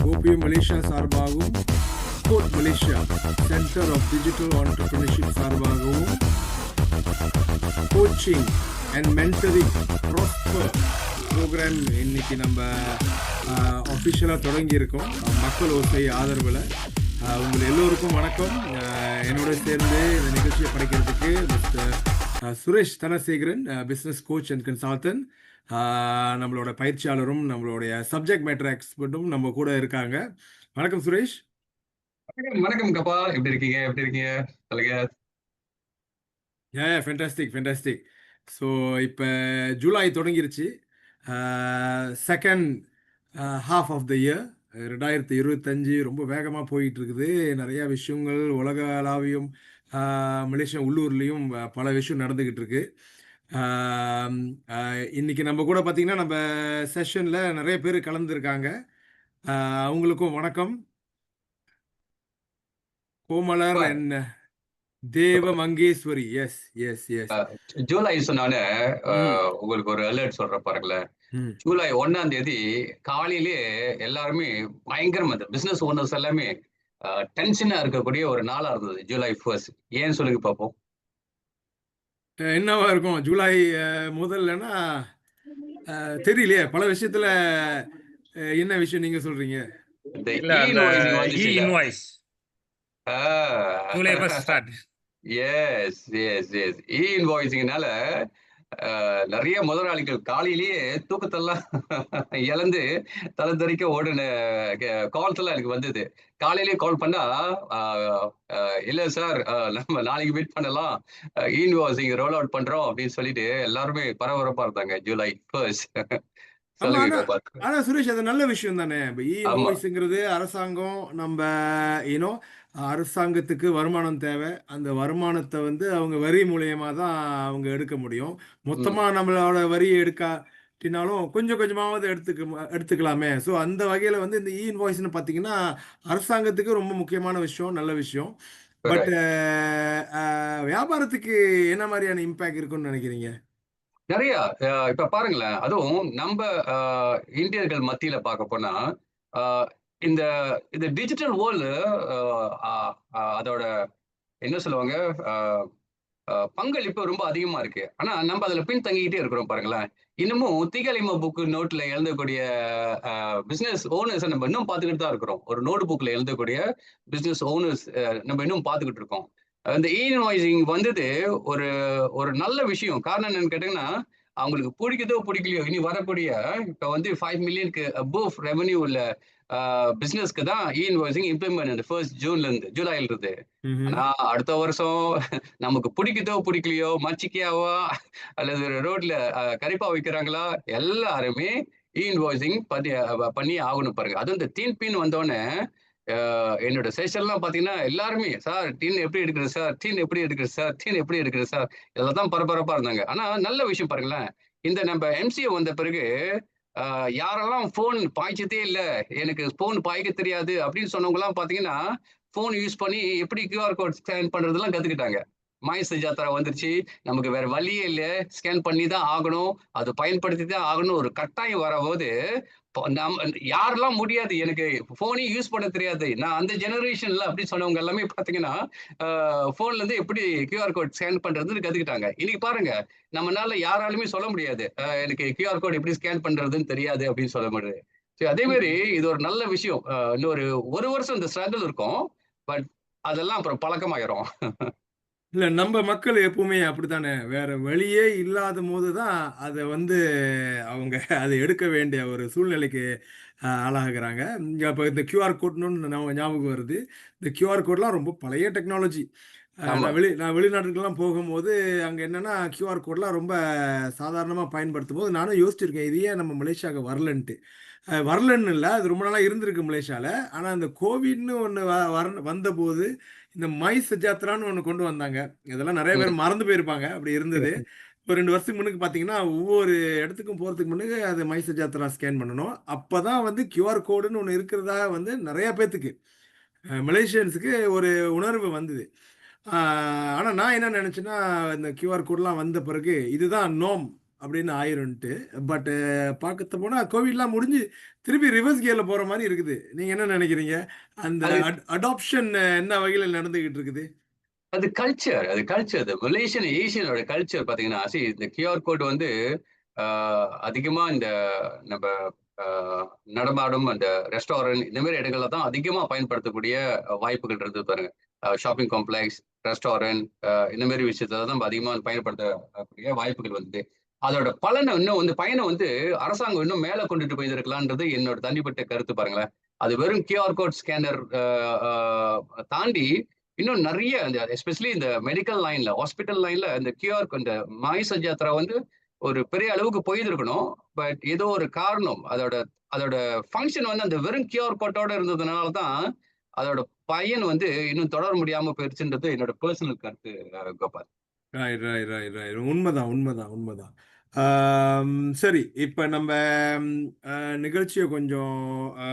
OPM Malaysia சார்பாகவும் code Malaysia centre of digital entrepreneurship சார்பாகவும் coaching and mentoring prosper programme இன்னைக்கு நம்ம அஃபிஷியலாக தொடங்கியிருக்கோம். மக்கள் ஓசை ஆதரவில் உங்கள் எல்லோருக்கும் வணக்கம். என்னோட சேர்ந்து இந்த நிகழ்ச்சியை படைக்கிறதுக்கு mister Suresh Dhanasekaran, business coach and consultant, நம்மளோட பயிற்சியாளரும் நம்மளுடைய சப்ஜெக்ட் மேட்டர் எக்ஸ்பர்ட்டும் நம்ம கூட இருக்காங்க. வணக்கம் சுரேஷ். வணக்கம் கப்பா, எப்படி இருக்கீங்க சொல்லுங்க. ஃபென்டாஸ்டிக். ஸோ இப்போ ஜூலை தொடங்கிருச்சு. Second half of the year 2025 ரொம்ப வேகமாக போயிட்டு இருக்குது. நிறையா விஷயங்கள் உலகளாவியும் மலேசியா உள்ளூர்லேயும் பல விஷயம் நடந்துக்கிட்டு இருக்கு. இன்னைக்கு நம்ம கூட பார்த்தீங்கன்னா நம்ம செஷனில் நிறைய பேர் கலந்துருக்காங்க. அவங்களுக்கும் வணக்கம். கோமலர் என்ன தேவ மங்கேஸ்வரி. எஸ். ஜூலை சொன்னானே உங்களுக்கு ஒரு அலர்ட் சொல்ற பாருங்களேன். ஜூலை 1ஆம் தேதி காலையிலேயே எல்லாருமே பயங்கரமா இந்த பிசினஸ் ஓனர்ஸ் எல்லாமே டென்ஷனா இருக்கக்கூடிய ஒரு நாளா இருந்தது ஜூலை 1. ஏன்னு சொல்லுங்க பார்ப்போம். என்னவா இருக்கும் ஜூலை முதல்லன்னா தெரியலையே. பல விஷயத்துல என்ன விஷயம் நீங்க சொல்றீங்க? இன்வாய்ஸிங்னால நிறைய முதலாளிகள் காலையிலேயே தூக்கத்தெல்லாம் இழந்து தலை தெறிக்க ஓடுன கால்ஸ் எல்லாம் எனக்கு வந்தது. காலையிலேயே கால் பண்ணா இல்ல சார், நம்ம நாளைக்கு மீட் பண்ணலாம், இன்வாய்ஸிங் ரோல் அவுட் பண்றோம் அப்படின்னு சொல்லிட்டு எல்லாருமே பரபரப்பா இருந்தாங்க ஜூலை 1. ஆனா சுரேஷ், அது நல்ல விஷயம் தானே. இன்வாய்ஸ்ங்கிறது அரசாங்கம், நம்ம அரசாங்கத்துக்கு வருமானம் தேவை. அந்த வருமானத்தை வந்து அவங்க வரி மூலியமா தான் அவங்க எடுக்க முடியும். மொத்தமா நம்மளோட வரியை எடுக்காட்டினாலும் கொஞ்சம் கொஞ்சமாவது எடுத்துக்கலாமே. ஸோ அந்த வகையில வந்து இந்த இன்வாய்ஸ்ன்னு பார்த்தீங்கன்னா அரசாங்கத்துக்கு ரொம்ப முக்கியமான விஷயம், நல்ல விஷயம். பட் வியாபாரத்துக்கு என்ன மாதிரியான இம்பேக்ட் இருக்குன்னு நினைக்கிறீங்க? நிறைய இப்ப பாருங்களேன், அதுவும் நம்ம இந்தியர்கள் மத்தியில பார்க்க போனா இந்த டிஜிட்டல் வேர்ல்டு அதோட என்ன சொல்லுவாங்க, பங்களிப்பு ரொம்ப அதிகமா இருக்கு. ஆனா நம்ம அதுல பின் தங்கிக்கிட்டே இருக்கிறோம் பாருங்களேன். இன்னமும் திகலிம புக்கு நோட்ல எழுதக்கூடிய பிசினஸ் ஓனர்ஸ் நம்ம இன்னும் பார்த்துக்கிட்டு தான் இருக்கிறோம். ஒரு நோட் புக்ல எழுதக்கூடிய பிசினஸ் ஓனர்ஸ் நம்ம இன்னும் பார்த்துக்கிட்டு இருக்கோம். இந்த இன்வாய்சிங் வந்தது ஒரு ஒரு நல்ல விஷயம். காரணம் என்னன்னு கேட்டீங்கன்னா, அவங்களுக்கு பிடிக்குதோ பிடிக்கலையோ இனி வரக்கூடிய இப்ப வந்து 5 மில்லியனுக்கு அபோவ் ரெவன்யூ உள்ள பிசினஸ்க்கு தான் இன்வாய்சிங் இம்ப்ளிமெண்ட் இந்த 1 ஜூன்ல இருந்து, ஜூலைல இருந்து. ஆனா அடுத்த வருஷம் நமக்கு பிடிக்குதோ பிடிக்கலையோ, மச்சிக்கையாவா அல்லது ரோட்ல கரிப்பா வைக்கிறாங்களா, எல்லாருமே இன்வாய்சிங் பண்ணி ஆகணும் பாருங்க. அதுவும் இந்த தீன் பின் வந்தோடனே என்னோட செஷன்லாம் பாத்தீங்கன்னா எல்லாருமே சார் டீன் எப்படி எடுக்கிறது சார், டீன் எப்படி எடுக்கிறது சார், டீன் எப்படி எடுக்கிறது சார், இதெல்லாம் பரபரப்பா இருந்தாங்க. ஆனா நல்ல விஷயம் பாருங்களேன், இந்த நம்ம எம்சிஏ வந்த பிறகு யாரெல்லாம் போன் பாய்ச்சதே இல்ல, எனக்கு போன் பாய்க்க தெரியாது அப்படின்னு சொன்னவங்க எல்லாம் பாத்தீங்கன்னா போன் யூஸ் பண்ணி எப்படி கியூஆர் கோட் ஸ்கேன் பண்றதெல்லாம் கத்துக்கிட்டாங்க. மாய் சுஜாத்ரா வந்துருச்சு, நமக்கு வேற வழியே இல்ல, ஸ்கேன் பண்ணி தான் ஆகணும், அது பயன்படுத்தி தான் ஆகணும் ஒரு கட்டாயம் வரபோது யாரெல்லாம் முடியாது, எனக்கு போனே யூஸ் பண்ண தெரியாது, நான் அந்த ஜெனரேஷன்ல அப்படி சொன்னவங்க எல்லாமே பாத்தீங்கன்னா போன்ல இருந்து எப்படி கியூஆர் கோட் ஸ்கேன் பண்றதுன்னு கத்துக்கிட்டாங்க. இன்னைக்கு பாருங்க, நம்மளால யாராலுமே சொல்ல முடியாது எனக்கு கியூஆர் கோட் எப்படி ஸ்கேன் பண்றதுன்னு தெரியாது அப்படின்னு சொல்ல முடியாது. அதே மாதிரி இது ஒரு நல்ல விஷயம். இன்னொரு ஒரு வருஷம் இந்த ஸ்ட்ரகிள் இருக்கும், பட் அதெல்லாம் அப்புறம் பழக்கமாயிரும். இல்ல, நம்ம மக்கள் எப்பவுமே அப்படித்தானே. வேற வழியே இல்லாத போது தான் அதை வந்து அவங்க அதை எடுக்க வேண்டிய ஒரு சூழ்நிலைக்கு ஆளாகிறாங்க. இப்போ இந்த கியூஆர் கோட்னு நம்ம ஞாபகம் வருது. இந்த கியூஆர் கோட்லாம் ரொம்ப பழைய டெக்னாலஜி. நான் வெளிநாட்டுக்கெல்லாம் போகும்போது அங்கே என்னன்னா கியூஆர் கோட்லாம் ரொம்ப சாதாரணமாக பயன்படுத்தும் போது நானும் யோசிச்சிருக்கேன், இது ஏன் நம்ம மலேசியாவுக்கு வரலன்னு இல்லை, அது ரொம்ப நாளாக இருந்திருக்கு மலேசியாவில். ஆனால் இந்த கோவிட்னு ஒன்று வந்தபோது இந்த மை சஜாத்ரான்னு ஒன்று கொண்டு வந்தாங்க. இதெல்லாம் நிறைய பேர் மறந்து போயிருப்பாங்க, அப்படி இருந்தது. இப்போ 2 வருஷத்துக்கு முன்னுக்கு பார்த்தீங்கன்னா ஒவ்வொரு இடத்துக்கும் போகிறதுக்கு முன்னுக்கு அது மை சஜாத்ரா ஸ்கேன் பண்ணணும். அப்போ தான் வந்து கியூஆர் கோடுன்னு ஒன்று இருக்கிறதா வந்து நிறையா பேர்த்துக்கு மலேசியன்ஸுக்கு ஒரு உணர்வு வந்தது. ஆனால் நான் என்ன நினச்சேன்னா, இந்த கியூஆர் கோட்லாம் வந்த பிறகு இதுதான் நோம் அப்படின்னு ஆயிரும்ன்ட்டு. பட் பார்க்க போனா கோவிட்லாம் முடிஞ்சு திருப்பி ரிவர்ஸ் கியர்ல போற மாரி இருக்குது. நீங்க என்ன நினைக்கிறீங்க? அந்த அது அடாப்ஷன் என்ன வகையில நடந்துகிட்டு இருக்குது? அது கல்ச்சர். அது கல்ச்சர். மலேசியன், ஏசியனோட கல்ச்சர் பார்த்தீங்கன்னா, இந்த கியூஆர் கோட் வந்து அ அதிகமா இந்த நம்ப அ நடமாடும் அந்த ரெஸ்டாரண்ட் இந்த மாரி இடங்கள்ல தான் அதிகமா பயன்படுத்தக்கூடிய வாய்ப்புகள் இருந்தது பாருங்க. ஷாப்பிங் காம்ப்ளெக்ஸ், ரெஸ்டாரண்ட் இந்த மாரி விஷயத்துல தான் நம்ம அதிகமா பயன்படுத்தக்கூடிய வாய்ப்புகள் வந்தது. அதோட பலன இன்னும் வந்து பயன வந்து அரசாங்கம் இன்னும் மேல கொண்டுட்டு போயிருக்கலான்றது என்னோட தனிப்பட்ட கருத்து பாருங்களேன். அது வெறும் கியூஆர் கோட் ஸ்கேனர் அ அ தாண்டி இன்னும் நெறைய இந்த எஸ்பெஷலி இந்த மெடிக்கல் லைன்ல, ஹாஸ்பிட்டல் லைன்ல இந்த இந்த மாய் சஜாத்ரா வந்து ஒரு பெரிய அளவுக்கு போயிருக்கணும். பட் ஏதோ ஒரு காரணம். அதோட அதோட ஃபங்ஷன் வந்து அந்த வெறும் கியூஆர் கோட்டோட இருந்ததுனால தான், அதோட பயன் வந்து இன்னும் தொடர முடியாம போயிருச்சுன்றது என்னோட பெர்சனல் கருத்து Gopal. Right, right, right, right. உண்மதான், உண்மதான், உண்மதான். சரி. இப்ப நம்ப ம் அ நிகழ்ச்சிய கொஞ்சம் அ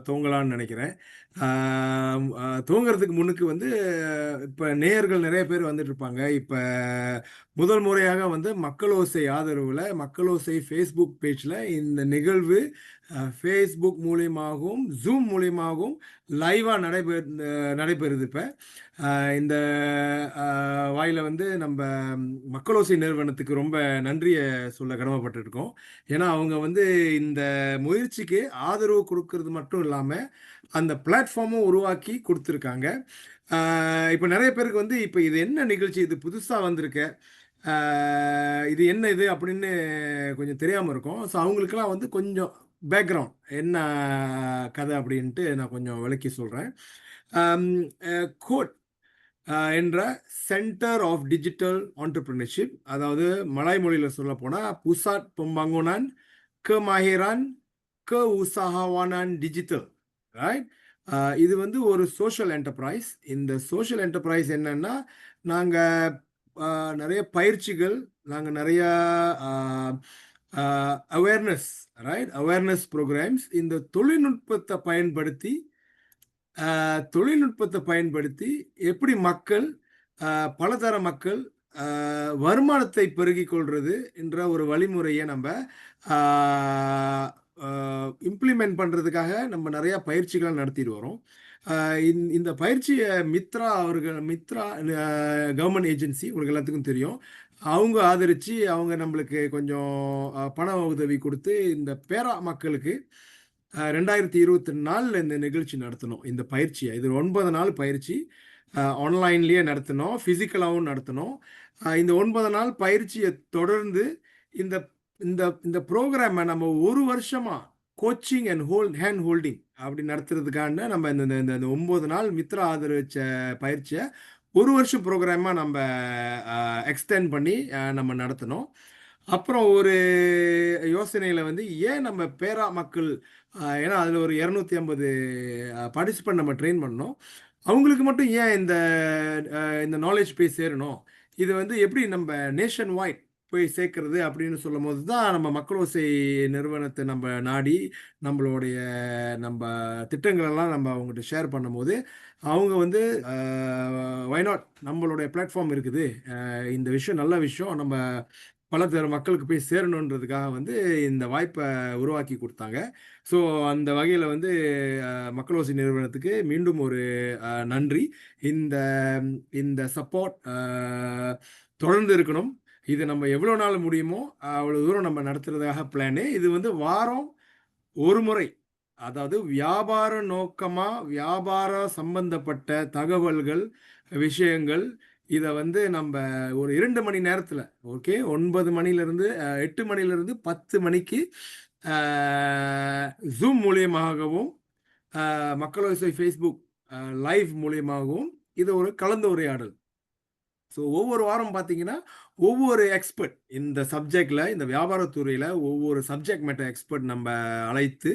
துவங்கலான்னு நெனைக்கிறேன். துவங்குறதுக்கு முன்னுக்கு வந்து இப்ப நேயர்கள் நெறைய பேர் வந்துட்டுருப்பாங்க. இப்ப முதல் முறையாக வந்து மக்களோசை ஆதரவுல, மக்களோசை Facebook பேஜ்ல இந்த நிகழ்வு Facebook மூலியமாகவும், Zoom மூலியமாகவும் லைவா நடைபெறுது இப்ப. இந்த அ வாயில வந்து நம்ப மக்களோசை நிறுவனத்துக்கு ரொம்ப நன்றிய சொல்ல கடமைப்பட்டுருக்கோம். ஏன்னா, அவங்க வந்து இந்த முயற்சிக்கு ஆதரவு குடுக்குறது மட்டும் இல்லாம, அந்த பிளாட்ஃபார்மும் உருவாக்கி குடுத்துருக்காங்க. இப்ப நெறைய பேருக்கு வந்து, "இப்ப இது என்ன நிகழ்ச்சி? இது புதுசா வந்திருக்கே. அ இது என்ன இது?" அப்படின்னு கொஞ்சம் தெரியாம இருக்கும். ஸோ அவங்களுக்கெல்லாம் வந்து கொஞ்சம் பேக்கிரவுண்ட் என்ன கதை அப்படின்ட்டு நான் கொஞ்சம் விளக்கி சொல்றேன். அம் அ கோட் என்ற சென்டர் ஆஃப் டிஜிட்டல் ஆன்டர்பிரினர்ஷிப், அதாவது மலாய் மொழியில சொல்லப்போனா புசாட் பெம்பாங்குனான் கெமாஹிரான் கெஉசாஹாவானான் டிஜிட்டல், ரைட்? இது வந்து ஒரு சோஷியல் என்டர்பிரைஸ். இந்த சோஷியல் என்டர்பிரைஸ் என்னன்னா, நாங்க நெறைய பயிற்சிகள், நாங்க நெறைய அ அ அவேர்னஸ், ரைட்? அவேர்னஸ் புரோகிராம்ஸ் இந்த தொழில்நுட்பத்த பயன்படுத்தி எப்படி மக்கள், பலதர மக்கள் வருமானத்தை பெருக்கிக் கொள்றது என்ற ஒரு வழிமுறைய நம்ப ஆ அ இம்ப்ளிமெண்ட் பண்றதுக்காக நம்ம நெறைய பயிற்சிகள நடத்திட்டு வரோம். அ இந்த பயிற்சிய மித்ரா கவர்ன்மென்ட் ஏஜென்சி உங்களுக்கு எல்லாத்துக்கும் தெரியும். அவங்க ஆதரிச்சு, அவங்க நம்மளுக்கு கொஞ்சம் பண உதவி குடுத்து, இந்த பேரா மக்களுக்கு 2024ல இந்த நிகழ்ச்சி நடத்துனோம். இந்த பயிற்சிய. இது 9 நாள் பயிற்சி. ஆன்லைன்லயே நடத்துனோம். பிசிக்கலாவும் நடத்துனோம். இந்த 9 நாள் பயிற்சிய தொடர்ந்து இந்த இந்த இந்த புரோகிராம நம்ம 1 வருஷமா கோச்சிங் அண்ட் ஹேண்ட் ஹோல்டிங் அப்படி நடத்துறதுக்கான நம்ம இந்த இந்த இந்த 9 நாள் மித்ரா ஆதரிச்ச பயிற்சிய 1 வருஷம் புரோகிராமா நம்ப எக்ஸ்டெண்ட் பண்ணி நம்ம நடத்துனோம். அப்புறம் ஒரு யோசனையில வந்து ஏன் நம்ம பேரா மக்கள், ஏன்னா அதுல ஒரு 250 பார்ட்டிசிபெண்ட் நம்ம ட்ரெயின் பண்ணோம். அவங்களுக்கு மட்டும் ஏன் இந்த நாலேட்ஜ் போய் சேரணும்? இது வந்து எப்படி நம்ப நேஷன் வைட் போய் சேர்க்கிறது அப்படின்னு சொல்லும்போது தான், நம்ம மக்களோசை நிறுவனத்த நம்ப நாடி, நம்பளுடைய நம்ப திட்டங்களெல்லாம் நம்ம அவங்கட்ட ஷேர் பண்ணும்போது, அவங்க வந்து "வை நாட்? நம்மளுடைய பிளாட்ஃபார்ம் இருக்குது. இந்த விஷயம் நல்ல விஷயம். நம்ம பலதர மக்களுக்கு போய் சேரணுன்றதுக்காக வந்து இந்த வாய்ப்ப உருவாக்கி குடுத்தாங்க." ஸோ அந்த வகையில வந்து மக்களோசி நிறுவனத்துக்கு மீண்டும் ஒரு நன்றி. இந்த இந்த சப்போர்ட் தொடர்ந்து இருக்கணும். இது நம்ம எவ்வளோ நாள் முடியுமோ, அவ்வளோ தூரம் நம்ம நடத்துறதாக பிளானு. இது வந்து வாரம் ஒரு முறை. அதாவது வியாபார நோக்கமா, வியாபாரம் சம்பந்தப்பட்ட தகவல்கள், விஷயங்கள் இத வந்து நம்ப ஒரு 2 மணி நேரத்துல, ஓகே 9 மணிலிருந்து 8 மணிலிருந்து 10 மணிக்கு அ Zoom மூலியமாகவும், மக்களோசை Facebook லைவ் மூலியமாகவும் இது ஒரு கலந்துரையாடல். ஸோ ஒவ்வொரு வாரம் பார்த்தீங்கன்னா, ஒவ்வொரு எக்ஸ்பர்ட் இந்த சப்ஜெக்ட்ல, இந்த வியாபாரத் துறையில ஒவ்வொரு சப்ஜெக்ட் மேட்டர் எக்ஸ்பர்ட் நம்ப அழைத்து,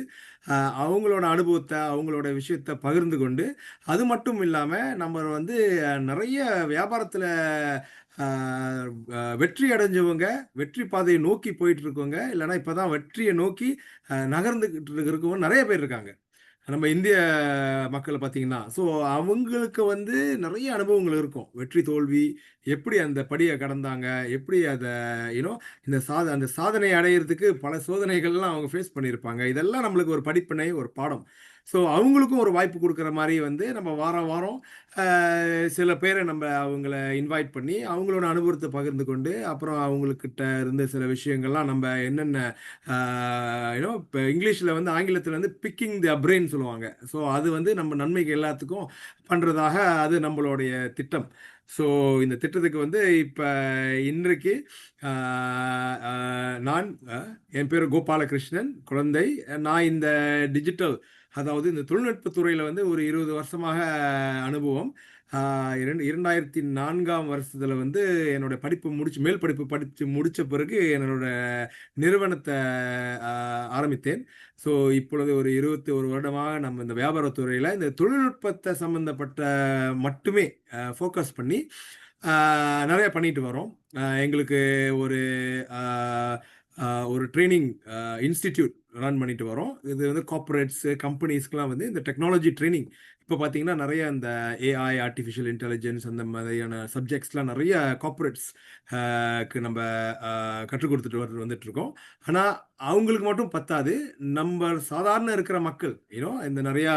அ அவங்களோட அனுபவத்த, அவங்களோட விஷயத்த பகிர்ந்து கொண்டு, அது மட்டும் இல்லாம நம்ம வந்து நெறைய வியாபாரத்துல அ வெற்றி அடைஞ்சவங்க, வெற்றி பாதைய நோக்கி போயிட்டு இருக்கவங்க, இல்லன்னா இப்ப தான் வெற்றிய நோக்கி நகர்ந்துகிட்டு இருக்கவங்க நெறைய பேர் இருக்காங்க. நம்ம இந்திய மக்கள் பார்த்தீங்கன்னா, ஸோ அவங்களுக்கு வந்து நெறைய அனுபவங்கள் இருக்கும். வெற்றி, தோல்வி, எப்படி அந்த படிய கடந்தாங்க, எப்படி அத யூனோ அந்த சாதனை அடையறதுக்கு பல சோதனைகள்லாம் அவங்க ஃபேஸ் பண்ணியிருப்பாங்க. இதெல்லாம் நம்மளுக்கு ஒரு படிப்பினை, ஒரு பாடம். ஸோ அவங்களுக்கும் ஒரு வாய்ப்பு குடுக்குற மாரி வந்து நம்ம வாரம், வாரம் அ சில பேர அவங்கள இன்வைட் பண்ணி, அவங்களோட அனுபவத்த பகிர்ந்து கொண்டு, அப்புறம் அவங்ககிட்ட இருந்து சில விஷயங்கள்லாம் என்னென்ன ஆ இப்ப இங்கிலீஷ்ல ஆங்கிலத்துல பிக்கிங் தி பிரெயின் சொல்லுவாங்க. ஸோ அது நம்ம நன்மைக்கு எல்லாத்துக்கும் பண்றதாக அது நம்மளுடைய திட்டம். ஸோ இந்த திட்டத்துக்கு இப்ப இன்றைக்கு ஆ அ நான் என் பேரு கோபாலகிருஷ்ணன் குழந்தை. நான் இந்த டிஜிட்டல் அதாவது இந்த தொழில்நுட்பத் துறையில ஒரு 20 வருஷமாக அனுபவம். ஆ 2004ஆம் வருஷத்துல என்னோட படிப்பு முடிச்சு மேல் படிப்பு படிச்சு முடிச்ச பிறகு என்னோட நிறுவனத்த அ ஆரம்பித்தேன். ஸோ இப்பொழுது ஒரு 21 வருடமாக நம்ம இந்த வியாபாரத் துறையில இந்த தொழில்நுட்பத்த சம்பந்தப்பட்ட மட்டுமே ஃபோக்கஸ் பண்ணி அ நெறைய பண்ணிட்டு வரோம். எங்களுக்கு ஒரு அ அ ஒரு ட்ரெய்னிங் இன்ஸ்டிடியூட் ரன் பண்ணிட்டு வரோம். இது கார்ப்பரேட்ஸ், கம்பெனிஸ்க்குலாம் இந்த டெக்னாலஜி ட்ரெய்னிங் இப்ப பார்த்தீங்கன்னா, நெறைய இந்த ஏஐ, ஆர்ட்டிஃபிஷியல் இன்டெலிஜென்ஸ் அந்த மாதிரியான சப்ஜெக்ட்ஸ்லாம் நெறைய கார்ப்பரேட்ஸ் க்கு கற்றுக் குடுத்துட்டு வந்துட்டுருக்கோம். ஆனா, அவங்களுக்கு மட்டும் பத்தாது. சாதாரண இருக்கிற மக்கள், இந்த நெறையா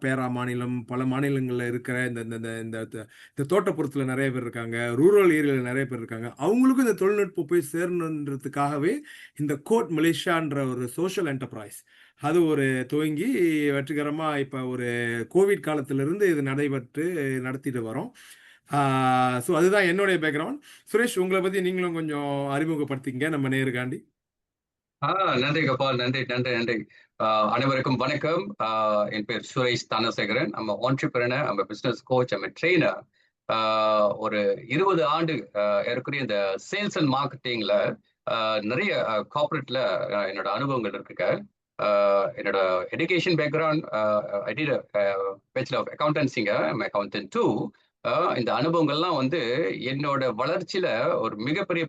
பேரா மாநிலம், பல மாநிலங்கள்ல இருக்கிற இந்த இந்த இந்த இந்த த இந்த தோட்டப்புறத்துல நெறைய பேர் இருக்காங்க. ரூரல் ஏரியால நெறைய பேர் இருக்காங்க. அவங்களுக்கும் இந்த தொழில்நுட்பம் போய் சேரணுன்றதுக்காகவே, இந்த கோட் மலேசியான்ற ஒரு சோஷியல் என்டர்பிரைஸ் அது ஒரு துவங்கி வெற்றிகரமா இப்ப ஒரு கோவிட் காலத்திலிருந்து இது நடைபெற்று நடத்திட்டு வரோம். ஆ ஸோ அதுதான் என்னுடைய பேக்கிரவுண்ட். சுரேஷ் உங்கள பத்தி நீங்களும் கொஞ்சம் அறிமுகப்படுத்திக்கங்க நம்ம நேயருக்காண்டி. ஆ நன்றி கோபால். நன்றி, நன்றி, நன்றி. ஆ அனைவருக்கும் வணக்கம். என் பேர் சுரேஷ் தானசேகரன். ஐ அம் ஆன்ட்ரபிரினர், ஐ அம் பிசினஸ் கோச், ஐ அம் ட்ரெய்னர். ஆ ஒரு 20 ஆண்டு ஏறக்குறைய இந்த சேல்ஸ் அண்ட் மார்க்கெட்டிங்ல நெறைய கார்ப்பரேட்ல என்னோட அனுபவங்கள் இருக்குங்க. ஆ என்னோட education background I did bachelor of அக்கவுண்டன்சிங்க. I am accountant too. இந்த அனுபவங்கள்லாம் என்னோட வளர்ச்சியில ஒரு மிகப்பெரிய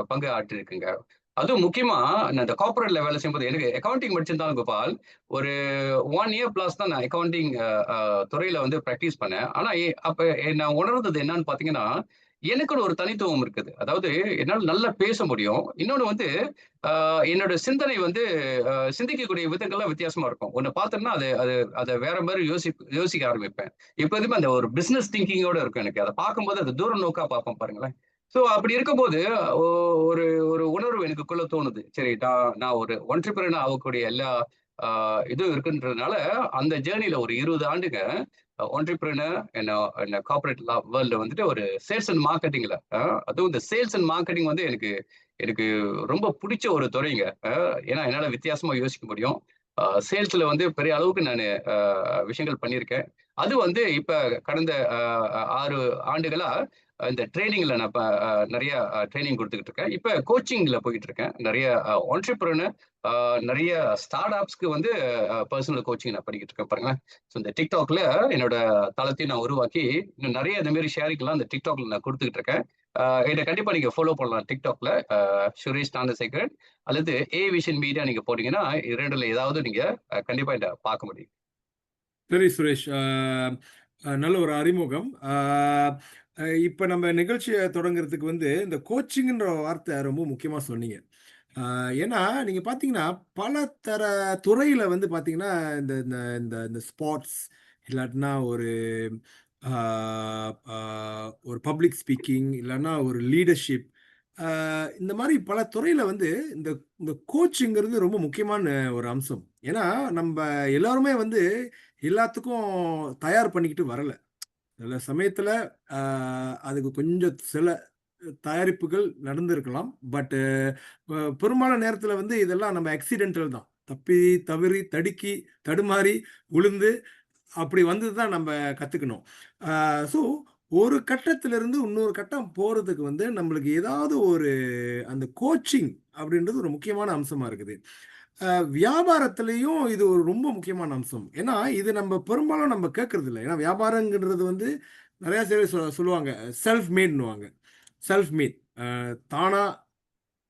பங்கு ஆற்றியிருக்குங்க. அதுவும் முக்கியமா நான் இந்த கார்ப்பரேட்ல வேலை செய்யும்போது எனக்கு அக்கவுண்டிங் படிச்சிருந்தாலும் கோபால், ஒரு 1 இயர் பிளஸ் தான் நான் அக்கவுண்டிங் துறையில பிராக்டிஸ் பண்ணேன். ஆனா நான் உணர்ந்தது என்னன்னு பார்த்தீங்கன்னா, எனக்குன்னு ஒரு தனித்துவம் இருக்குது. அதாவது என்னால நல்லா பேச முடியும். இன்னொன்னு அ என்னோட சிந்தனை சிந்திக்கக்கூடிய விதங்கள்லாம் வித்தியாசமா இருக்கும். ஒண்ண பார்த்தோம்னா அது அது அத வேற மாரி யோசிக்க ஆரம்பிப்பேன். எப்போதுமே அந்த ஒரு பிசினஸ் திங்கிங்கோட இருக்கும் எனக்கு. அத பார்க்கும்போது அது தூர நோக்கா பார்ப்பேன் பாருங்களேன். அப்படி இருக்கும்போது ஒ ஒரு ஒரு உணர்வு எனக்குள்ள தோணுது. சரி நான் ஒரு ஒன்ட்ரபிரினர் ஆகக்கூடிய எல்லா அ இதுவும் இருக்குன்றதுனால, அந்த ஜேர்னில ஒரு 20 ஆண்டுங்க ஒன்ட்ரபிரினர் இன் கார்ப்பரேட் வேர்ல்ட்ல ஒரு சேல்ஸ் அண்ட் மார்க்கெட்டிங்ல அதுவும் இந்த சேல்ஸ் அண்ட் மார்க்கெட்டிங் எனக்கு எனக்கு ரொம்ப புடிச்ச ஒரு துறைங்க. ஏன்னா என்னால வித்தியாசமா யோசிக்க முடியும். சேல்ஸ்ல பெரிய அளவுக்கு நானு விஷயங்கள் பண்ணியிருக்கேன். அது இப்ப கடந்த 6 ஆண்டுகளா இந்த ட்ரெய்னிங்ல நான் இப்ப நெறைய ட்ரெய்னிங் குடுத்துக்கிட்டு இருக்கேன். இப்ப கோச்சிங்ல போயிட்டு இருக்கேன். நெறைய ஆன்ட்ரபிரினர் அ நெறைய ஸ்டார்ட் அப்ஸ்க்கு பெர்சனல் கோச்சிங் நான் பண்ணிக்கிட்டு இருக்கேன் பாருங்களேன். இந்த TikTokல என்னோட தளத்தையும் நான் உருவாக்கி, இன்னும் நெறைய இந்த மாரி ஷேரிங்லாம் இந்த TikTokல நான் குடுத்துக்கிட்டு இருக்கேன். என்ன கண்டிப்பா நீங்க ஃபாலோ பண்ணலாம் TikTokல. சுரேஷ் தாண்டசேகரன் அல்லது ஏ விஷன் மீடியா நீங்க போட்டீங்கன்னா, 2ல ஏதாவது நீங்க கண்டிப்பா என்ன பார்க்க முடியும். சரி சுரேஷ். நல்ல ஒரு அறிமுகம். இப்ப நம்ம நிகழ்ச்சிய தொடங்குறதுக்கு இந்த கோச்சிங்ன்ற வார்த்தை ரொம்ப முக்கியமா சொன்னீங்க. ஆ ஏன்னா, நீங்க பார்த்தீங்கன்னா, பல தர துறையில பார்த்தீங்கன்னா, இந்த இந்த இந்த இந்த ஸ்போர்ட்ஸ் இல்லாட்டினா ஆ ஆ ஒரு பப்ளிக் ஸ்பீக்கிங் இல்லன்னா ஒரு லீடர்ஷிப் இந்த மாரி பல துறையில இந்த இந்த கோச்சிங்கிறது ரொம்ப முக்கியமான ஒரு அம்சம். ஏன்னா, நம்ப எல்லாருமே எல்லாத்துக்கும் தயார் பண்ணிக்கிட்டு வரல. சில சமயத்துல அ அதுக்கு கொஞ்சம் சில தயாரிப்புகள் நடந்திருக்கலாம். பட் பெரும்பாலான நேரத்துல இதெல்லாம் நம்ம ஆக்சிடென்டல் தான். தப்பி, தவறி, தடுக்கி, தடுமாறி, விழுந்து அப்படி வந்து தான் நம்ம கத்துக்கணும். ஸோ ஒரு கட்டத்திலிருந்து இன்னொரு கட்டம் போறதுக்கு நம்மளுக்கு ஏதாவது ஒரு அந்த கோச்சிங் அப்படின்றது ஒரு முக்கியமான அம்சமா இருக்குது. அ வியாபாரத்திலயும் இது ஒரு ரொம்ப முக்கியமான அம்சம். ஏன்னா, இது பெரும்பாலும் நம்ம கேட்கறதில்ல. ஏன்னா வியாபாரங்கிறது நெறைய பேர் சொல்லுவாங்க. செல்ஃப் மேட்ன்னுவாங்க. Self made. தானா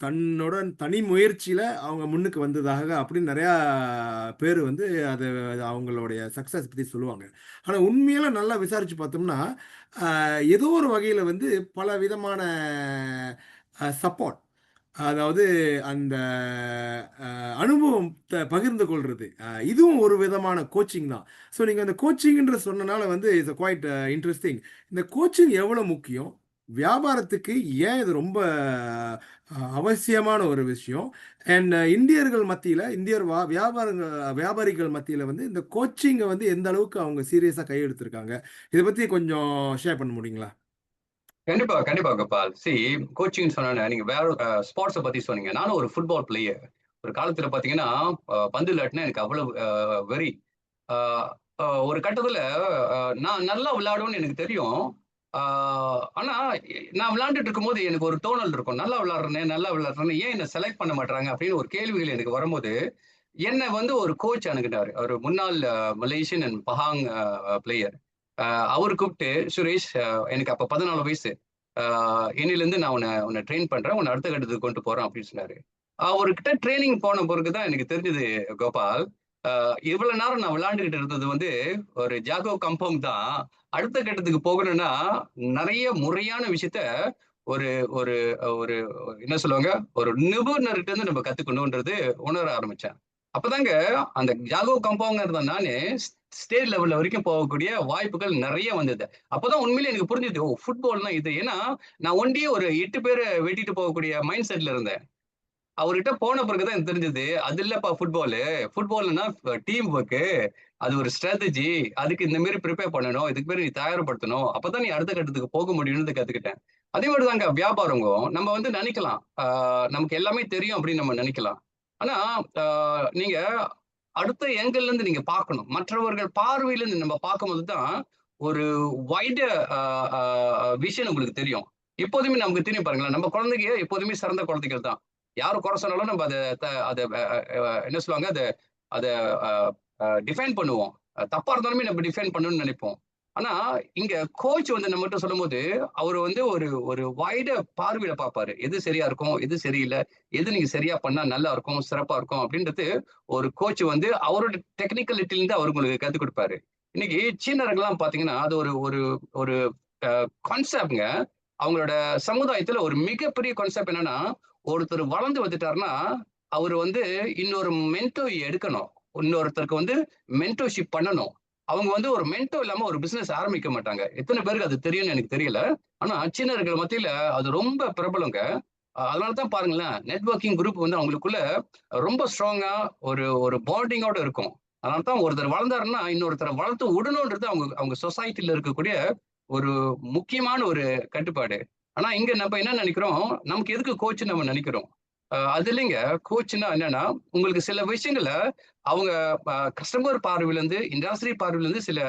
தன்னோட தனி முயற்சியில அவங்க முன்னுக்கு வந்ததாக அப்படின்னு நிறையா பேர் வந்து அது அவங்களுடைய சக்ஸஸ் பத்தி சொல்லுவாங்க. ஆனா உண்மையில நல்லா விசாரிச்சு பார்த்தோம்னா, ஏதோ ஒரு வகையில வந்து பல விதமான சப்போர்ட், அதாவது அந்த அனுபவத்த பகிர்ந்து கொள்றது. இதுவும் ஒரு விதமான கோச்சிங் தான். ஸோ நீங்க அந்த கோச்சிங்ன்ற சொன்னனால வந்து இட்ஸ் குவைட் இன்ட்ரெஸ்டிங். இந்த கோச்சிங் எவ்வளவு முக்கியம்? வியாபாரத்துக்கு ஏன் இது ரொம்ப அவசியமான ஒரு விஷயம்? அண்ட் இந்தியர்கள் மத்தியில, இந்தியர் வியாபாரிகள் மத்தியில வந்து இந்த கோச்சிங்க வந்து எந்த அளவுக்கு அவங்க சீரியஸா கையெடுத்திருக்காங்க? இத பத்தி கொஞ்சம் ஷேர் பண்ண முடியுங்களா? கண்டிப்பா, கண்டிப்பா கோபால். கோச்சிங்ன்னு சொன்னோனே நீங்க வேற ஸ்போர்ட்ஸ பத்தி சொன்னீங்க. நானும் ஒரு ஃபுட்பால் பிளேயர். ஒரு காலத்துல பார்த்தீங்கன்னா, பந்து விளையாட்டுனா எனக்கு அவ்வளவு வெறி. அ அ ஒரு கட்டத்துல நான் நல்லா விளையாடுவேன்னு எனக்கு தெரியும். ஆ ஆனா நான் விளையாண்டுட்டு இருக்கும்போது எனக்கு ஒரு தோணல் இருக்கும். நல்லா விளையாடுறேனே, நல்லா விளையாடுறேனே, ஏன் என்ன செலக்ட் பண்ண மாட்றாங்க? அப்படின்னு ஒரு கேள்விகள் எனக்கு வரும்போது, என்ன வந்து ஒரு கோச் அணுகுனாரு. அவரு முன்னாள் மலேசியன் அண்ட் பஹாங் பிளேயர். அ அவரு கூப்ட்டு, "சுரேஷ், எனக்கு அப்ப 14 வயசு. அ இன்னையிலருந்து நான் உன்ன ட்ரெயின் பண்றேன். உன்ன அடுத்த கட்டத்துக்கு கொண்டு போறேன்" அப்படின்னு சொன்னாரு. அவர்கிட்ட ட்ரெய்னிங் போன பிறகு தான் எனக்கு தெரிஞ்சது கோபால். இவ்வளவு நேரம் நான் விளையாண்டுகிட்டு இருந்தது வந்து ஒரு ஜாகோ கம்பவுண்ட் தான். அடுத்த கட்டத்துக்கு போகணும்னா, நெறைய முறையான விஷயத்த ஒரு ஒரு ஒரு என்ன சொல்லுவாங்க? ஒரு நிபுணர்ட்ட இருந்து நம்ம கத்துக்கணும்ன்றது உணர ஆரம்பிச்சேன். அப்பதாங்க அந்த ஜாகோ கம்பவுண்டர் தான் நானு ஸ்டேட் லெவல்ல வரைக்கும் போகக்கூடிய வாய்ப்புகள் நெறைய வந்தது. அப்பதான் உண்மையிலேயே எனக்கு புரிஞ்சது. ஓ! ஃபுட்பால்னா இது. ஏன்னா, நான் ஒண்டியே ஒரு 8 பேர வெட்டிட்டு போகக்கூடிய மைண்ட் செட்ல இருந்தேன். அவர்கிட்ட போன பிறகு தான் எனக்கு தெரிஞ்சது. அது இல்லப்பா ஃபுட்பாலு. ஃபுட்பால்ன்னா team work. அது ஒரு ஸ்ட்ராட்டஜி. அதுக்கு இந்த மாரி பிரிப்பேர் பண்ணணும். இதுக்கு பேரு நீ தயார்படுத்தணும். அப்பதான் நீ அடுத்த கட்டத்துக்கு போக முடியும்னு கத்துக்கிட்டேன். அதே மாரி தாங்க வியாபாரமும். நம்ம வந்து நெனைக்கலாம். நமக்கு எல்லாமே தெரியும் அப்படின்னு நம்ம நெனைக்கலாம். ஆனா, ஆ நீங்க அடுத்த ஏங்கிள்ல இருந்து நீங்க பார்க்கணும். மற்றவர்கள் பார்வையில இருந்து நம்ம பார்க்கும்போது தான், ஒரு வைடர் அ அ விஷன் உங்களுக்கு தெரியும். எப்போதுமே நமக்கு தெரியும் பாருங்களேன். நம்ம குழந்தைங்க எப்போதுமே சிறந்த குழந்தைகள் தான். யாரு குறை சொன்னாலும் நம்ம அத என்ன சொல்லுவாங்க? அத அத அ அ டிஃபைன் பண்ணுவோம். தப்பா இருந்தாலுமே நம்ம டிஃபைன் பண்ணணும்னு நெனைப்போம். ஆனா, இங்க கோச் வந்து நம்மட்ட சொல்லும்போது, அவரு வந்து ஒரு ஒரு வைடர் பார்வையில பார்ப்பாரு. எது சரியா இருக்கும்? எது சரியில்ல? எது நீங்க சரியா பண்ணா நல்லா இருக்கும், சிறப்பா இருக்கும் அப்படின்றது ஒரு கோச் வந்து அவரோட டெக்னிக்காலிட்டில இருந்து அவரு உங்களுக்கு கத்துக் குடுப்பாரு. இன்னைக்கு சீனர்கள்லாம் பார்த்தீங்கன்னா, அது ஒரு ஒரு ஒரு அ கான்செப்ட்ங்க. அவங்களோட சமுதாயத்துல ஒரு மிகப்பெரிய கான்செப்ட் என்னன்னா, ஒருத்தர் வளர்ந்து வந்துட்டாருன்னா, அவரு வந்து இன்னொரு மென்டர் எடுக்கணும். இன்னொருத்தருக்கு வந்து மென்டர்ஷிப் பண்ணணும். அவங்க வந்து ஒரு மென்டர் இல்லாம ஒரு பிசினஸ் ஆரம்பிக்க மாட்டாங்க. எத்தன பேருக்கு அது தெரியும்னு எனக்கு தெரியல. ஆனா சீனர்கள் மத்தியில அது ரொம்ப பிரபலங்க. அதனால தான் பாருங்களேன், நெட்வொர்க்கிங் குரூப் வந்து அவங்களுக்குள்ள ரொம்ப ஸ்ட்ராங்கா ஒரு ஒரு பாண்டிங்கோட இருக்கும். அதனால தான் ஒருத்தர் வளர்ந்தாருன்னா, இன்னொருத்தர வளர்த்து விடணும்ன்றது அவங்க அவங்க சொசைட்டில இருக்கக்கூடிய ஒரு முக்கியமான ஒரு கட்டுப்பாடு. ஆனா இங்க நம்ம என்ன நெனைக்கிறோம், நமக்கு எதுக்கு கோச்ன்னு நம்ம நெனைக்கிறோம். அது இல்லைங்க. கோச்ன்னா என்னன்னா, உங்களுக்கு சில விஷயங்கள அவங்க கஸ்டமர் பார்வையிலருந்து, இண்டஸ்ட்ரி பார்வையிலருந்து சில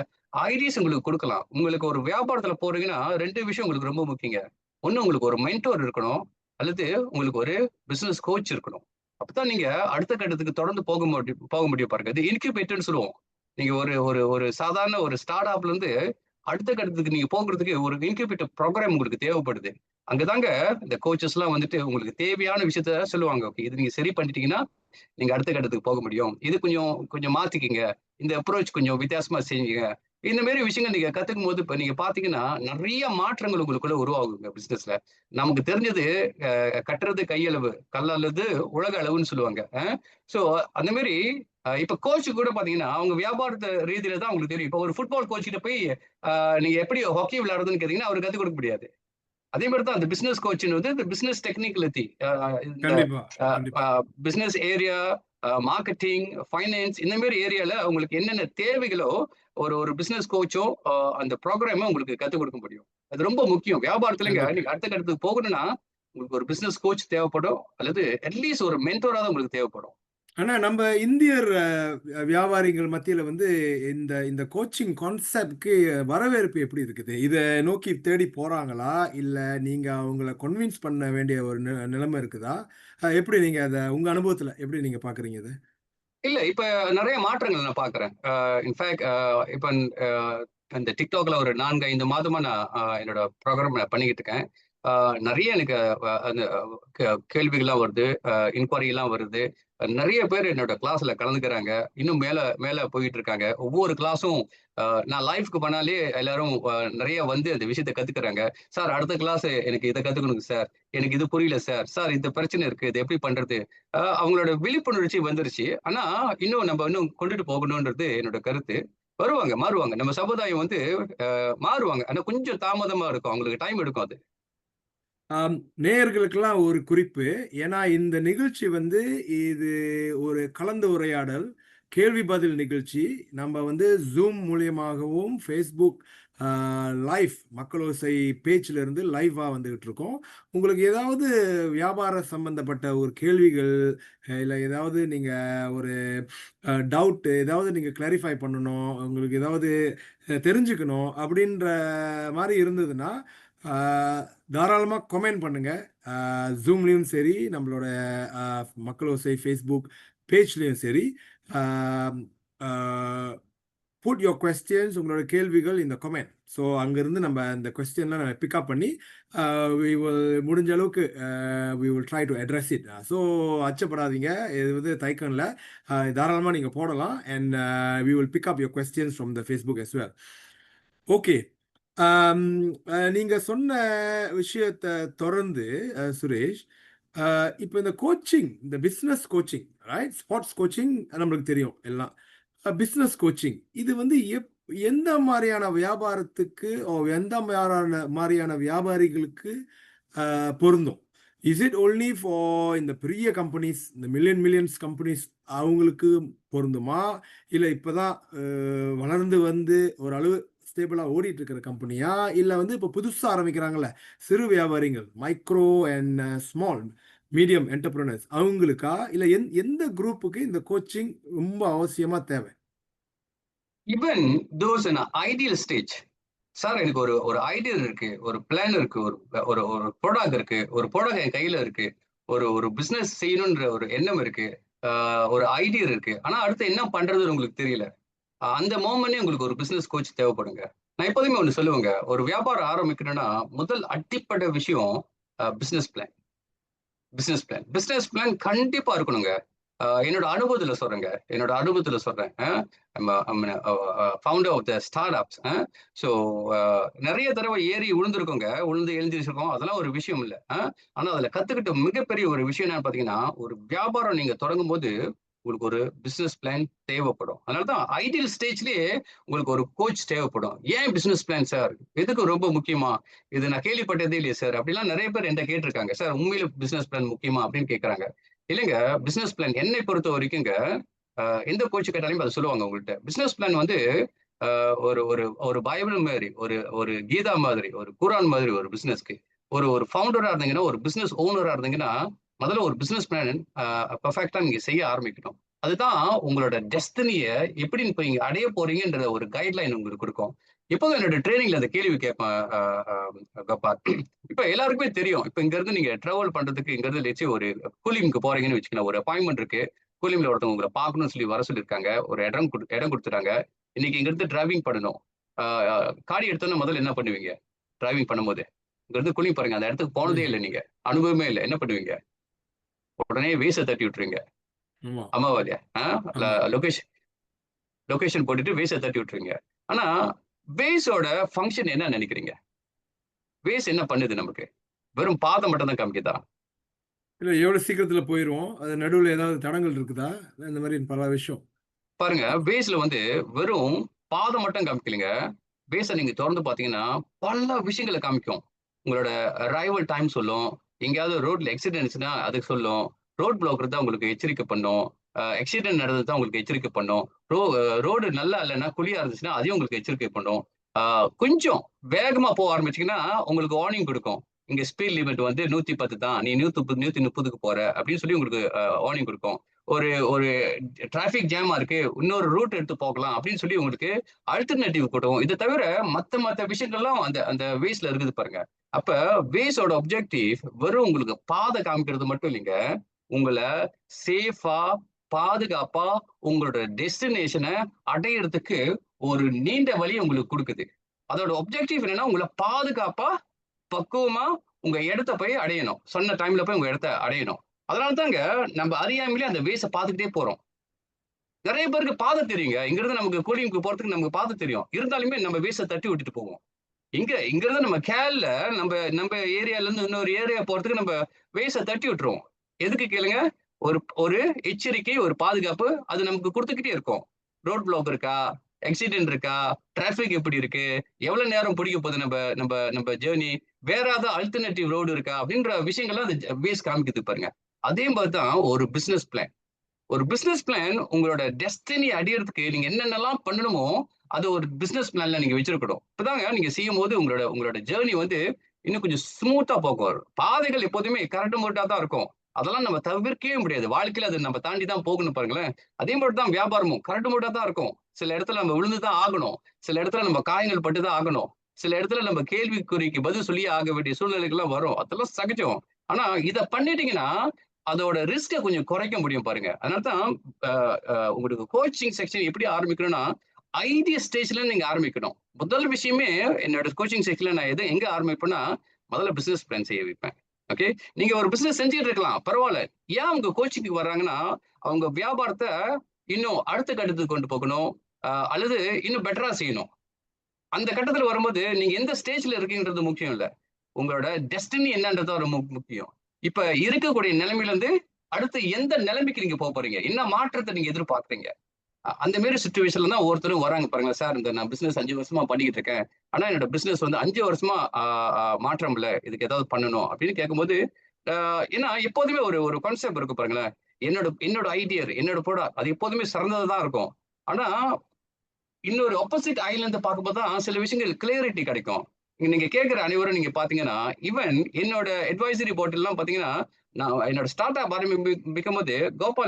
ஐடியாஸ் உங்களுக்கு குடுக்கலாம். உங்களுக்கு ஒரு வியாபாரத்துல போறீங்கன்னா, 2 விஷயம் உங்களுக்கு ரொம்ப முக்கியங்க. ஒண்ணு உங்களுக்கு ஒரு மென்டார் இருக்கணும். அல்லது உங்களுக்கு ஒரு பிசினஸ் கோச் இருக்கணும். அப்பதான் நீங்க அடுத்த கட்டத்துக்கு தொடர்ந்து போக முடியும் பாருங்க. இது இன்குபேட்டர்ன்னு சொல்லுவோம். நீங்க ஒரு ஒரு ஒரு சாதாரண ஒரு ஸ்டார்ட் அப்லருந்து அடுத்த கட்டத்துக்கு நீங்க போகுறதுக்கு ஒரு இன்குபேட்டர் ப்ரோகிராம் உங்களுக்கு தேவைப்படுது. அங்கதாங்க இந்த கோச்சஸ்லாம் வந்துட்டு உங்களுக்கு தேவையான விஷயத்த சொல்லுவாங்க. ஓகே, இது நீங்க சரி பண்ணிட்டீங்கன்னா, நீங்க அடுத்த கட்டத்துக்கு போக முடியும். இது கொஞ்சம் கொஞ்சம் மாத்திக்கங்க. இந்த அப்ரோச் கொஞ்சம் வித்தியாசமா செய்யுங்க. இந்த மாரி விஷயங்கள் நீங்க கத்துக்கும்போது, இப்ப நீங்க பார்த்தீங்கன்னா, நெறைய மாற்றங்கள் உங்களுக்குள்ள உருவாகுங்க பிசினஸ்ல. நமக்கு தெரிஞ்சது கட்டுறது கையளவு, கல்லளது உலக அளவுன்னு சொல்லுவாங்க. சோ அந்த மாரி இப்ப கோச் கூட பார்த்தீங்கன்னா, அவங்க வியாபாரத்த ரீதியில தான் அவங்களுக்கு தெரியும். இப்ப ஒரு ஃபுட்பால் கோச் கிட்ட போய் நீங்க எப்படி ஹாக்கி விளையாடுறதுன்னு கேட்டீங்கன்னா, அவரு கத்துக் குடுக்க முடியாது. அதே மாரி தான் அந்த பிசினஸ் கோச்ன்னு வந்து இந்த பிசினஸ் டெக்னிக்காலிட்டி இந்த கண்டிப்பா, அ அ கண்டிப்பா. பிசினஸ் ஏரியா, மார்க்கெட்டிங், ஃபைனான்ஸ் இந்த மாரி ஏரியால உங்களுக்கு என்னென்ன தேவைகளோ, ஒரு ஒரு பிசினஸ் கோச்சோ அந்த புரோகிராம உங்களுக்கு கத்துக் குடுக்க முடியும். அது ரொம்ப முக்கியம். வியாபாரத்துலங்க கண்டிப்பா. நீங்க அடுத்த கட்டத்துக்கு போகணும்னா, உங்களுக்கு ஒரு பிசினஸ் கோச் தேவைப்படும். அல்லது அட்லீஸ்ட் ஒரு மென்டாராவது உங்களுக்கு தேவைப்படும். ஆனா நம்ம இந்தியர் வியாபாரிகள் மத்தியில வந்து இந்த இந்த கோச்சிங் கான்செப்ட்க்கு வரவேற்பு எப்படி இருக்குது? இத நோக்கி தேடி போறாங்களா? இல்ல நீங்க அவங்கள கன்வின்ஸ் பண்ண வேண்டிய ஒரு நிலைமை இருக்குதா? எப்படி நீங்க அத உங்க அனுபவத்துல எப்படி நீங்க பார்க்குறீங்க இத? இல்ல. இப்ப நெறைய மாற்றங்கள் நான் பார்க்குறேன். இன்ஃபாக்ட் இப்ப அ இந்த TikTokல ஒரு 4, 5 மாதமா நான் என்னோட ப்ரோகிராம் நான் பண்ணிக்கிட்டு இருக்கேன். நிறைய எனக்கு அந்த கேள்விகள்லாம் வருது, இன்குவரி எல்லாம் வருது. நிறைய பேர் என்னோட கிளாஸ்ல கலந்துக்கிறாங்க. இன்னும் மேல மேல போயிட்டு இருக்காங்க. ஒவ்வொரு கிளாஸும் நான் லைவ்க்கு பண்ணாலே எல்லாரும் நிறைய வந்து அந்த விஷயத்த கத்துக்கிறாங்க. சார் அடுத்த கிளாஸ் எனக்கு இதை கத்துக்கணுங்க சார். எனக்கு இது புரியல சார். சார் இந்த பிரச்சனை இருக்கு. இது எப்படி பண்றது? அவங்களோட விழிப்புணர்ச்சி வந்துருச்சு. ஆனா இன்னும் நம்ம இன்னும் கொண்டுட்டு போகணும்ன்றது என்னோட கருத்து. வருவாங்க, மாறுவாங்க. நம்ம சமுதாயம் வந்து மாறுவாங்க. ஆனா கொஞ்சம் தாமதமா இருக்கும். அவங்களுக்கு டைம் எடுக்கும் அது. ஆம், நேயர்களுக்கெல்லாம் ஒரு குறிப்பு. ஏன்னா, இந்த நிகழ்ச்சி வந்து இது ஒரு கலந்துரையாடல், கேள்வி பதில் நிகழ்ச்சி. நம்ம வந்து Zoom மூலியமாகவும், Facebook அ லைவ் மக்களோசை பேஜ்ல இருந்து லைவா வந்துகிட்டு இருக்கோம். உங்களுக்கு ஏதாவது வியாபார சம்பந்தப்பட்ட ஒரு கேள்விகள், இல்ல ஏதாவது நீங்க ஒரு டவுட் ஏதாவது நீங்க கிளாரிஃபை பண்ணணும், உங்களுக்கு ஏதாவது தெரிஞ்சுக்கணும் அப்படின்ற மாரி இருந்ததுன்னா, ஆ தாராளமா கமெண்ட் பண்ணுங்க. Zoomலயும் சரி, நம்மளோட அ மக்கள் ஓசை Facebook பேஜ்லயும் சரி. ஆம் ஆ புட் யுவர் கொஸ்டியன்ஸ் உங்களோட கேள்விகள் இந்த கமெண்ட். ஸோ அங்கருந்து நம்ம அந்த கொஸ்டின்லாம் நம்ம பிக் அப் பண்ணி, வி வில் முடிஞ்ச அளவுக்கு we will try to address it. So அச்சப்படாதீங்க. இது வந்து தயக்கம் இல்ல. தாராளமா நீங்க போடலாம். And we will pick up your questions from the Facebook as well. Okay. ஆம், நீங்க சொன்ன விஷயத்த தொடர்ந்து சுரேஷ், இப்ப இந்த கோச்சிங், இந்த business coaching, right? Sports coaching நம்மளுக்கு தெரியும் எல்லாம். பிசினஸ் கோச்சிங் இது வந்து எந்த மாரியான வியாபாரத்துக்கு எந்த மாரியான வியாபாரிகளுக்கு பொருந்தும்? இஸ் இட் ஒன்லி ஃபார் இந்த பெரிய கம்பெனிஸ், இந்த மில்லியன்ஸ் கம்பெனிஸ் அவங்களுக்கு பொருந்துமா? இல்ல இப்பதான் வளர்ந்து வந்து ஓரளவு ஸ்டேபிளா ஓடிட்டு இருக்கிற கம்பெனியா? இல்ல வந்து இப்ப புதுசா ஆரம்பிக்கிறாங்கல்ல, சிறு வியாபாரிகள், micro and small, medium entrepreneurs அவங்களுக்கா? இல்ல எந்த குரூப்புக்கு இந்த கோச்சிங் ரொம்ப அவசியமா தேவை? Even those in ideal stage. Sir எனக்கு ஒரு ஒரு ஐடியா இருக்கு. ஒரு பிளான் இருக்கு. ஒரு ஒரு ஒரு ப்ராடக்ட் இருக்கு. ஒரு ப்ராடக்ட் என் கையில இருக்கு. ஒரு ஒரு பிசினஸ் செய்யணும்ன்ற ஒரு எண்ணம் இருக்கு. ஒரு ஐடியா இருக்கு. ஆனா அடுத்து என்ன பண்றதுன்னு உங்களுக்கு தெரியல. அந்த மொமெண்ட்லயே உங்களுக்கு ஒரு பிசினஸ் கோச் தேவைப்படுங்க. நான் எப்போதுமே ஒண்ணு சொல்லுவேங்க. ஒரு வியாபாரம் ஆரம்பிக்கணும்னா, முதல் அடிப்படை விஷயம் பிசினஸ் பிளான். பிசினஸ் பிளான் கண்டிப்பா இருக்கணுங்க. என்னோட அனுபவத்துல சொல்றேங்க. என்னோட அனுபவத்துல சொல்றேன். Founder of the startups. So நெறைய தடவை ஏறி விழுந்திருக்கோங்க. விழுந்து எழுந்திரிச்சிருக்கோம். அதெல்லாம் ஒரு விஷயம் இல்ல. ஆனா அதுல கத்துக்கிட்ட மிகப்பெரிய ஒரு விஷயம் என்னன்னு பார்த்தீங்கன்னா, ஒரு வியாபாரம் நீங்க தொடங்கும்போது, உங்களுக்கு ஒரு பிசினஸ் பிளான் தேவைப்படும். அதனால தான் ஐடியல் ஸ்டேஜ்லயே உங்களுக்கு ஒரு கோச் தேவைப்படும். ஏன் பிசினஸ் பிளான் சார்? எதுக்கு ரொம்ப முக்கியமா? இது நான் கேள்விப்பட்டதே இல்லையே சார். அப்படிலாம் நெறைய பேர் என்ட்ட கேட்டிருக்காங்க. சார் உண்மையில பிசினஸ் பிளான் முக்கியமா? அப்படின்னு கேட்கறாங்க. இல்லைங்க. பிசினஸ் பிளான் என்னை பொறுத்த வரைக்குங்க, எந்த கோச் கேட்டாலுமே அத சொல்லுவாங்க உங்கள்ட்ட. பிசினஸ் பிளான் வந்து ஒரு ஒரு ஒரு பைபிள் மாரி, ஒரு ஒரு கீதா மாதிரி, ஒரு குரான் மாதிரி ஒரு பிசினஸ்க்கு. ஒரு ஒரு ஃபவுண்டரா இருந்தீங்கன்னா, ஒரு பிசினஸ் ஓனரா இருந்தீங்கன்னா, முதல்ல ஒரு பிசினஸ் பிளான் பெர்ஃபெக்ட்டா நீங்க செய்ய ஆரம்பிக்கணும். அதுதான் உங்களோட டெஸ்டினிய எப்படி இப்ப நீங்க அடைய போறீங்கன்ற ஒரு கைட்லைன் உங்களுக்கு குடுக்கும். எப்போதும் என்னோட ட்ரெய்னிங்ல அந்த கேள்வி கேட்பேன் கோபால். இப்ப எல்லாருக்குமே தெரியும். இப்ப இங்க இருந்து நீங்க டிராவல் பண்றதுக்கு இங்க இருந்து லெட்ஸ் சே ஒரு கூலிங்க்கு போறீங்கன்னு வச்சுக்கோங்களேன். ஒரு அப்பாயின்ட்மென்ட் இருக்கு. கூலிங்ல ஒருத்தவங்க உங்கள பார்க்கணும்னு சொல்லி வர சொல்லியிருக்காங்க. ஒரு இடம் குடுத்துட்டாங்க. இன்னைக்கு இங்க இருந்து டிரைவிங் பண்ணணும். ஆ அ காடி எடுத்தோனே முதல்ல என்ன பண்ணுவீங்க? டிரைவிங் பண்ணும்போது. இங்க இருந்து கூலிங் போறீங்க. அந்த இடத்துக்கு போனதே ம். இல்ல நீங்க. அனுபவமே இல்ல. என்ன பண்ணுவீங்க? உடனே வேஸ தட்டி விட்டுருவீங்க. ஆமா, ஆமாவா இல்லையா? ஆமா. லொகேஷன் லொகேஷன் போட்டுட்டு வேஸ தட்டி விட்டுருவீங்க. ஆனா வேஸோட ஃபங்ஷன் என்ன நெனைக்கிறீங்க? வேஸ் என்ன பண்ணுது நமக்கு? வெறும் பாத மட்டும் தான் காமிக்குதா? இல்ல எவ்வளோ சீக்கிரத்துல போயிருவோம். அது நடுவுல ஏதாவது தடங்கல் இருக்குதா? இந்த மாரி பல விஷயம். பாருங்க, பேஸ்ல வந்து வெறும் பாதம் மட்டும் காமிக்கலைங்க. பேஸ நீங்க தொறந்து பார்த்தீங்கன்னா, பல விஷயங்கள காமிக்கும். உங்களோட அரைவல் டைம் சொல்லும். எங்கேயாவது ரோட்ல ஆக்சிடென்ட் இருந்துச்சுன்னா, அது சொல்லும். ரோட் பிளாக் இருந்தா உங்களுக்கு எச்சரிக்கை பண்ணும். ஆக்சிடென்ட் நடந்ததுனா உங்களுக்கு எச்சரிக்கை பண்ணும். ரோடு நல்லா இல்லன்னா, குழியா இருந்துச்சுன்னா, அதையும் உங்களுக்கு எச்சரிக்கை பண்ணும். ஆ கொஞ்சம் வேகமா போக ஆரம்பிச்சீங்கன்னா, உங்களுக்கு வார்னிங் குடுக்கும். இங்க ஸ்பீட் லிமிட் வந்து 110 தான். நீ 130 130க்கு போற அப்படின்னு சொல்லி உங்களுக்கு வார்னிங் குடுக்கும். ஒரு ஒரு டிராபிக் ஜாமா இருக்கு. இன்னொரு ரூட் எடுத்து போகலாம் அப்படின்னு சொல்லி உங்களுக்கு ஆல்டர்னேட்டிவ் குடுக்கும். இத தவிர மத்த விஷயங்கள்லாம் அந்த அந்த வேஸ்ல இருக்குது பாருங்க. அப்ப வேஸோட ஆப்ஜெக்டிவ் வெறும் உங்களுக்கு பாத காமிக்கிறது மட்டும் இல்லைங்க. உங்கள சேஃபா, பாதுகாப்பா உங்களோட டெஸ்டினேஷன அடையறதுக்கு ஒரு நீண்ட வழி உங்களுக்கு குடுக்குது. அதோட ஆப்ஜெக்டிவ் என்னன்னா, உங்கள பாதுகாப்பா, பக்குவமா உங்க இடத்த போய் அடையணும். சொன்ன டைம்ல போய் உங்க இடத்த அடையணும். அதனால தாங்க நம்ம அறியாமலே அந்த வேஸ பார்த்துக்கிட்டே போறோம். நெறைய பேருக்கு பாதை தெரியுங்க. இங்கிருந்து நமக்கு கோடிங்க்கு போறதுக்கு நமக்கு பாதை தெரியும். இருந்தாலுமே நம்ம வேஸ தட்டி விட்டுட்டு போவோம். இங்கிருந்து நம்ம கேல்ல நம்ப நம்ப ஏரியால இருந்து இன்னொரு ஏரியா போறதுக்கு நம்ம வேஸ தட்டி விட்டுருவோம். எதுக்கு கேளுங்க? ஒரு ஒரு எச்சரிக்கை, ஒரு பாதுகாப்பு அது நமக்கு குடுத்துக்கிட்டே இருக்கும். ரோட் பிளாக் இருக்கா? ஆக்சிடென்ட் இருக்கா? டிராபிக் எப்படி இருக்கு? எவ்வளவு நேரம் பிடிக்க போகுது நம்ப நம்ப நம்ப ஜர்னி? வேற ஏதாவது ஆல்டர்னேட்டிவ் ரோடு இருக்கா? அப்படின்ற விஷயங்கள்லாம் அந்த வேஸ் காமிக்குது பாருங்க. அதே மாரி தான் ஒரு பிசினஸ் பிளான். ஒரு பிசினஸ் பிளான் உங்களோட டெஸ்டினி அடையறதுக்கு நீங்க என்னென்னலாம் பண்ணணுமோ, அது ஒரு பிசினஸ் பிளான்ல நீங்க வச்சிருக்கணும். இப்பதாங்க நீங்க செய்யும்போது உங்களோட உங்களோட ஜர்னி வந்து இன்னும் கொஞ்சம் ஸ்மூத்தா போகும். பாதைகள் எப்போதுமே கரடு முரடா தான் இருக்கும். அதெல்லாம் நம்ம தவிர்க்கவே முடியாது. வாழ்க்கையில அத நம்ம தாண்டி தான் போகணும் பாருங்களேன். அதே மாரி தான் வியாபாரமும். கரடு முரடா தான் இருக்கும். சில இடத்துல நம்ம விழுந்து தான் ஆகணும். சில இடத்துல நம்ம காயங்கள் பட்டு தான் ஆகணும். சில இடத்துல நம்ம கேள்விக்குறிக்கு பதில் சொல்லியே ஆக வேண்டிய சூழ்நிலைகள்லாம் வரும். அதெல்லாம் சகஜம். ஆனா இத பண்ணிட்டீங்கன்னா, அதோட ரிஸ்க்க கொஞ்சம் குறைக்க முடியும் பாருங்க. அதனால தான் அ அ உங்களுக்கு கோச்சிங் செக்ஷன் எப்படி ஆரம்பிக்கணும்னா, ஐடியா ஸ்டேஜ்ல நீங்க ஆரம்பிக்கணும். முதல் விஷயமே என்னோட கோச்சிங் செக்ஷன்ல நான் எங்க ஆரம்பிப்பேன்னா, முதல்ல பிசினஸ் பிளான் செய்ய வைப்பேன். ஓகே. நீங்க ஒரு பிசினஸ் செஞ்சுட்டு இருக்கலாம். பரவால்ல. ஏன் அவங்க கோச்சிங்க்கு வர்றாங்கன்னா, அவங்க வியாபாரத்த இன்னும் அடுத்த கட்டத்துக்கு கொண்டு போகணும். அல்லது இன்னும் பெட்டரா செய்யணும். அந்த கட்டத்துல வரும்போது, நீங்க எந்த ஸ்டேஜ்ல இருக்கீங்கன்றது முக்கியம் இல்ல. உங்களோட டெஸ்டினி என்னன்றது ஒரு முக்கியம். இப்ப இருக்கக்கூடிய நிலைமையில இருந்து, அடுத்து எந்த நிலைமைக்கு நீங்க போறீங்க? என்ன மாற்றத்த நீங்க எதிர்பார்க்கிறீங்க? அந்த மாரி சிச்சுவேஷன்ல தான் ஒவ்வொருத்தரும் வராங்க பாருங்களேன். சார் இந்த நான் பிசினஸ் 5 வருஷமா பண்ணிக்கிட்டு இருக்கேன். ஆனா என்னோட பிசினஸ் வந்து 5 வருஷமா அ அ மாற்றம் இல்ல. இதுக்கு ஏதாவது பண்ணணும் அப்படின்னு கேட்கும்போது, அ ஏன்னா எப்போதுமே ஒரு ஒரு கான்செப்ட் இருக்கு பாருங்களேன். என்னோட என்னோட ஐடியா, என்னோட ப்ராடக்ட் அது எப்போதுமே சிறந்ததா தான் இருக்கும். ஆனா இன்னொரு ஆப்போசிட் ஐல இருந்து பார்க்கும்போது தான் சில விஷயங்கள் கிளாரிட்டி கிடைக்கும். நீங்க கேட்கிற அனைவரும் நீங்க பார்த்தீங்கன்னா, ஈவன் என்னோட அட்வைசரி போர்ட்லாம் பார்த்தீங்கன்னா, நான் என்னோட ஸ்டார்ட் அப் ஆரம்பிக்கும்போது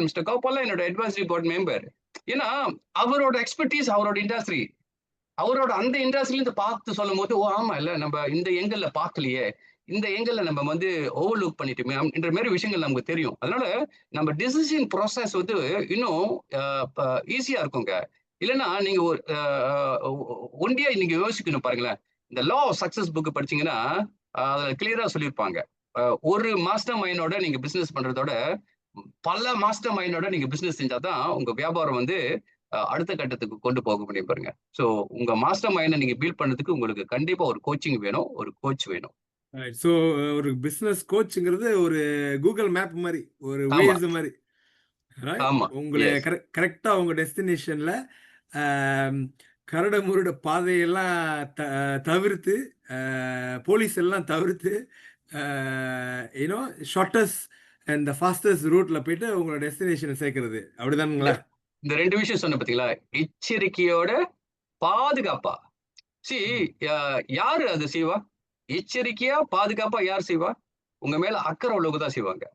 மிஸ்டர் கோபால்லாம் என்னோட அட்வைசரி போர்ட் மெம்பர். ஏன்னா, அவரோட எக்ஸ்பெர்டீஸ் அவரோட இண்டஸ்ட்ரி. அவரோட அந்த இண்டஸ்ட்ரிலருந்து பார்த்து சொல்லும்போது, ஓ! ஆமா இல்ல நம்ம இந்த ஏங்கிள்ல பார்க்கலையே. இந்த ஏங்கிள்ல நம்ம வந்து ஓவர்லூக் பண்ணிட்டோமே என்ற மாரி விஷயங்கள் நமக்கு தெரியும். அதனால நம்ம டிசிஷன் ப்ராசஸ் வந்து இன்னும் அ ப ஈஸியா இருக்குங்க. இல்லன்னா நீங்க ஒரு ஒண்டியா நீங்க யோசிக்கணும் பாருங்களேன். இந்த லா ஆஃப் சக்சஸ் புக் படிச்சீங்கன்னா, அதுல கிளியரா சொல்லியிருப்பாங்க. அ ஒரு மாஸ்டர் மைண்டோட நீங்க பிசினஸ் பண்றதோட, பல மாஸ்டர் மைண்டோட நீங்க பிசினஸ் செஞ்சா தான் உங்க வியாபாரம் வந்து அடுத்த கட்டத்துக்கு கொண்டு போக முடியும் பாருங்க. ஸோ உங்க மாஸ்டர் மைண்ட நீங்க பில்ட் பண்ணதுக்கு உங்களுக்கு கண்டிப்பா ஒரு கோச்சிங் வேணும். ஒரு கோச் வேணும். ரைட். ஸோ ஒரு பிசினஸ் கோச்ங்கிறது ஒரு கூகுள் மேப் மாரி, ஒரு ஆமா, வேஸ் மாரி. ரைட். ஆமா. உங்கள எஸ். கரெக்ட்டா உங்க டெஸ்டினேஷன்ல அம் கரடுமுரடு பாதையெல்லாம் த தவிர்த்து, போலீஸ் எல்லாம் தவிர்த்து, uh you know shortest and the fastest ரூட்ல போயிட்டு உங்களோட டெஸ்டினேஷன சேர்க்கிறது. இந்த அப்படிதானுங்களா? இந்த 2 விஷயம் சொன்னேன் பார்த்தீங்களா? எச்சரிக்கையோட பாதுகாப்பா. சி ம். யா யாரு அது செய்வா? எச்சரிக்கையா, பாதுகாப்பா யார் செய்வா? உங்க மேல அக்கறை உள்ளவங்க தான் செய்வாங்க.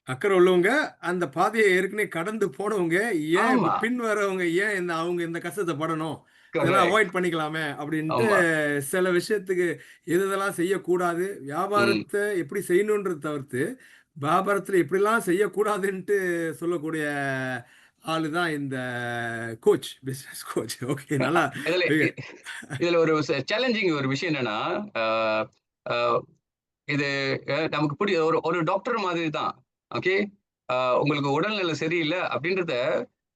அக்கறை உள்ளவங்க, அந்த பாதைய ஏற்கனவே கடந்து போனவங்க, ஏன் இப்ப ஆமா. பின் வரவங்க ஏன் அவங்க இந்த கஷ்டத்த படணும்? இதெல்லாம் கரெக்ட். அவாய்ட் பண்ணிக்கலாமே! அப்டின்ட்டு ஆமா. சில விஷயத்துக்கு எது எதெல்லாம் செய்யக்கூடாது, ம். வியாபாரத்த எப்படி செய்யணுன்றத தவிர்த்து, வியாபாரத்துல எப்படிலாம் செய்யக்கூடாதுன்ட்டு சொல்லக்கூடிய ஆளு தான் இந்த கோச், பிசினஸ் கோச். ஓகே நல்லா இதுல மிக இதுல ஒரு சேலஞ்சிங் ஒரு விஷயம் என்னன்னா, அ அ இது நமக்கு ஒரு ஒரு டாக்டர் மாதிரி தான். ஓகே. உங்களுக்கு உடல்நிலை சரியில்ல அப்படின்றத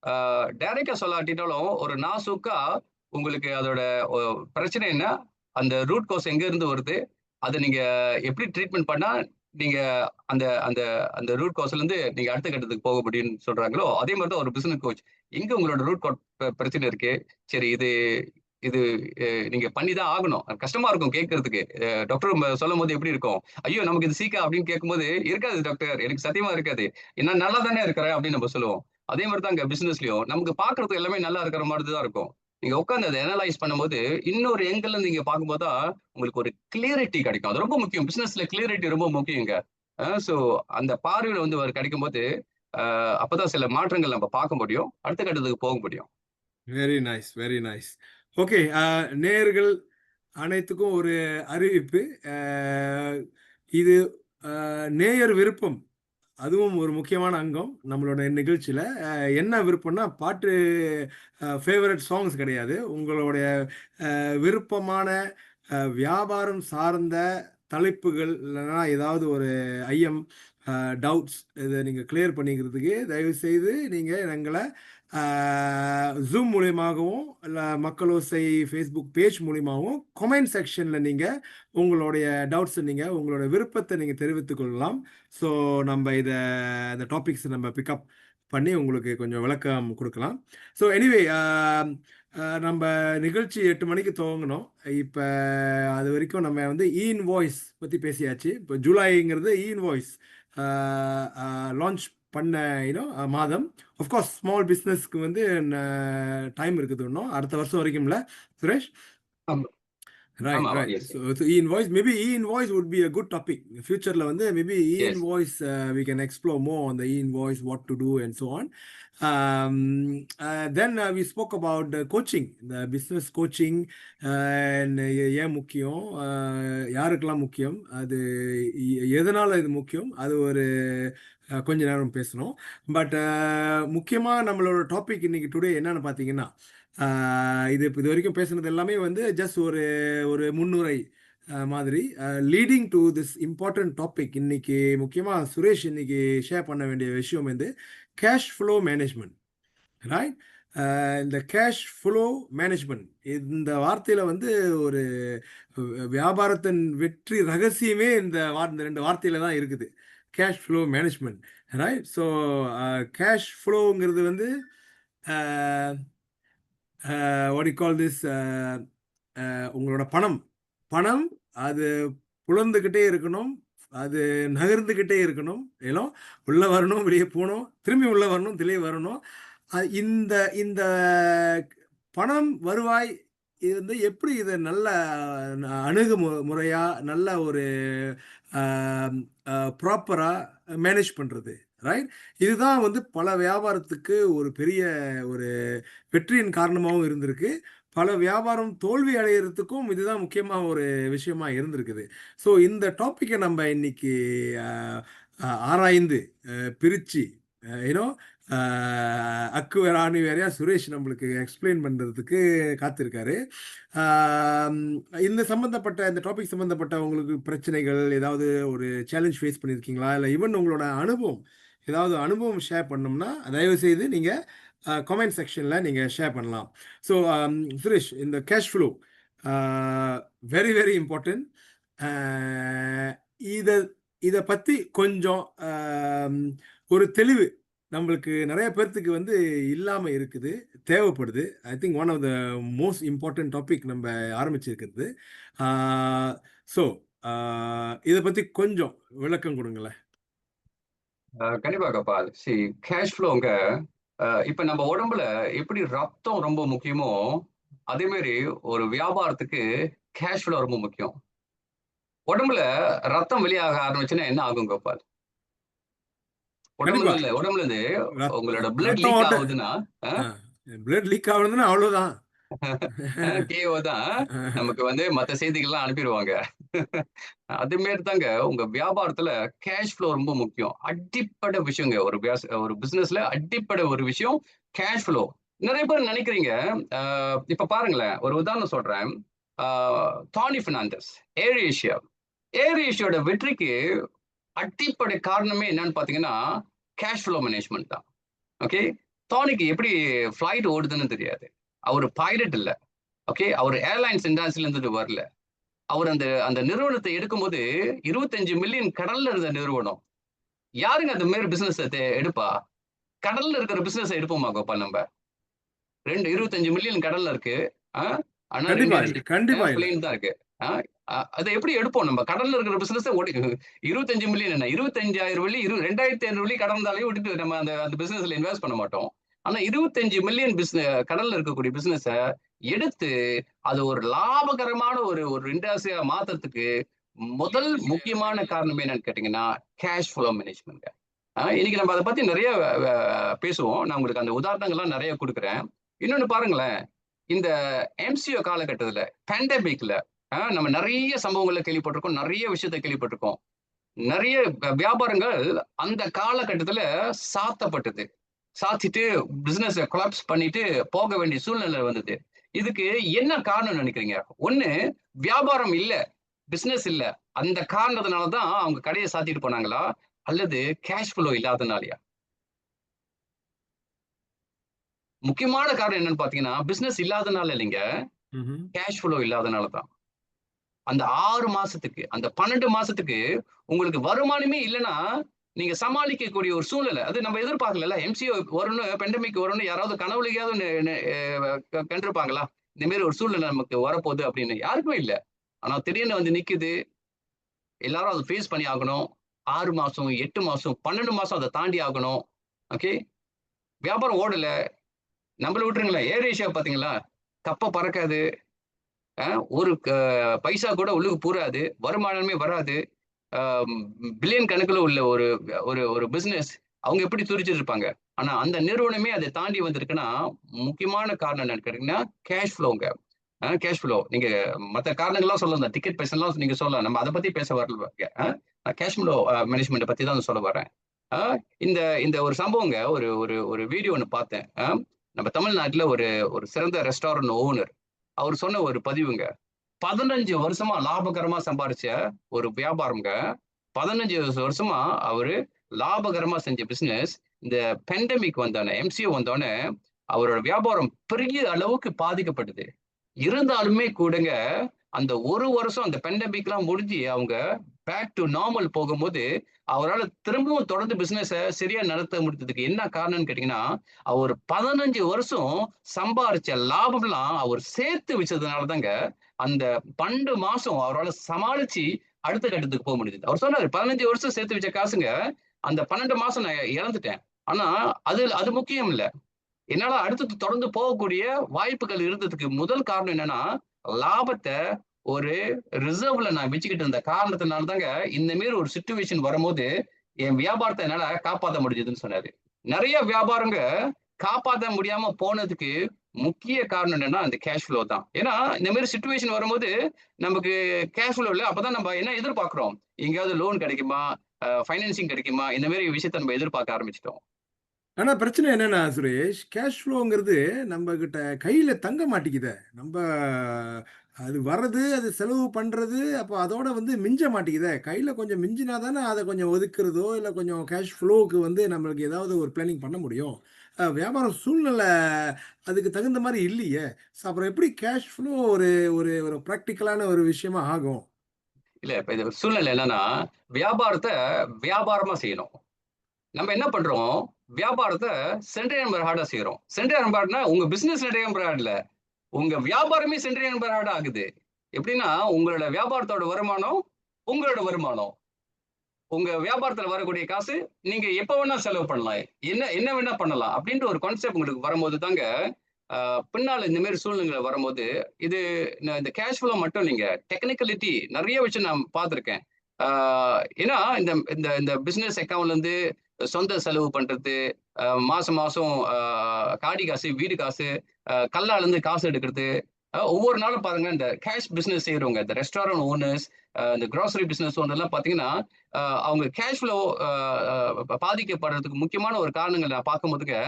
அ டைரக்ட்டா சொல்லாட்டிட்டாலும், ஒரு நாசூக்கா உங்களுக்கு அதோட ஒ பிரச்சனை என்ன? அந்த ரூட் காஸ் எங்க இருந்து வருது? அத நீங்க எப்படி ட்ரீட்மெண்ட் பண்ணா, நீங்க அந்த அந்த அந்த ரூட் காஸ்லருந்து நீங்க அடுத்த கட்டத்துக்கு போக முடியும்னு சொல்றாங்களோ, அதே மாரி தான் ஒரு பிசினஸ் கோச். எங்க உங்களோட ரூட் பிரச்சனை இருக்கு? சரி இது இது நீங்க பண்ணி தான் ஆகணும். கஷ்டமா இருக்கும் கேட்கறதுக்கு. டாக்டர் சொல்லும்போது எப்படி இருக்கும்? ஐயோ! நமக்கு இது சீக்கா அப்படின்னு கேட்கும்போது, இருக்காது டாக்டர். எனக்கு சத்தியமா இருக்காது. நான் நல்லா தானே இருக்கிறேன் அப்படின்னு நம்ம சொல்லுவோம். அதே மாரி தான் இங்க பிசினஸ்லயும். நமக்கு பார்க்கறதுக்கு எல்லாமே நல்லா இருக்கிற மாதிரி தான் இருக்கும். நீங்க உட்கார்ந்து அத அனலைஸ் பண்ணும்போது, இன்னொரு ஆங்கிள்ல நீங்க பார்க்கும்போது தான், உங்களுக்கு ஒரு கிளாரிட்டி கிடைக்கும். அது ரொம்ப முக்கியம். பிசினஸ்ல கிளாரிட்டி ரொம்ப முக்கியங்க. சோ அந்த பார்வையில வந்து ஒரு கிடைக்கும்போது, அப்பதான் சில மாற்றங்கள் நம்ம பார்க்க முடியும். அடுத்த கட்டத்துக்கு போக முடியும். Very nice, very nice. Okay. நேயர்கள் அனைத்துக்கும் ஒரு அறிவிப்பு. அ இது நேயர் விருப்பம். அதுவும் ஒரு முக்கியமான அங்கம் நம்மளோட நிகழ்ச்சியில. என்ன விருப்பம்னா, பாட்டு ஃபேவரைட் சாங்ஸ் கிடையாது. உங்களுடைய விருப்பமான வியாபாரம் சார்ந்த தலைப்புகள் இல்லைன்னா ஏதாவது ஒரு ஐயம், டவுட்ஸ் இதை நீங்கள் கிளியர் பண்ணிக்கிறதுக்கு தயவுசெய்து நீங்கள் எங்களை ஜூம் மூலியமாகவும் இல்லை மக்களோசை ஃபேஸ்புக் பேஜ் மூலியமாகவும் கமெண்ட் செக்ஷனில் நீங்கள் உங்களுடைய டவுட்ஸை நீங்கள் உங்களோட விருப்பத்தை நீங்கள் தெரிவித்துக் கொள்ளலாம். ஸோ நம்ம இந்த டாபிக்ஸ் நம்ம பிக்கப் பண்ணி உங்களுக்கு கொஞ்சம் விளக்கம் கொடுக்கலாம். ஸோ எனிவே நம்ம நிகழ்ச்சி 8 மணிக்கு துவங்கணும். இப்போ அது வரைக்கும் நம்ம வந்து இன்வாய்ஸ் பற்றி பேசியாச்சு. இப்போ ஜூலைங்கிறது இன்வாய்ஸ் லான்ச் பண்ண மாதம். ஆஃப்கோர்ஸ் ஸ்மால் பிஸ்னஸ்க்கு வந்து டைம் இருக்குது இன்னும் அடுத்த வருஷம் வரைக்கும்ல சுரேஷ்? Right, ஆமா, right. yes, So e-invoice, maybe e-invoice would be a good topic. Future வந்து maybe yes. e-invoice, we can explore more on the e-invoice, what to do and so on. Then we spoke about the coaching, the business coaching, and ஏன் முக்கியம், யாருக்கெல்லாம் முக்கியம், அது எதனால இது முக்கியம், அது ஒரு கொஞ்ச நேரம் பேசணும். பட் முக்கியமாக நம்மளோட டாபிக் இன்னைக்கு டுடே என்னன்னு பார்த்தீங்கன்னா, இது வரைக்கும் பேசுனது எல்லாமே வந்து ஜஸ்ட் ஒரு முன்னுரை மாதிரி leading to this important topic. இன்னைக்கு முக்கியமாக சுரேஷ் இன்னைக்கு ஷேர் பண்ண வேண்டிய விஷயம் வந்து கேஷ் ஃப்ளோ மேனேஜ்மெண்ட். ரைட்? இந்த கேஷ் ஃப்ளோ மேனேஜ்மெண்ட் இந்த வார்த்தையில் வந்து ஒரு வியாபாரத்தின் வெற்றி ரகசியமே இந்த 2 வார்த்தையில் தான் இருக்குது. Cash flow management. Right? So cash ஃப்ளோங்கிறது வந்து what do you call this, உங்களோட பணம் அது புலந்துக்கிட்டே இருக்கணும், அது நகர்ந்துக்கிட்டே இருக்கணும், ஏனோ உள்ளே வரணும், வெளியே போகணும், திரும்பி உள்ளே வரணும், வெளியே வரணும். இந்த இந்த பணம் வருவாய் இது வந்து எப்படி இதை நல்ல அணுகுமுறையாக நல்ல ஒரு ப்ராப்பராக மேனேஜ் பண்ணுறது. ரைட்? இதுதான் வந்து பல வியாபாரத்துக்கு ஒரு பெரிய ஒரு வெற்றியின் காரணமாகவும் இருந்திருக்கு. பல வியாபாரம் தோல்வி அடைகிறதுக்கும் இதுதான் முக்கியமாக ஒரு விஷயமா இருந்திருக்குது. ஸோ இந்த டாப்பிக்கை நம்ம இன்னைக்கு ஆராய்ந்து பிரித்து ஏன்னோ அக்கு வேற ஆணி வேறையா சுரேஷ் நம்மளுக்கு எக்ஸ்பிளைன் பண்ணுறதுக்கு காத்திருக்காரு. இந்த டாபிக் சம்மந்தப்பட்ட உங்களுக்கு பிரச்சனைகள் ஏதாவது ஒரு சேலஞ்ச் ஃபேஸ் பண்ணியிருக்கீங்களா, இல்லை ஈவன் உங்களோட அனுபவம் ஷேர் பண்ணோம்னா தயவுசெய்து நீங்கள் கமெண்ட் செக்ஷனில் நீங்கள் ஷேர் பண்ணலாம். ஸோ சுரேஷ், இந்த cash flow very very important. இதை பற்றி கொஞ்சம் ஒரு தெளிவு நம்மளுக்கு நிறைய பேர்த்துக்கு வந்து இல்லாமல் இருக்குது, தேவைப்படுது. I think one of the most important topic நம்ம ஆரம்பிச்சிருக்கிறது. ஸோ இதை பற்றி கொஞ்சம் விளக்கம் கொடுங்களேன். கண்டிப்பா கபால். கேஷ் ஃப்ளோங்க இப்ப நம்ம உடம்புல எப்படி ரத்தம் ரொம்ப முக்கியமோ அதே மாதிரி ஒரு வியாபாரத்துக்கு கேஷ் ஃப்ளோ ரொம்ப முக்கியம். உடம்புல ரத்தம் வெளியாக ஆரம்பிச்சுன்னா என்ன ஆகும் கோபால்? உடம்புல இருந்து உங்களோட பிளட் லீக் ஆகுதுன்னா பிளட் லீக் ஆகுதுன்னா அவ்வளவுதான், கேஓ தான் நமக்கு வந்து மற்ற செய்திகள்லாம் அனுப்பிடுவாங்க. அதே மாதிரி தாங்க உங்க வியாபாரத்துல கேஷ் ஃப்ளோ ரொம்ப முக்கியம். அடிப்படை விஷயங்க ஒரு பிசினஸ்ல அடிப்படை ஒரு விஷயம் கேஷ் ஃப்ளோ. நிறைய பேர் நினைக்கிறீங்க. இப்ப பாருங்களேன், ஒரு உதாரணம் சொல்றேன். தானி பினான்சஸ், ஏர் ஏஷியோட வெற்றிக்கு அடிப்படை காரணமே என்னன்னு பாத்தீங்கன்னா கேஷ் ஃப்ளோ மேனேஜ்மெண்ட் தான். ஓகே, தானிக்கு எப்படி ஃபிளைட் ஓடுதுன்னு தெரியாது, அவர் பைலட் இல்ல. ஓகே, அவர் ஏர்லைன்ஸ் இண்டஸ்ட்ரியில இருந்துட்டு வரல. அவர் அந்த நிறுவனத்தை எடுக்கும்போது 25 மில்லியன் கடல்ல இருந்த நிறுவனம். யாருங்க அந்த மாதிரி பிசினஸ் எடுப்பா? கடல்ல இருக்கிற பிசினஸ் எடுப்போமா கோபால்? நம்ம 25 மில்லியன் கடல்ல இருக்கு, ஆனா பிளேன் தான் இருக்கு. அதை எப்படி எடுப்போம்? நம்ம கடல்ல இருக்கிற பிசினஸ் 25 மில்லியன் என்ன 25,000 வெள்ளி 2,500 வெள்ளி கடந்தாலே விட்டுட்டு நம்ம அந்த பிசினஸ்ல இன்வெஸ்ட் பண்ண மாட்டோம். ஆனா 25 மில்லியன் கடல்ல இருக்கக்கூடிய பிசினஸ எடுத்து அது ஒரு லாபகரமான ஒரு இண்டஸ்ட்ரியா மாத்துறதுக்கு முதல் முக்கியமான காரணம் என்னன்னு கேட்டீங்கன்னா கேஷ் ஃப்ளோ மேனேஜ்மெண்ட். இன்னைக்கு நம்ம அதை பத்தி நிறைய பேசுவோம். நான் உங்களுக்கு அந்த உதாரணங்கள்லாம் நிறைய கொடுக்குறேன். இன்னொன்னு பாருங்களேன், இந்த எம்சிஓ காலகட்டத்துல பேண்டமிக்ல நம்ம நிறைய சம்பவங்களை கேள்விப்பட்டிருக்கோம், நிறைய விஷயத்த கேள்விப்பட்டிருக்கோம். நிறைய வியாபாரங்கள் அந்த காலகட்டத்துல சாத்திட்டு பிசினஸ் கொலாப்ஸ் பண்ணிட்டு போக வேண்டிய சூழ்நிலை வந்தது. இதுக்கு என்ன காரணம் நினைக்கிறீங்க? ஒண்ணு, வியாபாரம் இல்ல, பிசினஸ் இல்ல, அந்த காரணத்தினால தான் அவங்க கடைய சாத்திட்டு போனாங்களா? அல்லது கேஷ் ஃப்ளோ இல்லாதனாலயா? முக்கியமான காரணம் என்னன்னு பார்த்தீங்கன்னா, பிசினஸ் இல்லாதனால இல்லைங்க. ம்ஹ்ம். கேஷ் ஃப்ளோ இல்லாதனால தான். அந்த 6 மாசத்துக்கு, அந்த 12 மாசத்துக்கு உங்களுக்கு வருமானமே இல்லன்னா, நீங்க சமாளிக்கக்கூடிய ஒரு சூழ்நிலை. அது நம்ம எதிர்பார்க்கலல்ல. எம்சிஓ வரும்னு, பேண்டமிக் வரும்னு யாராவது கனவுலயாவது நெ நெ கண்டிருப்பாங்களா? இந்த மாரி ஒரு சூழ்நிலை நமக்கு வரப்போகுது அப்படின்னு. யாருக்குமே இல்ல. ஆனா திடீர்னு வந்து நிக்குது. எல்லாரும் அத ஃபேஸ் பண்ணி ஆகணும். 6 மாசம், 8 மாசம், 12 மாசம் அத தாண்டி ஆகணும். ஓகே. வியாபாரம் ஓடல. நம்மள விட்டுருங்களேன். ஏர் ஏசியா பார்த்தீங்களா? கப்ப பறக்காது. அ ஒரு பைசா கூட உள்ளுக்கு பூராது. வருமானமே வராது. அ பில்லியன் கணக்குல உள்ள ஒரு ஒரு ஒரு பிசினஸ். அவங்க எப்படி துடிச்சிட்டு இருப்பாங்க. ஆனா அந்த நிறுவனமே அத தாண்டி வந்திருக்குன்னா, முக்கியமான காரணம் என்னன்னு கேட்டீங்கன்னா, கேஷ் ஃப்ளோங்க. Cash flow. நீங்க மத்த காரணங்கள்லாம் சொல்லலாம். டிக்கெட் பர்சன்லாம் நீங்க சொல்லலாம். நம்ம அத பத்தி பேச வரல. நான் கேஷ் ஃப்ளோ மேனேஜ்மென்ட்ட பத்தி தான் சொல்ல வரேன். அ இந்த இந்த ஒரு சம்பவங்க ஒரு ஒரு ஒரு வீடியோ ஒண்ணு பார்த்தேன். நம்ம தமிழ்நாட்டுல ஒரு ஒரு சிறந்த ரெஸ்டாரண்ட் ஓனர். அவர் சொன்ன ஒரு பதிவுங்க. 15 வருஷமா லாபகரமா சம்பாரிச்ச ஒரு வியாபாரம்ங்க. 15 வருஷமா அவரு லாபகரமா செஞ்ச பிசினஸ், இந்த பேண்டமிக் வந்தோனே, எம்சிஓ வந்தோனே, அவரோட வியாபாரம் பெரிய அளவுக்கு பாதிக்கப்பட்டது. இருந்தாலுமே கூடங்க, அந்த 1 வருஷம் அந்த பேண்டமிக்லாம் முடிஞ்சு அவங்க பேக் டூ நார்மல் போகும்போது, அவரால திரும்பவும் தொடர்ந்து பிசினஸ சரியா நடத்த முடிஞ்சதுக்கு என்ன காரணம்னு கேட்டீங்கன்னா, அவர் 15 வருஷம் சம்பாரிச்ச லாபம்லாம் அவர் சேர்த்து வச்சதுனால தாங்க, அந்த 12 மாசம் அவரால சமாளிச்சு அடுத்த கட்டத்துக்கு முடிஞ்சது. அவர் சொன்னாரு, "15 வருஷம் சேர்த்து வச்ச காசுங்க, அந்த 12 மாசம் நான் இழந்துட்டேன். ஆனா, அது அது முக்கியம் இல்ல. என்னால அடுத்தது தொடர்ந்து போகக்கூடிய வாய்ப்புகள் இருந்ததுக்கு முதல் காரணம் என்னன்னா, லாபத்த ஒரு ரிசர்வ்ல நான் வச்சுக்கிட்டு இருந்த காரணத்தினால தாங்க, இந்த மாரி ஒரு சிச்சுவேஷன் வரும்போது, என் வியாபாரத்த என்னால காப்பாத்த முடிஞ்சதுன்னு சொன்னாரு. நெறைய வியாபாரங்க காப்பாத்த முடியாம போனதுக்கு முக்கிய காரணம் என்னன்னா, அந்த கேஷ் ஃப்ளோ தான். ஏன்னா, இந்த மாரி சிச்சுவேஷன் வரும்போது, நமக்கு கேஷ் ஃப்ளோ இல்ல. அப்பதான் நம்ம என்ன எதிர்பார்க்கிறோம்? எங்கேயாவது லோன் கிடைக்குமா? ஃபைனான்சிங் கிடைக்குமா? இந்த மாரி விஷயத்த நம்ம எதிர்பார்க்க ஆரம்பிச்சுட்டோம். ஆனா பிரச்சனை என்னன்னா சுரேஷ், கேஷ் ஃப்ளோங்கிறது நம்மகிட்ட கையில தங்க மாட்டேங்குதே. நம்ப அது வர்றது, அது செலவு பண்றது, அப்போ அதோட வந்து மிஞ்ச மாட்டேங்குதே. கையில கொஞ்சம் மிஞ்சினா தானே அத கொஞ்சம் ஒதுக்குறதோ, இல்ல கொஞ்சம் கேஷ் ஃப்ளோவுக்கு வந்து நம்மளுக்கு ஏதாவது ஒரு பிளானிங் பண்ண முடியும். வியாபாரம் சூழ்நிலை அதுக்கு தகுந்த மாரி இல்லையே. அப்புறம் எப்படி கேஷ் ஃப்ளோ ஒரு ஒரு ஒரு பிராக்டிகலான ஒரு விஷயமா ஆகும்? இல்ல இப்ப இது சூழ்நிலை என்னன்னா, வியாபாரத்த வியாபாரமா செய்யணும். நம்ம என்ன பண்றோம்? வியாபாரத்த சென்ட்ரல் பர்ஹாடா செய்றோம். சென்ட்ரல் பர்ஹாட்னா உங்க பிசினஸ் சென்ட்ரல் பர்ஹாட் இல்ல. உங்க வியாபாரமே சென்ட்ரல் பர்ஹாட் ஆகுது. எப்படின்னா, உங்களோட வியாபாரத்தோட வருமானம், உங்களோட வருமானம். உங்க வியாபாரத்துல வரக்கூடிய காசு, நீங்க எப்ப வேணா செலவு பண்ணலாம். என்ன என்ன வேணா பண்ணலாம். அப்படின்ற ஒரு கான்செப்ட் உங்களுக்கு வரும்போது தாங்க, அ பின்னால இந்த மாரி சூழ்நிலை வரும்போது, இது இந்த கேஷ் ஃப்ளோ மட்டும் இல்லைங்க. டெக்னிக்காலிட்டி நெறைய விஷயம் நான் பார்த்திருக்கேன். ஆ ஏன்னா இந்த இந்த இந்த பிசினஸ் அக்கவுண்ட்லருந்து சொந்த செலவு பண்றது, மாசம் மாசம் காடி காசு, வீடு காசு, கல்லாலருந்து காசு எடுக்கிறது. ஒவ்வொரு நாளும் பாருங்க, இந்த கேஷ் பிசினஸ் செய்றவங்க, இந்த ரெஸ்டாரண்ட் ஓனர்ஸ், இந்த கிராசரி பிசினஸ் ஓனர்லாம் பார்த்தீங்கன்னா, அ அவங்க கேஷ் ஃப்ளோ அ அ பாதிக்கப்படுறதுக்கு முக்கியமான ஒரு காரணங்கள் நான் பார்க்கும்போதுங்க,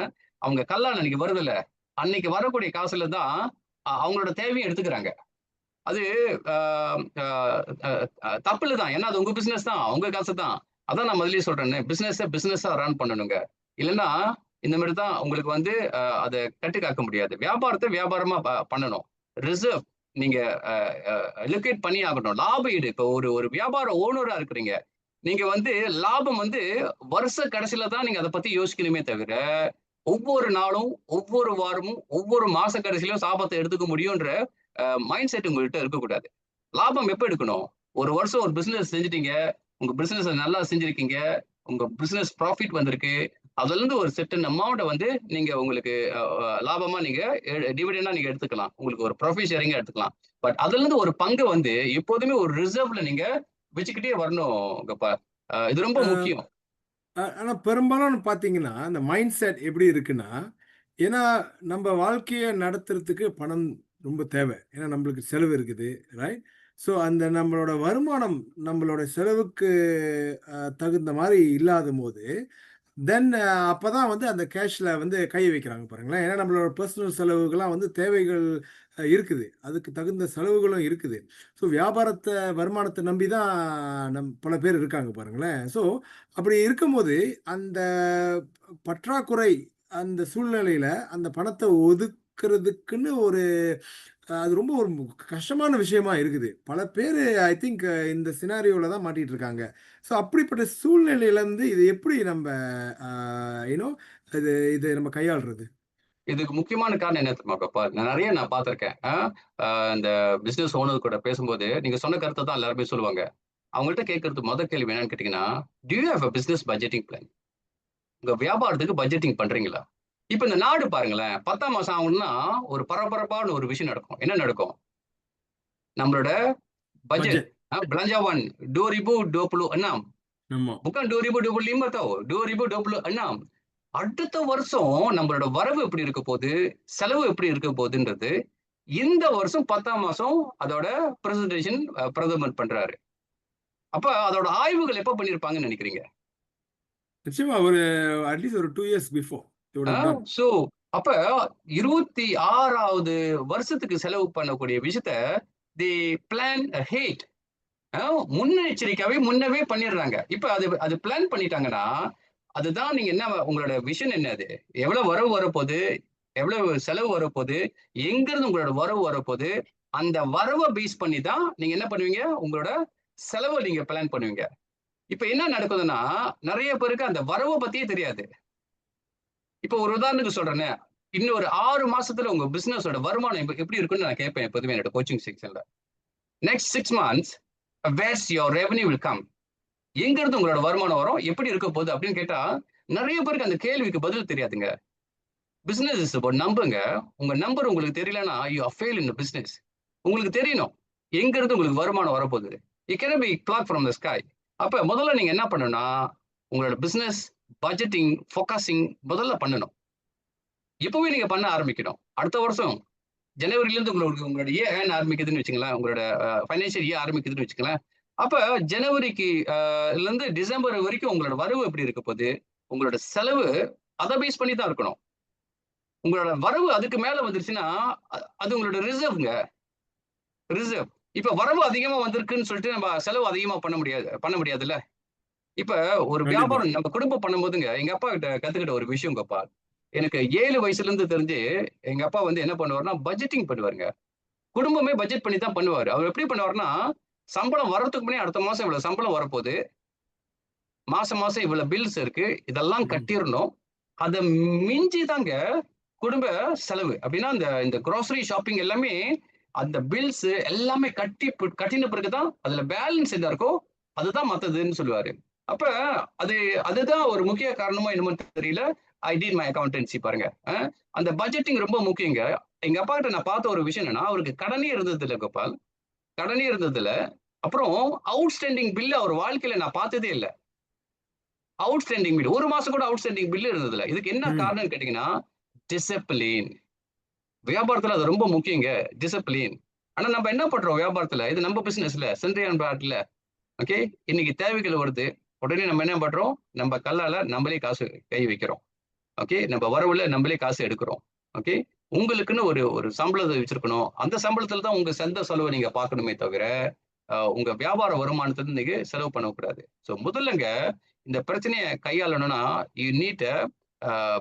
அவங்க கல்லால் அன்னைக்கு வருதுல்ல, அன்னைக்கு வரக்கூடிய காசுல தான் அவங்களோட தேவையும் எடுத்துக்கிறாங்க. அது அ அ அ தப்பில்ல தான். ஏன்னா அது உங்க பிசினஸ் தான். உங்க காசு தான். அதான் நான் முதல்லயே சொல்றேனே, பிசினஸ பிசினஸா ரன் பண்ணணுங்க. இல்லன்னா, இந்த மாரி தான் உங்களுக்கு வந்து அத கட்டுக்காக்க முடியாது. வியாபாரத்த வியாபாரமா பண்ணணும். ரிசர்வ் நீங்க அ அ அலோகேட் பண்ணி ஆகணும். லாப ஈடு இப்ப ஒரு ஒரு வியாபார ஓனரா இருக்கிறீங்க. நீங்க வந்து லாபம் வந்து வருஷ கடைசில தான் நீங்க அத பத்தி யோசிக்கணுமே தவிர, ஒவ்வொரு நாளும், ஒவ்வொரு வாரமும், ஒவ்வொரு மாச கடைசியிலும் லாபத்த எடுத்துக்க முடியுன்ற மைண்ட் செட் உங்ககிட்ட இருக்கக்கூடாது. லாபம் எப்ப எடுக்கணும்? ஒரு வருஷம் ஒரு பிசினஸ் செஞ்சுட்டீங்க. உங்க பிசினஸ நல்லா செஞ்சிருக்கீங்க. உங்க பிசினஸ் ப்ராஃபிட் வந்திருக்கு. அதுலருந்து ஒரு செர்டைன் அமௌண்ட்ட வந்து நீங்க உங்களுக்கு அ அ லாபமா நீங்க டிவிடெண்டா நீங்க எடுத்துக்கலாம். உங்களுக்கு ஒரு ப்ராஃபிட் ஷேரிங்கா எடுத்துக்கலாம். பட் அதுலருந்து ஒரு பங்கு வந்து எப்போதுமே ஒரு ரிசர்வ்ல நீங்க வச்சுக்கிட்டே வரணும் கப்பா. இது ரொம்ப அ முக்கியம். ஆனா பெரும்பாலான பார்த்தீங்கன்னா, அந்த மைண்ட் செட் எப்படி இருக்குன்னா, ஏன்னா நம்ப வாழ்க்கைய நடத்துறதுக்கு பணம் ரொம்ப தேவை. ஏன்னா நம்மளுக்கு செலவு இருக்குது. ரைட்? ஸோ அந்த நம்மளோட வருமானம் நம்மளோட செலவுக்கு தகுந்த மாரி இல்லாதபோது, தென் அப்பதான் வந்து அந்த கேஷ்ல வந்து கை வைக்கிறாங்க பாருங்களேன். ஏன்னா நம்மளோட பெர்சனல் செலவுகள்லாம் வந்து தேவைகள் இருக்குது. அதுக்கு தகுந்த செலவுகளும் இருக்குது. ஸோ வியாபாரத்த வருமானத்த நம்பி தான் பல பேர் இருக்காங்க பாருங்களேன். ஸோ அப்படி இருக்கும்போது அந்த பற்றாக்குறை அந்த சூழ்நிலையில அந்த பணத்த ஒதுக்குறதுக்குன்னு ஒரு அது ரொம்ப ஒரு கஷ்டமான விஷயமா இருக்குது. பல பேரு ஐ திங்க் இந்த சினாரியோல தான் மாட்டிட்டு இருக்காங்க. ஸோ அப்படிப்பட்ட சூழ்நிலையிலருந்து இது எப்படி நம்ப அ யூ நோ இது இது நம்ம கையாள்றது? இதுக்கு முக்கியமான காரணம் என்ன தெரியுமா கோபால்? நான் பார்த்திருக்கேன். இந்த பிசினஸ் ஓனர் கூட பேசும்போது, நீங்க சொன்ன கருத்த தான் எல்லாருமே சொல்லுவாங்க. அவங்கள்ட்ட கேட்கறது கேள்வி என்னன்னு கேட்டீங்கன்னா, "do you have a business budgeting plan?" உங்க வியாபாரத்துக்கு பட்ஜெட்டிங் பண்றீங்களா? இப்ப இந்த நாடு பாருங்களேன், 10ஆம் மாசம் ஆகணும்னா, ஒரு பரபரப்பான ஒரு விஷயம் நடக்கும். என்ன நடக்கும்? நம்மளோட பட்ஜெட். பட்ஜெட். belanjawan 2026. ஆமா. Bukan 2025 tau. 2026. அடுத்த வருஷம் நம்மளோட வரவு எப்படி இருக்க போகுது? செலவு எப்படி இருக்க போகுதுன்றது, இந்த வருஷம் 10ஆம் மாசம் அதோட பிரசன்டேஷன் பிரதமர் பண்றாரு. அப்ப அதோட ஆய்வுகள் எப்ப பண்ணியிருப்பாங்கன்னு நெனைக்கிறீங்க? நிச்சயமா ஒரு அட்லீஸ்ட் ஒரு 2 years before you would uh have done. So அப்ப 26வது வருஷத்துக்கு செலவு பண்ணக்கூடிய விஷயத்த, தி பிளான் அஹெட். ஆ முன்னெச்சரிக்கையாவே முன்னவே பண்ணிடுறாங்க. இப்ப அது அது பிளான் பண்ணிட்டாங்கன்னா, அதுதான் நீங்க என்ன உங்களோட விஷன் என்னது? எவ்வளவு வரவு வரப்போது? எவ்வளவு செலவு வரப்போது? எங்கிருந்து உங்களோட வரவு வரப்போது? அந்த வரவ பேஸ் பண்ணி தான் நீங்க என்ன பண்ணுவீங்க? உங்களோட செலவ நீங்க பிளான் பண்ணுவீங்க. இப்ப என்ன நடக்குதுன்னா, நெறைய பேருக்கு அந்த வரவ பத்தியே தெரியாது. இப்ப ஒரு உதாரணத்துக்கு சொல்றேனே, இன்னும் ஒரு 6 மாசத்துல உங்க பிசினஸோட வருமானம் எப்படி இருக்குன்னு நான் கேட்பேன் எப்போதுமே என்னோட கோச்சிங் செக்ஷன்ல. Next 6 months where's your revenue will come. எங்க இருந்து உங்களோட வருமானம் வரும்? எப்படி இருக்க போகுது? அப்படின்னு கேட்டா, நெறைய பேருக்கு அந்த கேள்விக்கு பதில் தெரியாதுங்க. பிசினஸ் இஸ் அபௌட் நம்புங்க. உங்க நம்பர் உங்களுக்கு தெரியலன்னா, you are fail in the business. உங்களுக்கு தெரியணும். எங்க இருந்து உங்களுக்கு வருமானம் வரப்போகுது? It cannot be plug from the sky. அப்ப முதல்ல நீங்க என்ன பண்ணணும்னா, உங்களோட பிசினஸ் பட்ஜெட்டிங், ஃபோகஸிங் முதல்ல பண்ணணும். இப்பவே நீங்க பண்ண ஆரம்பிக்கணும். அடுத்த வருஷம் ஜனவரியிலிருந்து உங்களுக்கு உங்களோட இயர் ஏர்ன் ஆரம்பிக்குதுன்னு வச்சுங்களேன். உங்களோட ஃபைனான்சியல் இயர் ஆரம்பிக்குதுன்னு வச்சுக்கங்களேன். அப்ப ஜனவரிக்கு இருந்து டிசம்பர் வரைக்கும் உங்களோட வரவு எப்படி இருக்க போது? உங்களோட செலவு அத பேஸ் பண்ணி தான் இருக்கணும். உங்களோட வரவு அதுக்கு மேல வந்துருச்சுன்னா, அது உங்களோட ரிசர்வ்ங்க. ரிசர்வ். இப்ப வரவு அதிகமா வந்திருக்குன்னு சொல்லிட்டு நம்ம செலவு அதிகமா பண்ண முடியாதுல்ல. இப்ப ஒரு கண்டிப்பா. வியாபாரம் நம்ம குடும்பம் பண்ணும்போதுங்க, எங்க அப்பா கிட்ட கத்துக்கிட்ட ஒரு விஷயம் கோப்பா. எனக்கு 7 வயசுல இருந்து தெரிஞ்சு, எங்க அப்பா வந்து என்ன பண்ணுவாருன்னா, பட்ஜெட்டிங் பண்ணுவாருங்க. குடும்பமே பட்ஜெட் பண்ணி தான் பண்ணுவாரு. அவர் எப்படி பண்ணுவாருன்னா, சம்பளம் வர்றதுக்கு முன்னாடி அடுத்த மாசம் இவ்வளவு சம்பளம் வரப்போது. மாசம் மாசம் இவ்வளவு பில்ஸ் இருக்கு. இதெல்லாம் ம். கட்டிறணும். அத மிஞ்சி தாங்க குடும்ப செலவு. அப்படின்னா, இந்த இந்த குரோசரி ஷாப்பிங் எல்லாமே அந்த பில்ஸ் எல்லாமே கட்டின பிறகு தான் அதுல பேலன்ஸ் என்ன இருக்கோ, அதுதான் மத்ததுன்னு சொல்லுவாரு. அப்ப அது அதுதான் ஒரு முக்கிய காரணமோ என்னமோ தெரியல. ஐ டிட் மை அக்கவுண்டன்சி பாருங்க. அந்த பட்ஜெட்டிங் ரொம்ப முக்கியங்க. எங்க அப்பாகிட்ட நான் பார்த்த ஒரு விஷயம் என்னன்னா, அவருக்கு கடனே இருந்தது இல்ல கோபால். கடனே இருந்ததில்ல. அப்புறம் அவுட்ஸ்டாண்டிங் பில் அவர் வாழ்க்கையில நான் பார்த்ததே இல்ல. Outstanding bill. 1 மாசம் கூட அவுட்ஸ்டாண்டிங் பில் இருந்ததில்ல. இதுக்கு என்ன ம். காரணம்னு கேட்டீங்கன்னா, டிசிப்ளின். வியாபாரத்துல அது ரொம்ப முக்கியங்க. டிசிப்ளின். ஆனா நம்ம என்ன பண்றோம் வியாபாரத்துல? இது நம்ம பிசினஸ்ல. சென்ட்ரியான் பிராட்ல. ஓகே. இன்னைக்கு தேவைகள் வருது. உடனே நம்ம என்ன பண்றோம்? நம்ம கல்லால நம்மளே காசு கை வைக்கிறோம். ஓகே. நம்ம வரவுல நம்மளே காசு எடுக்கிறோம். ஓகே. உங்களுக்குன்னு ஒரு ஒரு சம்பளத்த வச்சிருக்கணும். அந்த சம்பளத்துல தான் உங்க சொந்த செலவ நீங்க பார்க்கணுமே தவிர, உங்க வியாபார வருமானத்துல நீங்க செலவு பண்ணக்கூடாது. முதல்லங்க இந்த பிரச்சனைய கையாளணும்னா, யூ நீட்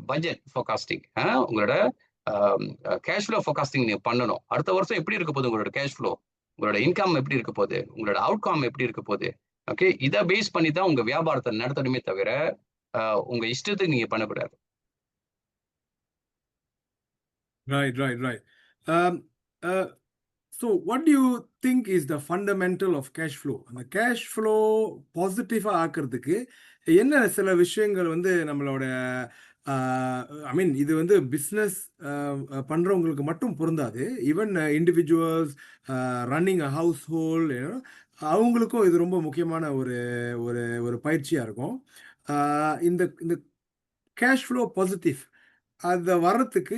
பட்ஜெட் ஃபோர்காஸ்டிங். உங்களோட அ கேஷ் ஃப்ளோ ஃபோர்காஸ்டிங் நீங்க பண்ணணும். அடுத்த வருஷம் எப்படி இருக்க போகுது உங்களோட கேஷ் ஃப்ளோ? உங்களோட இன்கம் எப்படி இருக்க போகுது? உங்களோட அவுட்கம் எப்படி இருக்க போகுது? ஓகே. இத பேஸ் பண்ணி தான் உங்க வியாபாரத்த நடத்தணுமே தவிர, அ உங்க இஷ்டத்துக்கு நீங்க பண்ணக்கூடாது. Right, right, right. Um uh so what do you think is the fundamental of cash flow? அந்த கேஷ் ஃப்ளோ பாசிட்டிவா ஆக்குறதுக்கு என்ன சில விஷயங்கள் வந்து நம்மளோட அ ஐ மீன் இது வந்து பிசினஸ் அ அ பண்றவங்களுக்கு மட்டும் பொருந்தாது. Even individuals running a house hold அவங்களுக்கும் இது ரொம்ப முக்கியமான ஒரு ஒரு ஒரு பயிற்சியா இருக்கும். அ இந்த இந்த கேஷ் ஃப்ளோ பாசிட்டிவ் அத வர்றதுக்கு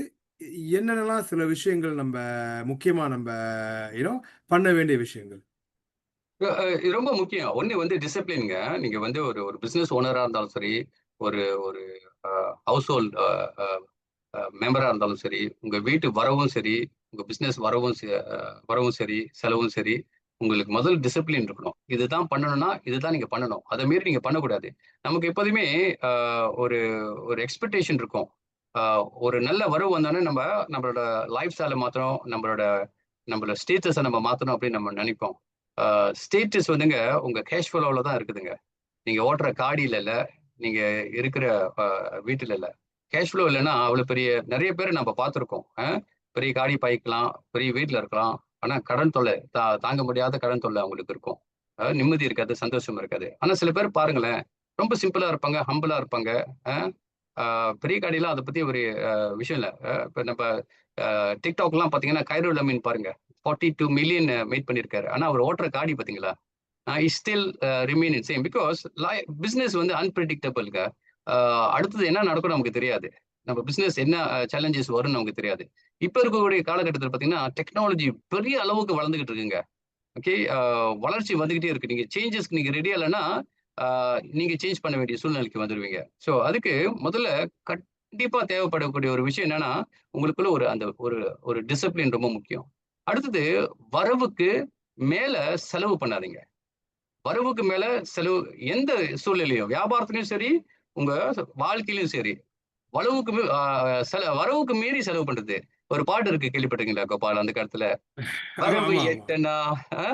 என்னென்னலாம் சில விஷயங்கள் முக்கியமா யூ நோ பண்ண வேண்டிய விஷயங்கள்? இது ரொம்ப முக்கியம். ஒண்ணு வந்து டிசிப்ளின்ங்க. நீங்க வந்து ஒரு ஒரு பிசினஸ் ஓனரா இருந்தாலும் சரி, ஒரு ஒரு ஹவுஸ் ஹோல்ட் மெம்பரா இருந்தாலும் சரி, உங்க வீட்டு வரவும் சரி, உங்க பிசினஸ் வரவும் சரி, செலவும் சரி, உங்களுக்கு முதல் டிசிப்ளின் இருக்கணும். இதுதான் பண்ணணும்னா, இதுதான் நீங்க பண்ணணும். அத மீறி நீங்க பண்ணக்கூடாது. நமக்கு எப்போதுமே அ ஒரு ஒரு எக்ஸ்பெக்டேஷன் இருக்கும். அ ஒரு நல்ல வரவு வந்தோனே நம்மளோட லைஃப் ஸ்டைல மாத்தணும். நம்மளோட ஸ்டேட்டஸ நம்ம மாத்தணும் அப்படின்னு நம்ம நெனைப்போம். ஸ்டேட்டஸ் வந்துங்க உங்க கேஷ் ஃப்ளோல தான் இருக்குதுங்க. நீங்க ஓட்டுற காடியில இல்ல. நீங்க இருக்கிற அ வீட்டுல இல்ல. கேஷ் ஃப்ளோ இல்லன்னா, அவ்வளோ பெரிய நெறைய பேர நம்ம பார்த்துருக்கோம். பெரிய காடி பாய்க்கலாம், பெரிய வீட்ல இருக்கலாம். ஆனா கடன் தொல்லை தாங்க முடியாத கடன் தொல்லை அவங்களுக்கு இருக்கும். நிம்மதி இருக்காது, சந்தோஷம் இருக்காது. ஆனா சில பேர் பாருங்களேன், ரொம்ப சிம்பிளா இருப்பாங்க, ஹம்பிளா இருப்பாங்க. அ ஆ பெரிய காடிலாம் அத பத்தி ஒரு விஷயம் இல்ல. இப்ப நம்ப TikTokலாம் பார்த்தீங்கன்னா, கைரோ லமீன் பாருங்க. 42 மில்லியன் மேக் பண்ணியிருக்காரு. ஆனா அவர் ஓட்டுற காடி பார்த்தீங்களா? Still remain in same because business வந்து அன்பிரடிக்டபிள்ங்க. அடுத்தது என்ன நடக்கும்னு நமக்கு தெரியாது. நம்ம பிசினஸ் என்ன சேலஞ்சஸ் வரும்னு நமக்கு தெரியாது. இப்ப இருக்கக்கூடிய காலகட்டத்தில பார்த்தீங்கன்னா, டெக்னாலஜி பெரிய அளவுக்கு வளர்ந்துகிட்டு இருக்குங்க. ஓகே. வளர்ச்சி வந்துகிட்டே இருக்கு. நீங்க சேஞ்சஸ்க்கு நீங்க ரெடியா இல்லன்னா, ஆ நீங்க சேஞ்ச் பண்ண வேண்டிய சூழ்நிலைக்கு வந்துருவீங்க. ஸோ அதுக்கு முதல்ல கண்டிப்பா தேவைப்படக்கூடிய ஒரு விஷயம் என்னன்னா, உங்களுக்குள்ள ஒரு ஒரு டிசிப்ளின் ரொம்ப முக்கியம். அடுத்தது வரவுக்கு மேல செலவு பண்ணாதீங்க. வரவுக்கு மேல செலவு எந்த சூழ்நிலையும், வியாபாரத்திலயும் சரி, உங்க வாழ்க்கையிலயும் சரி. வளவுக்கு மீ அ செல வரவுக்கு மீறி செலவு பண்றது. ஒரு பாட்டு இருக்கு கேள்விப்பட்டிருக்கீங்களா கோபால் அந்த காலத்துல? "வரவு ஆமா, ஆமா. எட்டனா அ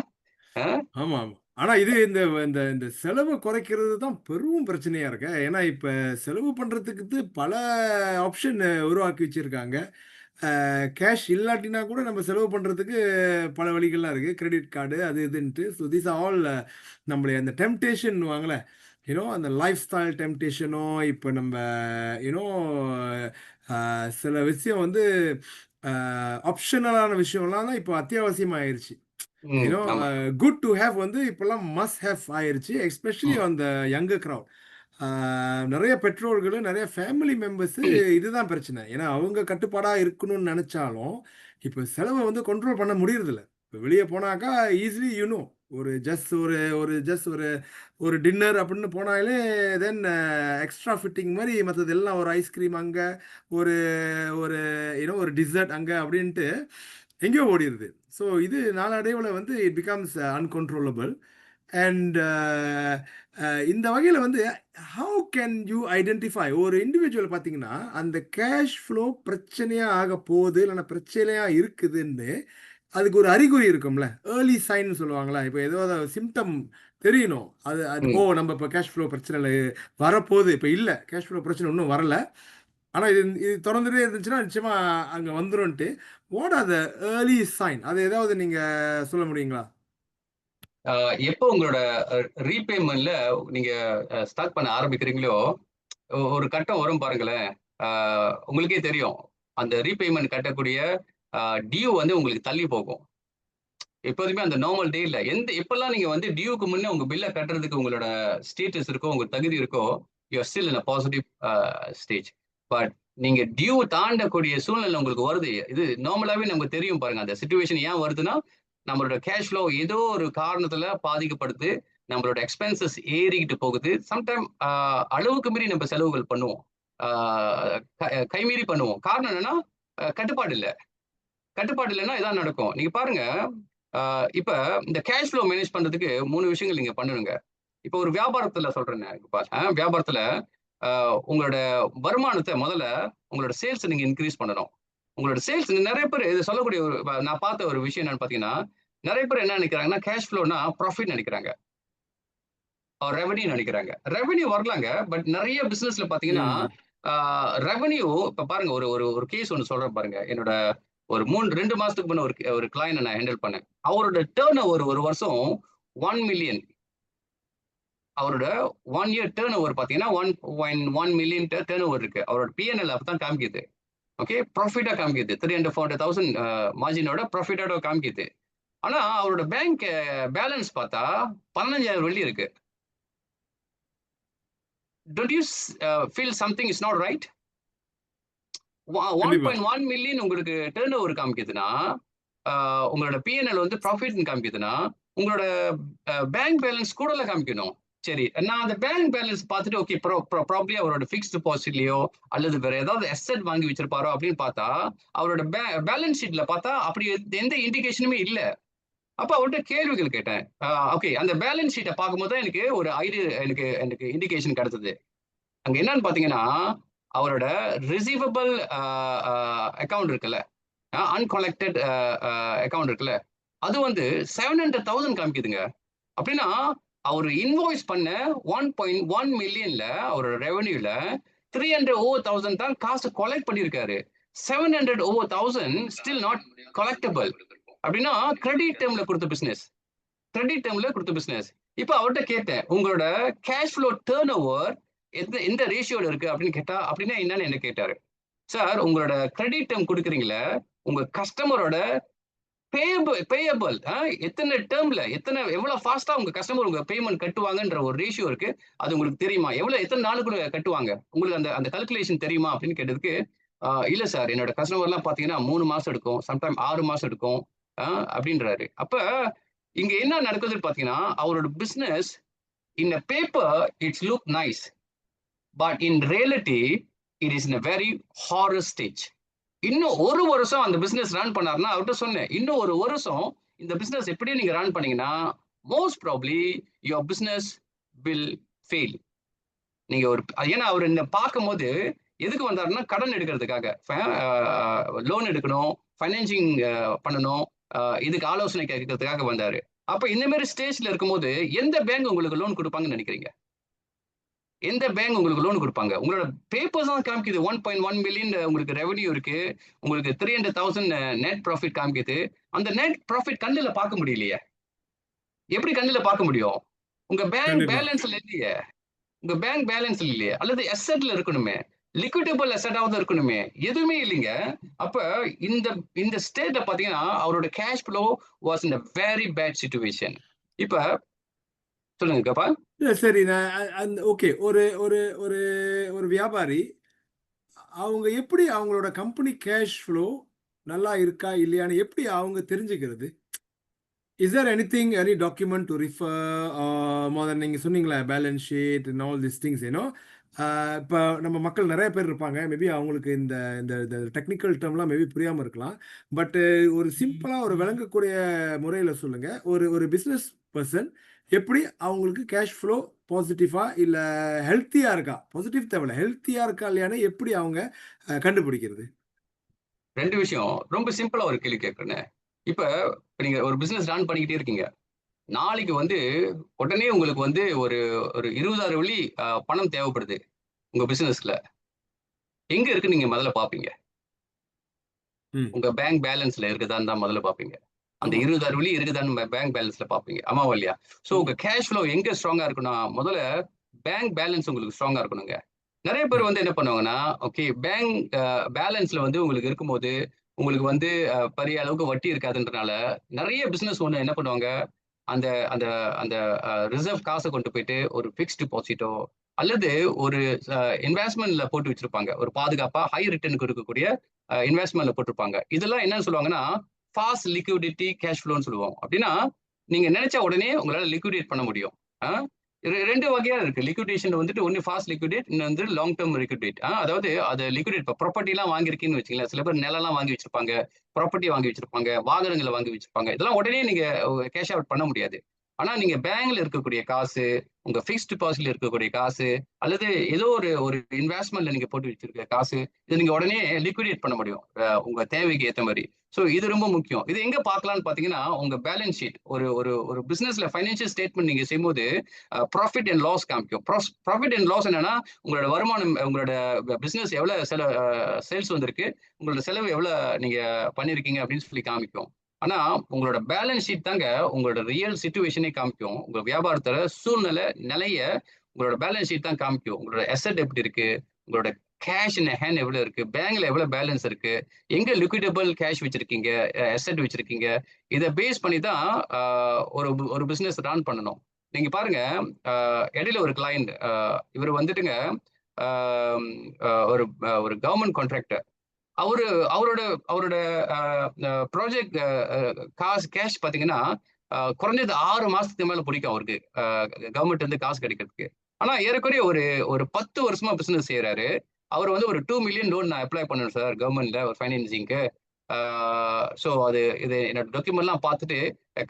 அ ஆமா, ஆமா. ஆனா இது இந்த இந்த இந்த செலவு குறைக்கிறது தான் பெரும் பிரச்சனையா இருக்கு. ஏன்னா, இப்ப செலவு பண்றதுக்கு பல ஆப்ஷன் உருவாக்கி வச்சிருக்காங்க. கேஷ் இல்லாட்டினா கூட நம்ம செலவு பண்றதுக்கு பல வழிகள்லாம் இருக்கு. கிரெடிட் கார்டு அது இதுன்ட்டு. ஸோ தீஸ் ஆர் ஆல் நம்மளை அந்த டெம்ப்டேஷன்னுவாங்கல்ல. அந்த லைஃப் ஸ்டைல் டெம்ப்டேஷனோ இப்ப நம்ம யூனோ சில விஷயம் வந்து ஆப்ஷனலான விஷயம்லாம் தான் இப்போ அத்தியாவசியமாயிருச்சு. ம். யூனோ ஆமா. குட் டு ஹேவ் வந்து இப்போலாம் மஸ்ட் ஹேவ் ஆயிருச்சு. Especially hmm. On the younger crowd. நெறைய பெற்றோர்களு, நெறைய ஃபேமிலி மெம்பர்ஸு ம். இதுதான் பிரச்சனை. ஏன்னா, அவங்க கட்டுப்பாடா இருக்கணும்னு நெனச்சாலும், இப்ப செலவ வந்து கண்ட்ரோல் பண்ண முடியறதில்ல. இப்ப வெளிய போனாக்கா ஈசிலி ஒரு ஜஸ்ட் ஒரு ஒரு ஜஸ்ட் ஒரு ஒரு டின்னர் அப்படின்னு போனாலே தென் எக்ஸ்ட்ரா ஃபிட்டிங் மாரி மத்ததெல்லாம் ஒரு ஐஸ்கிரீம் அங்க, ஒரு ஒரு ஒரு டிசர்ட் அங்க அப்படின்ட்டு எங்கேயோ ஓடிருது. ஸோ இது நாளடைவுல வந்து இட் பிகம்ஸ் அன்கன்ட்ரோலபிள். அண்ட் இந்த வகையில வந்து ஹவ் கேன் யூ ஐடென்டிஃபை ஒரு இண்டிவிஜுவல் பார்த்தீங்கன்னா, அந்த கேஷ் ஃப்ளோ பிரச்சனையா ஆகப் போகுது, இல்லன்னா பிரச்சனையா இருக்குதுன்னு அதுக்கு ஒரு அறிகுறி இருக்கும்ல. ஏர்லி சைன்னு சொல்லுவாங்கல்ல. இப்ப ஏதோ சிம்ப்டம் தெரியணும். அது அது ம். நம்ம இப்ப கேஷ் ஃப்ளோ பிரச்சனைல வரப்போது. இப்ப இல்ல. கேஷ் ஃப்ளோ பிரச்சனை இன்னும் வரல. ஆனா இது இது தொடர்ந்துட்டே இருந்துச்சுன்னா, நிச்சயமா அங்க வந்துரும்ன்ட்டு. What are the early sign? அது ஏதாவது நீங்க சொல்ல முடியுங்களா? அ எப்போ உங்களோட அ ரீபேமெண்ட்ல நீங்க ஸ்டார்ட் பண்ண ஆரம்பிக்கிறீங்களோ, ஒரு கட்டம் வரும் பாருங்களேன். அ உங்களுக்கே தெரியும். அந்த ரீபேமெண்ட் கட்டக்கூடிய அ டியூ வந்து உங்களுக்கு தள்ளி போகும். எப்போதுமே அந்த நார்மல் டேல எப்பல்லாம் நீங்க வந்து டியூக்கு முன்ன உங்க பில்ல கட்டுறதுக்கு உங்களோட ஸ்டேட்டஸ் இருக்கோ, உங்க தகுதி இருக்கோ, you are still in a positive stage. But நீங்க டியூ தாண்டக்கூடிய சூழ்நிலை உங்களுக்கு வருது. இது நார்மலாவே நமக்கு தெரியும் பாருங்க. அந்த சிச்சுவேஷன் ஏன் வருதுன்னா, நம்மளோட கேஷ் ஃப்ளோ ஏதோ ஒரு காரணத்துல பாதிக்கப்படுது. நம்மளோட எக்ஸ்பென்சஸ் ஏறிக்கிட்டு போகுது. சம்டைம் அளவுக்கு மீறி நம்ம செலவுகள் பண்ணுவோம். ஆ கைமீறி பண்ணுவோம். காரணம் என்னன்னா, கட்டுப்பாடு இல்ல. கட்டுப்பாடு இல்லன்னா இதான் நடக்கும். நீங்க பாருங்க, இப்ப இந்த கேஷ் ஃப்ளோ மேனேஜ் பண்றதுக்கு 3 விஷயங்கள் நீங்க பண்ணணுங்க. இப்ப ஒரு வியாபாரத்துல சொல்றேனே, வியாபாரத்துல அ உங்களோட வருமானத்த முதல்ல உங்களோட சேல்ஸ நீங்க இன்கிரீஸ் பண்ணணும். உங்களோட சேல்ஸ் நெறைய பேரு இத சொல்லக்கூடிய ஒரு நான் பார்த்த ஒரு விஷயம் என்னன்னு பார்த்தீங்கன்னா, நெறைய பேர் என்ன நெனைக்கிறாங்கன்னா, கேஷ் ஃப்ளோனா புராஃபிட் நெனைக்கிறாங்க. ரெவென்யூ நெனைக்கிறாங்க. ரெவென்யூ வரலாங்க. பட் நெறைய பிசினஸ்ல பார்த்தீங்கன்னா, ம். ஆ ரெவென்யூ இப்ப பாருங்க ஒரு ஒரு ஒரு கேஸ் ஒண்ணு சொல்றேன் பாருங்க. என்னோட ஒரு 2 மாசத்துக்கு முன்ன ஒரு கிளையன்ட்ட நான் ஹேண்டில் பண்ணேன். அவரோட டர்ன் ஓவர் ஒரு வருஷம் 1,000,000. அவரோட 1 இயர் டர்ன் ஓவர் பார்த்தீங்கன்னா, 1,100,000 டர்ன் ஓவர் இருக்கு. அவரோட P&L அப்பதான் காமிக்குது. ஓகே. ப்ராஃபிட்டா காமிக்குது. 300, 400,000 மார்ஜினோட ப்ராஃபிட்டோட காமிக்குது. ஆனா அவரோட பேங்க் பேலன்ஸ் பார்த்தா 15,000 வெள்ளி இருக்கு. Don't you feel something is not right? கண்டிப்பா. 1.1 மில்லியன் உங்களுக்கு டர்ன் ஓவர் காமிக்குதுன்னா, ஆ உங்களோட P&L வந்து ப்ராஃபிட்ன்னு காமிக்குதுன்னா, உங்களோட பேங்க் பேலன்ஸ் கூடல காமிக்கணும். சரி, நான் அந்த பேங்க் பேலன்ஸ் பார்த்துட்டு ஓகே ப்ராபப்ளி அவரோட ஃபிக்ஸ்ட் டெபாசிட்லயோ அல்லது வேற ஏதாவது அசெட் வாங்கி வச்சிருப்பாரோ அப்படின்னு பார்த்தா அவரோட பேலன்ஸ் ஷீட்ல பார்த்தா அப்படி எந்த இண்டிகேஷனுமே இல்ல. அப்ப அவர்கிட்ட கேள்விகள் கேட்டேன். ஓகே, அந்த பேலன்ஸ் ஷீட்டை பார்க்கும்போது தான் எனக்கு ஒரு ஐடியா, எனக்கு எனக்கு இண்டிகேஷன் கிடைச்சது. அங்க என்னன்னு பாத்தீங்கன்னா அவரோட ரிசீவபிள் அக்கவுண்ட் இருக்குல்ல, அன்கலெக்டட் அக்கவுண்ட் இருக்குல்ல, அது வந்து 700,000 காமிக்குதுங்க. அப்படின்னா அவர் இன்வாய்ஸ் பண்ண 1.1 மில்லியன்ல அவரோட ரெவன்யூல 300,000 தான் காசு கொலெக்ட் பண்ணியிருக்காரு. 700,000 ஸ்டில் நாட் கொலெக்டபிள். அப்படின்னா கிரெடிட் டேர்ம்ல கொடுத்த பிசினஸ், கிரெடிட் டேர்ம்ல கொடுத்த பிசினஸ். இப்ப அவர்கிட்ட கேட்டேன், உங்களோட கேஷ் ஃப்ளோ டேர்ன் ஓவர் எந்த ரேஷியோல இருக்கு அப்படின்னு கேட்டா, அப்படின்னா என்னன்னு என்ன கேட்டாரு. சார், உங்களோட கிரெடிட் டேர்ம் கொடுக்குறீங்களா, உங்க கஸ்டமரோட பேயபிள் எத்தனை டேர்ம்ல எவ்வளவு ஃபாஸ்டா உங்க கஸ்டமர் உங்க பேமெண்ட் கட்டுவாங்கன்ற ஒரு ரேஷியோ இருக்கு. அது உங்களுக்கு தெரியுமா? எத்தனை நாளுக்குள்ள கட்டுவாங்க? உங்களுக்கு அந்த அந்த கால்குலேஷன் தெரியுமா அப்படின்னு கேட்டதுக்கு, இல்ல சார், என்னோட கஸ்டமர் எல்லாம் பாத்தீங்கன்னா 3 மாசம் எடுக்கும், சம்டைம் 6 மாசம் எடுக்கும் அப்படின்றாரு. அப்ப இங்க என்ன நடக்குதுன்னு பாத்தீங்கன்னா அவரோட business in a paper it's look nice, but in reality it is in a very horror stage. இன்னும் ஒரு வருஷம் அந்த பிசினஸ் ரன் பண்ணாருன்னா, அவர்கிட்ட சொன்னேன், இன்னும் ஒரு வருஷம் இந்த பிசினஸ் எப்படியே நீங்க ரன் பண்ணீங்கன்னா most probably your business will fail. நீங்க ஒரு ஏன்னா அவர் இந்த பார்க்கும்போது எதுக்கு வந்தாருன்னா கடன் எடுக்கிறதுக்காக, லோன் எடுக்கணும், ஃபைனான்சிங் பண்ணணும், இதுக்கு ஆலோசனை கேட்கறதுக்காக வந்தாரு. அப்ப இந்த மாதிரி ஸ்டேஜ்ல இருக்கும்போது எந்த பேங்க் உங்களுக்கு லோன் கொடுப்பாங்கன்னு நினைக்கிறீங்க? எந்த பேங்க் உங்களுக்கு லோன் கொடுப்பாங்க? உங்களோட பேப்பர்ஸ் தான் காமிக்குது 1.1 மில்லியன் உங்களுக்கு ரெவன்யூ இருக்கு, உங்களுக்கு 300,000 நெட் ப்ராஃபிட் காமிக்குது. அந்த நெட் ப்ராஃபிட் கண்ணுல பார்க்க முடியலையே. எப்படி கண்ணுல பார்க்க முடியும்? உங்க பேங்க் கண்டிப்பா. பேலன்ஸ்ல இல்லையே. உங்க பேங்க் பேலன்ஸ்ல இல்லையே. அல்லது அசெட்ல இருக்கணுமே, லிக்விடபிள் அசெட்டாவது இருக்கணுமே, எதுவுமே இல்லைங்க. அப்ப இந்த இந்த ஸ்டேட்ல பாத்தீங்கன்னா அவரோட cash flow was in a very bad situation. இப்ப சொல்லுங்க கப்பா. இல்ல சரி. நான் அந்த ஓகே. ஒரு ஒரு ஒரு ஒரு வியாபாரி அவங்க எப்படி அவங்களோட கம்பெனி கேஷ் ஃப்ளோ நல்லா இருக்கா இல்லையான்னு எப்படி அவங்க தெரிஞ்சுக்கிறது? Is there anything, any document to refer more then நீங்க சொன்னீங்களே balance sheet and all this things இப்போ நம்ம மக்கள் நிறைய பேர் இருப்பாங்க. மேபி அவங்களுக்கு இந்த இந்த டெக்னிக்கல் டேர்ம்லாம் மேபி புரியாமல் இருக்கலாம். பட் ஒரு சிம்பிளாக ஒரு விளங்கக்கூடிய முறையில் சொல்லுங்க. ஒரு ஒரு பிஸ்னஸ் பர்சன் எப்படி அவங்களுக்கு கேஷ் ஃப்ளோ பாசிட்டிவா இல்லை ஹெல்த்தியா இருக்கா, பாசிட்டிவ் தேவையில்ல, ஹெல்த்தியா இருக்கா இல்லையான்னு எப்படி அவங்க கண்டுபிடிக்கிறது? 2 விஷயம். ரொம்ப சிம்பிளா ஒரு கேள்வி கேட்கிறேன். இப்ப நீங்க ஒரு பிசினஸ் ரன் பண்ணிக்கிட்டே இருக்கீங்க. நாளைக்கு வந்து உடனே உங்களுக்கு வந்து ஒரு ஒரு 20,000 வெள்ளி பணம் தேவைப்படுது உங்க பிசினஸ்ல. எங்க இருக்கு நீங்க முதல்ல பார்ப்பீங்க? ம். உங்க பேங்க் பேலன்ஸ்ல இருக்குதான்னு தான் முதல்ல பார்ப்பீங்க. அந்த ஆமா. 20,000 வெள்ளி இருக்குதான்னு பேங்க் பேலன்ஸ்ல பார்ப்பீங்க. ஆமாவா இல்லையா? சோ ஆமா. உங்க கேஷ் ஃப்ளோ எங்க ஸ்ட்ராங்கா இருக்குன்னா, முதல்ல பேங்க் பேலன்ஸ் உங்களுக்கு ஸ்ட்ராங்கா இருக்கணுங்க. நிறைய பேர் ம். வந்து என்ன பண்ணுவாங்கன்னா, ஓகே, பேங்க் பேலன்ஸ்ல வந்து உங்களுக்கு இருக்கும்போது, உங்களுக்கு வந்து பெரிய அளவுக்கு வட்டி இருக்காதுன்றனால, நிறைய பிசினஸ் ஓனர் என்ன பண்ணுவாங்க, அந்த அந்த அந்த ரிசர்வ் காசை கொண்டு போயிட்டு ஒரு ஃபிக்ஸ்ட் டெபாசிட்டோ அல்லது ஒரு இன்வெஸ்ட்மெண்ட்ல போட்டு வச்சிருப்பாங்க. ஒரு பாதுகாப்பா ஹை ரிட்டர்னுக்கு இருக்கக்கூடிய இன்வெஸ்ட்மெண்ட்ல போட்டிருப்பாங்க. இதெல்லாம் என்னன்னு சொல்லுவாங்கன்னா, ஃபாஸ்ட் லிக்விடிட்டி கேஷ் ஃப்ளோன்னு சொல்லுவோம். அப்படின்னா நீங்க நினைச்ச உடனே உங்களால லிக்விடேட் பண்ண முடியும். ஆ? 2 வகையா இருக்கு. லிக்விடேஷன் வந்துட்டு ஒன்னு ஃபாஸ்ட் லிக்விடேட், இன்னொன்று வந்து லாங் டேர்ம் லிக்விடேட். அதாவது அது லிக்விடேட் இப்போ ப்ராப்பர்ட்டி எல்லாம் வாங்கியிருக்கீங்கன்னு வச்சுங்களேன். சில பேர் நிலம்லாம் வாங்கி வச்சிருப்பாங்க, ப்ராப்பர்ட்டி வாங்கி வச்சிருப்பாங்க, வாகனங்களை வாங்கி வச்சிருப்பாங்க. இதெல்லாம் உடனே நீங்க கேஷ் அவுட் பண்ண முடியாது. ஆனா நீங்க பேங்க்ல இருக்கக்கூடிய காசு, உங்க ஃபிக்ஸ்ட் டெபாசிட்ல இருக்கக்கூடிய காசு, அல்லது ஏதோ ஒரு ஒரு இன்வெஸ்ட்மெண்ட்ல நீங்க போட்டு வச்சிருக்க காசு, இதை நீங்க உடனே லிக்விடேட் பண்ண முடியும் உங்க தேவைக்கு ஏத்த மாதிரி. சோ இது ரொம்ப முக்கியம். இது எங்க பார்க்கலாம்னு பாத்தீங்கன்னா, உங்க பேலன்ஸ் ஷீட் ஒரு ஒரு ஒரு பிசினஸ்ல ஃபைனான்சியல் ஸ்டேட்மெண்ட் நீங்க செய்யும்போது ப்ராஃபிட் அண்ட் லாஸ் காமிக்கும். ப்ராஃபிட் அண்ட் லாஸ் என்னன்னா, உங்களோட வருமானம், உங்களோட பிசினஸ் எவ்வளவு சேல்ஸ் வந்திருக்கு, உங்களோட செலவு எவ்வளவு நீங்க பண்ணிருக்கீங்க அப்படின்னு சொல்லி காமிக்கும். ஆனா உங்களோட பேலன்ஸ் ஷீட் தாங்க உங்களோட ரியல் சிச்சுவேஷனே காமிக்கும். உங்க வியாபாரத்துல சூழ்நிலை நிலைய உங்களோட பேலன்ஸ் ஷீட் தான் காமிக்கும். உங்களோட அசெட் எப்படி இருக்கு, உங்களோட கேஷ் இன் ஹேண்ட் எவ்வளவு இருக்கு, பேங்க்ல எவ்வளவு பேலன்ஸ் இருக்கு, எங்க லிக்விடபிள் கேஷ் வச்சிருக்கீங்க, அசெட் வச்சிருக்கீங்க. இதை பேஸ் பண்ணி தான் ஒரு ஒரு பிசினஸ் ரன் பண்ணணும். நீங்க பாருங்க, இடையில ஒரு கிளையண்ட், இவர் வந்துட்டுங்க ஒரு ஒரு கவர்மெண்ட் கான்ட்ராக்டர். அவரு அவரோட அவரோட ப்ராஜெக்ட் காசு கேஷ் பாத்தீங்கன்னா குறைஞ்சது 6 மாசத்துக்கு மேல பிடிக்கும் அவருக்கு கவர்மெண்ட் வந்து காசு கிடைக்கிறதுக்கு. ஆனா ஏறக்குறைய ஒரு ஒரு 10 வருஷமா பிசினஸ் செய்யறாரு. அவர் வந்து ஒரு 2 மில்லியன் லோன் நான் அப்ளை பண்ணேன் சார் கவர்மெண்ட்ல ஒரு ஃபைனான்சிங்க்கு. ஸோ இது என்னோட டாக்குமெண்ட்லாம் பார்த்துட்டு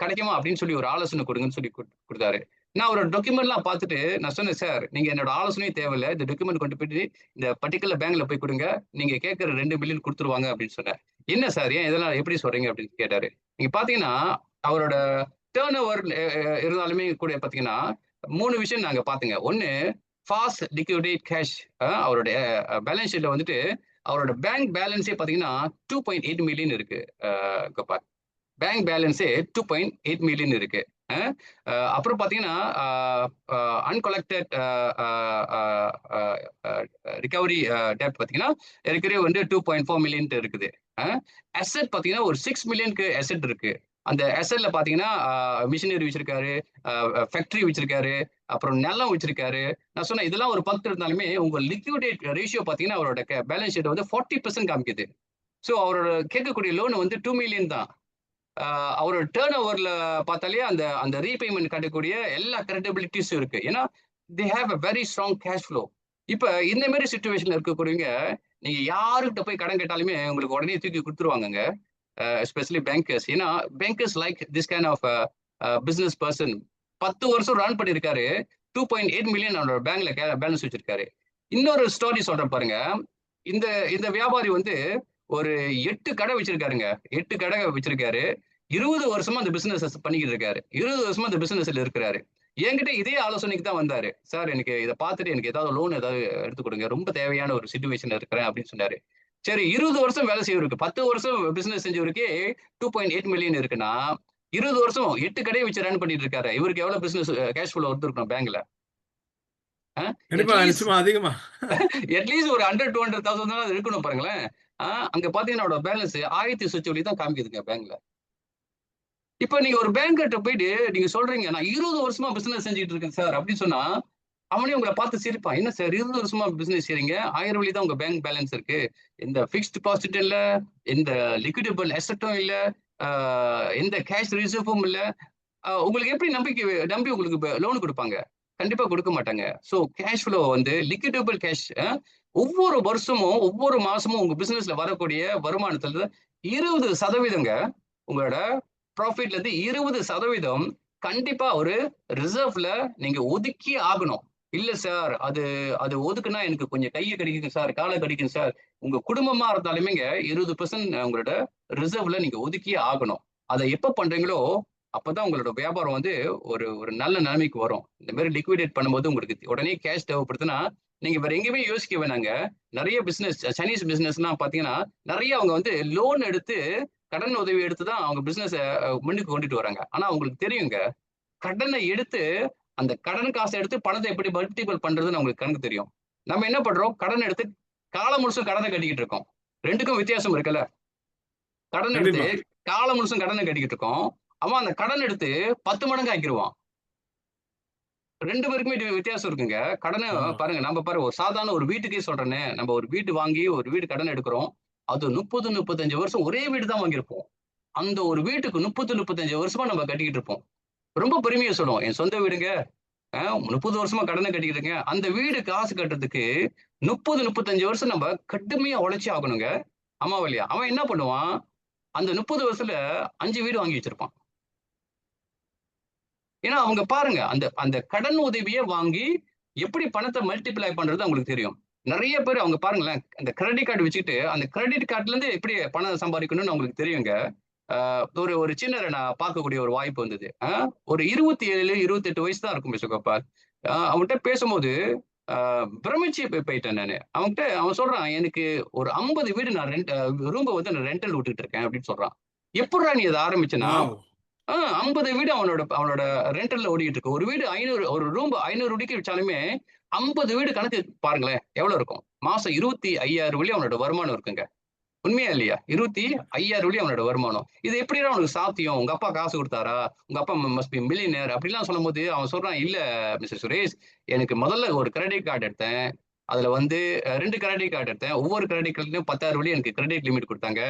கிடைக்குமா அப்படின்னு சொல்லி ஒரு ஆலோசனை கொடுங்கன்னு சொல்லி கொடுத்தாரு. நான் அவரோட டாக்குமெண்ட்லாம் பார்த்துட்டு நான் சொன்னேன், சார் நீங்க என்னோட ஆலோசனையும் தேவையில்லை, இந்த டாக்குமெண்ட் கொண்டு போயிட்டு இந்த பர்டிகுலர் பேங்க்ல போய் கொடுங்க, நீங்க கேட்கற 2 மில்லியன் கொடுத்துருவாங்க அப்படின்னு சொன்னேன். என்ன சார் ஏன் இதெல்லாம் எப்படி சொல்றீங்க அப்படின்னு கேட்டாரு. நீங்க பாத்தீங்கன்னா அவரோட டேர்ன் ஓவர் இருந்தாலுமே கூட பாத்தீங்கன்னா 3 விஷயம் நாங்க பாத்துங்க. ஒன்னு ஃபாஸ்ட் லிக்விடேட் கேஷ். அவருடைய பேலன்ஸ் ஷீட்ல வந்துட்டு அவரோட பேங்க் பேலன்ஸே பாத்தீங்கன்னா 2.8 மில்லியன் இருக்கு. கோபால் பேங்க் பேலன்ஸே 2.8 மில்லியன் இருக்கு. அப்புறம் பாத்தீங்கன்னா அன்கலெக்டட் ரிகவரி டெப்ட் பாத்தீங்கன்னா ஏற்கனவே வந்து 2.4 மில்லியன் இருக்குது. அசெட் பாத்தீங்கன்னா ஒரு 6 மில்லியனுக்கு அசெட் இருக்கு. அந்த அசெட்ல பாத்தீங்கன்னா மிஷினரி வச்சிருக்காரு, ஃபேக்டரி வச்சிருக்காரு, அப்புறம் நிலம் வச்சிருக்காரு. நான் சொன்னேன் இதெல்லாம் ஒரு 10 இருந்தாலுமே உங்க லிக்விடேட் ரேஷியோ பாத்தீங்கன்னா அவரோட பேலன்ஸ் ஷீட் வந்து 40% காமிக்குது. ஸோ அவரோட கேட்கக்கூடிய லோன் வந்து 2 மில்லியன் தான். அவரோட டேர்ன் ஓவர்ல பார்த்தாலே அந்த அந்த ரீபேமெண்ட் கட்டக்கூடிய எல்லா கிரெடிபிலிட்டிஸும் இருக்கு. ஏன்னா they have a very strong cash flow. இப்ப இந்த மாதிரி சுச்சுவேஷன்ல இருக்கக்கூடியவங்க நீங்க யாருக்கிட்ட போய் கடன் கேட்டாலுமே உங்களுக்கு உடனே தூக்கி கொடுத்துருவாங்கங்க. Especially bankers. ஏன்னா bankers like this kind of business person. 10 வருஷம் ரன் பண்ணியிருக்காரு. 2.8 மில்லியன் அவரோட பேங்க்ல பேலன்ஸ் வச்சிருக்காரு. இன்னொரு ஸ்டோரி சொல்றேன் பாருங்க. இந்த இந்த வியாபாரி வந்து ஒரு 8 கடை வச்சிருக்காருங்க. 8 கடை வச்சிருக்காரு. 20 வருஷமா அந்த பிசினஸ் பண்ணிக்கிட்டு இருக்காரு. 20 வருஷமா அந்த பிசினஸ்ல இருக்கிறாரு. என்கிட்ட இதே ஆலோசனைக்கு தான் வந்தாரு. சார் எனக்கு இத பார்த்துட்டு எனக்கு ஏதாவது லோன் ஏதாவது எடுத்து கொடுங்க. ரொம்ப தேவையான ஒரு சிச்சுவேஷன்ல இருக்கிறேன் அப்படின்னு சொன்னாரு. சரி 20 வருஷம் வேலை செய்யவருக்கு 10 வருஷம் பிசினஸ் செஞ்சவருக்கே 2.8 மில்லியன் இருக்குன்னா 20 வருஷம் 8 கடையை வச்சு ரன் பண்ணிட்டு இருக்காரு. இவருக்கு எவ்வளவு பிசினஸ் கேஷ் ஃப்ளோ வந்துருக்கணும் பேங்க்ல? கண்டிப்பா, அட்லீஸ்ட் நிச்சயமா அதிகமா. அட்லீஸ்ட் ஒரு 100, 200,000 இருக்கணும் பாருங்களேன். அங்க பாத்தீங்கன்னா அவரோட பேலன்ஸ் 1000 சொச்சொலி தான் காமிக்குதுங்க பேங்க்ல. இப்ப நீங்க ஒரு பேங்கர்ட்ட போயிட்டு நீங்க சொல்றீங்க நான் 20 வருஷமா பிசினஸ் செஞ்சுட்டு இருக்கேன் சார் அப்படின்னு சொன்னா அவனே உங்களை பார்த்து சிரிப்பான். என்ன சார் 20 வருஷமா பிசினஸ் செய்றீங்க, 1000 வழி தான் உங்க பேங்க் பேலன்ஸ் இருக்கு, எந்த பிக்ஸ்ட் டெபாசிட் இல்ல, எந்த லிக்விடபிள் அசெட்டும் இல்ல, எந்த கேஷ் ரிசர்வும் இல்ல, உங்களுக்கு எப்படி நம்பி உங்களுக்கு லோன் கொடுப்பாங்க? கண்டிப்பா கொடுக்க மாட்டாங்க. சோ கேஷ் ஃப்ளோ வந்து லிக்விடபிள் கேஷ் ஒவ்வொரு வருஷமும் ஒவ்வொரு மாசமும் உங்க பிசினஸ்ல வரக்கூடிய வருமானத்துல 20% உங்களோட ப்ராஃபிட்ல இருந்து 20% கண்டிப்பா ஒரு ரிசர்வ்ல நீங்க ஒதுக்கி ஆகணும். இல்ல சார் அது அது ஒதுக்குனா எனக்கு கொஞ்சம் கையை கடிக்கும் சார், காலை கடிக்கும் சார். உங்க குடும்பமா இருந்தாலுமேங்க 20% உங்களோட ரிசர்வ்ல நீங்க ஒதுக்கியே ஆகணும். அதை எப்ப பண்றீங்களோ அப்பதான் உங்களோட வியாபாரம் வந்து ஒரு ஒரு நல்ல நிலைமைக்கு வரும். இந்த மாதிரி லிக்விடேட் பண்ணும்போது உங்களுக்கு உடனே கேஷ் தேவைப்படுதுன்னா நீங்க வேற எங்கேயுமே யோசிக்க வேணாங்க. நிறைய பிசினஸ் சைனீஸ் பிசினஸ்லாம் பாத்தீங்கன்னா நிறைய அவங்க வந்து லோன் எடுத்து கடன் உதவி எடுத்து தான் அவங்க பிசினஸ் முன்னுக்கு கொண்டுட்டு வராங்க. ஆனா அவங்களுக்கு தெரியுங்க கடனை எடுத்து அந்த கடன் காசை எடுத்து பணத்தை எப்படி மல்டிபிள் பண்றதுன்னு அவங்களுக்கு கணக்கு தெரியும். நம்ம என்ன பண்றோம்? கடன் எடுத்து காலம் முழுசும் கடனை கட்டிக்கிட்டு இருக்கோம். 2க்கும் வித்தியாசம் இருக்குல்ல. கடன் எடுத்து கண்டிப்பா. காலம் முழுசும் கடனை கட்டிக்கிட்டு இருக்கோம். அவன் அந்த கடன் எடுத்து 10 மடங்கு ஆக்கிருவான். 2 பேருக்குமே வித்தியாசம் இருக்குங்க. கடனை ஆமா. பாருங்க நம்ம பாருங்க ஒரு சாதாரண ஒரு வீட்டுக்கே சொல்றேனே, நம்ம ஒரு வீடு வாங்கி ஒரு வீடு கடன் எடுக்கிறோம். அது 30, 35 வருஷம் ஒரே வீடு தான் வாங்கியிருப்போம். அந்த ஒரு வீட்டுக்கு 30, 35 வருஷமா நம்ம கட்டிக்கிட்டு இருப்போம். ரொம்ப பெருமையா சொல்லுவோம். என் சொந்த வீடுங்க. 30 வருஷமா கடனை கட்டிக்கிட்டு இருக்கேன். அந்த வீடு காசு கட்டுறதுக்கு 30, 35 வருஷம் நம்ம கடுமையா உழைச்சு ஆகணுங்க. ஆமாவா இல்லையா? அவன் என்ன பண்ணுவான்? அந்த 30 வருஷத்துல 5 வீடு வாங்கி வச்சிருப்பான். ஏன்னா அவங்க பாருங்க அந்த அந்த கடன் உதவிய வாங்கி எப்படி பணத்தை மல்டிப்ளை பண்றது அவங்களுக்கு தெரியும். நெறைய பேர் அவங்க பாருங்களேன், அந்த கிரெடிட் கார்டு வச்சுக்கிட்டு அந்த கிரெடிட் கார்ட்ல இருந்து எப்படி பணம் சம்பாதிக்கணும்னு அவங்களுக்கு தெரியுங்க. ஒரு ஒரு சின்னர நான் பார்க்கக்கூடிய ஒரு வாய்ப்பு வந்தது. ஒரு 27, 28 வயசு தான் இருக்கும் மிஸ்டர் கோபால். அவன்ட்ட பேசும்போது அ பிரமிச்சு போயிட்டேன் நானு. அவன் சொல்றான், "எனக்கு ஒரு 50 வீடு நான் ரூம்ப வந்து நான் ரென்டல் விட்டுட்டு இருக்கேன்" அப்படின்னு சொல்றான். "எப்புட்றா நீ அத ஆரம்பிச்சன்னா?" வாவ்! 50 வீடு அவனோட அவனோட ரென்டல்ல ஓடிட்டு இருக்கு. ஒரு வீடு 500 ஒரு ரூம் 500 ரூபாய்க்கு விச்சாலுமே 50 வீடு கணக்கு பாருங்களேன், எவ்வளவு இருக்கும்? மாசம் 25,000 வெள்ளி அவனோட வருமானம் இருக்குங்க. உண்மையா இல்லையா? 25,000 வெள்ளி அவனோட வருமானம். இது எப்படிடா உனக்கு சாத்தியம்? உங்க அப்பா காசு குடுத்தாரா? உங்க அப்பா மஸ்ட் பி மில்லியனர் அப்படிலாம் சொல்லும்போது, அவன் சொல்றான், "இல்ல மிஸ்டர் சுரேஷ், எனக்கு முதல்ல ஒரு கிரெடிட் கார்ட் எடுத்தேன். அதுல வந்து 2 கிரெடிட் கார்ட் எடுத்தேன். ஒவ்வொரு கிரெடிட் கார்ட்லயும் 10,000 வெள்ளி எனக்கு கிரெடிட் லிமிட் குடுத்தாங்க.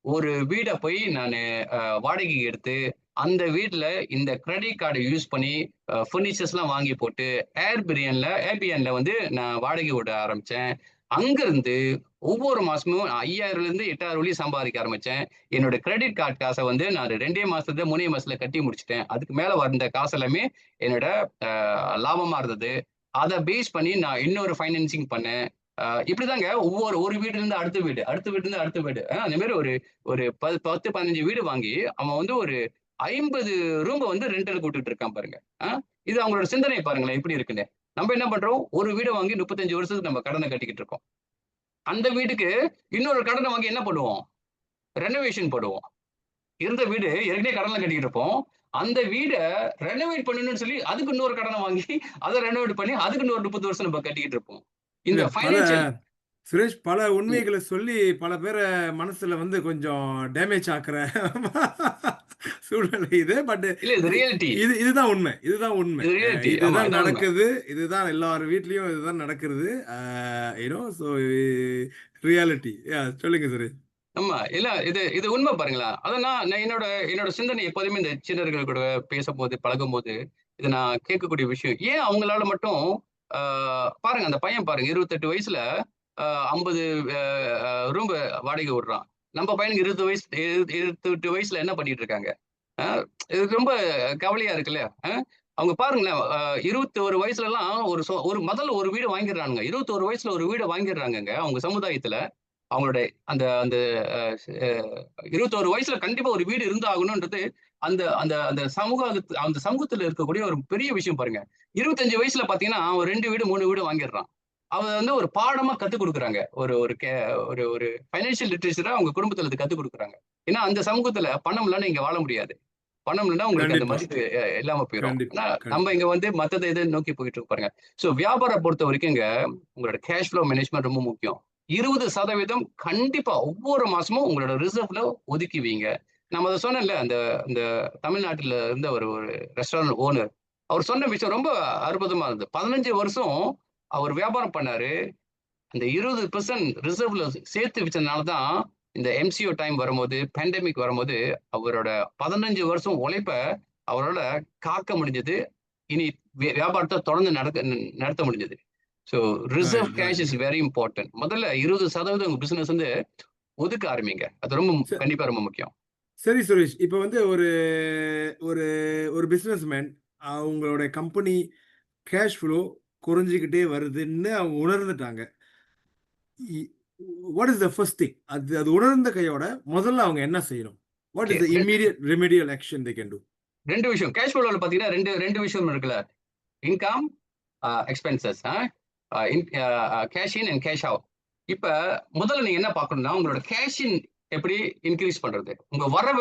ஒரு வீட போய் நானு வாடகைக்கு எடுத்து, அந்த வீட்ல இந்த கிரெடிட் கார்ட யூஸ் பண்ணி ஃபர்னிச்சர்ஸ்லாம் வாங்கி போட்டு, ஏர்பிஎன்ல வந்து நான் வாடகை விட ஆரம்பிச்சேன். அங்கிருந்து ஒவ்வொரு மாசமும் 5000லேருந்து 8000 வரையும் சம்பாதிக்க ஆரம்பிச்சேன். என்னோட கிரெடிட் கார்ட் காச வந்து நான் 2 மாசத்துல, 3 மாசத்துல கட்டி முடிச்சுட்டேன். அதுக்கு மேல வந்த காசு எல்லாமே என்னோட லாபமா இருந்தது. அத பேஸ் பண்ணி நான் இன்னொரு ஃபைனான்சிங் பண்ணேன். இப்படிதாங்க ஒரு வீடுல இருந்து அடுத்த வீடு, அடுத்த வீடுல இருந்து அடுத்த வீடு. அந்த மாரி ஒரு ஒரு 10, 15 வீடு வாங்கி, அவன் வந்து ஒரு 50 ரூம வந்து ரென்டலுக்கு விட்டுட்டு இருக்கான் பாருங்க. அ இது அவங்களோட சிந்தனை பாருங்களேன் எப்படி இருக்குன்னு. நம்ம என்ன பண்றோம்? ஒரு வீட வாங்கி 35 வருஷத்துக்கு நம்ம கடன கட்டிக்கிட்டு இருக்கோம். அந்த வீட்டுக்கு இன்னொரு கடன வாங்கி என்ன பண்ணுவோம்? ரெனோவேஷன் பண்ணுவோம். இருந்த வீடு ஏற்கனவே கடன்ல கட்டிக்கிட்டு இருப்போம். அந்த வீட ரெனோவேட் பண்ணணும்னு சொல்லி, அதுக்கு இன்னொரு கடன வாங்கி, அத ரெனோவேட் பண்ணி, அதுக்கு இன்னொரு 30 வருஷம் நம்ம கட்டிக்கிட்டு இருப்போம். இல்ல இந்த பல ஃபைனான்சியல் சுரேஷ் பல ம். உண்மைகள சொல்லி பல பேர மனசுல வந்து கொஞ்சம் டேமேஜ் ஆக்குற சூழ்நிலை இது. பட் இல்ல இது இது ரியாலிட்டி. இதுதான் உண்மை. இதுதான் உண்மை. இது ரியாலிட்டி. ஆமா, இதுதான் இதான் உண்மை. நடக்குது. இதுதான் எல்லார் வீட்லயும் இதுதான் நடக்கிறது. So reality. சொல்லுங்க சுரேஷ். ஆமா. இல்ல இது இது உண்மை பாருங்களேன். அத நான் என்னோட என்னோட சிந்தனை எப்போதுமே இந்த சின்னர்கள் கூட பேசம்போது, பழகும்போது, இத நான் கேட்கக்கூடிய விஷயம். ஏன் அவங்களால மட்டும் ஆ பாருங்க அந்த பையன் பாருங்க 28 வயசுல 50 அ அ ரூம் வாடகை விடுறான். நம்ம பையனுக்கு 28 வயசுல என்ன பண்ணிட்டு இருக்காங்க? அ இது ரொம்ப கவலையா இருக்குல்ல. அவங்க பாருங்களேன் 21 வயசுலலாம் ஒரு முதல்ல ஒரு வீடு வாங்கிடுறானுங்க. 21 வயசுல ஒரு வீட வாங்கிடுறாங்கங்க அவங்க சமுதாயத்துல. அவங்களுடைய அந்த அந்த அ அ 21 வயசுல கண்டிப்பா ஒரு வீடு இருந்தாகணும்ன்றது, அந்த அந்த அந்த சமூகத்துல இருக்கக்கூடிய ஒரு பெரிய விஷயம் பாருங்க. 25 வயசுல பார்த்தீங்கன்னா, அவன் 2 வீடு, 3 வீடு வாங்கிடுறான். அத வந்து ஒரு பாடமா கத்துக் குடுக்குறாங்க. ஒரு ஒரு கே ஒரு ஒரு பைனான்சியல் லிட்டரேச்சர அவங்க குடும்பத்துல அது கத்துக் குடுக்குறாங்க. ஏன்னா, அந்த சமூகத்துல பணம் இல்லன்னா இங்க வாழ முடியாது. பணம் இல்லன்னா உங்களுக்கு அந்த கண்டிப்பா, மதிப்பு இல்லாம போயிரும். கண்டிப்பா, ஆனா, நம்ம கண்டிப்பா. இங்க வந்து மத்தத எத நோக்கி போயிட்டு இருக்கோம் பாருங்க. வியாபாரம் பொறுத்த வரைக்குங்க, உங்களோட கேஷ் ஃப்ளோ மேனேஜ்மென்ட் ரொம்ப முக்கியம். 20% கண்டிப்பா ஒவ்வொரு மாசமும் உங்களோட ரிசர்வ்ல ஒதுக்கி வைங்க. நம்ம அத சொன்னேன்ல, அந்த அந்த தமிழ்நாட்டுல இருந்த ஒரு ஒரு ரெஸ்டாரண்ட் ஓனர். அவர் சொன்ன விஷயம் ரொம்ப அற்புதமா இருந்தது. 15 வருஷம் அவர் வியாபாரம் பண்ணாரு. அந்த 20% ரிசர்வ்ல சேர்த்து வச்சதுனால தான், இந்த எம்சிஓ டைம் வரும்போது, பேண்டமிக் வரும்போது, அவரோட 15 வருஷம் உழைப்ப அவரால காக்க முடிஞ்சது. இனி வியாபாரத்த தொடர்ந்து நடத்த முடிஞ்சது. So reserve right, cash right, is right. Very important. முதல்ல 20% உங்க பிசினஸ் வந்து ஒதுக்க ஆரம்பிங்க. அது ரொம்ப கண்டிப்பா ரொம்ப முக்கியம். சரி சுரேஷ். இப்ப வந்து ஒரு ஒரு ஒரு பிசினஸ்மேன் அவங்களுடைய கம்பெனி கேஷ் ஃப்ளோ குறைஞ்சுகிட்டே வருதுன்னு அவங்க உணர்ந்துட்டாங்க. Uh what is the first thing? அது அது உணர்ந்த கையோட முதல்ல அவங்க என்ன செய்யணும்? What okay. Is the immediate remedial action they can do? 2 விஷயம். கேஷ் ஃப்ளோல பார்த்தீங்கன்னா 2 விஷயம் இருக்குல்ல. Income, expenses. Uh uh in uh cash in and cash out. இப்ப முதல்ல நீங்க என்ன பார்க்கணும்னா, உங்களோட கேஷ் இன் எப்படி இன்கிரீஸ் பண்றது? உங்க வரவ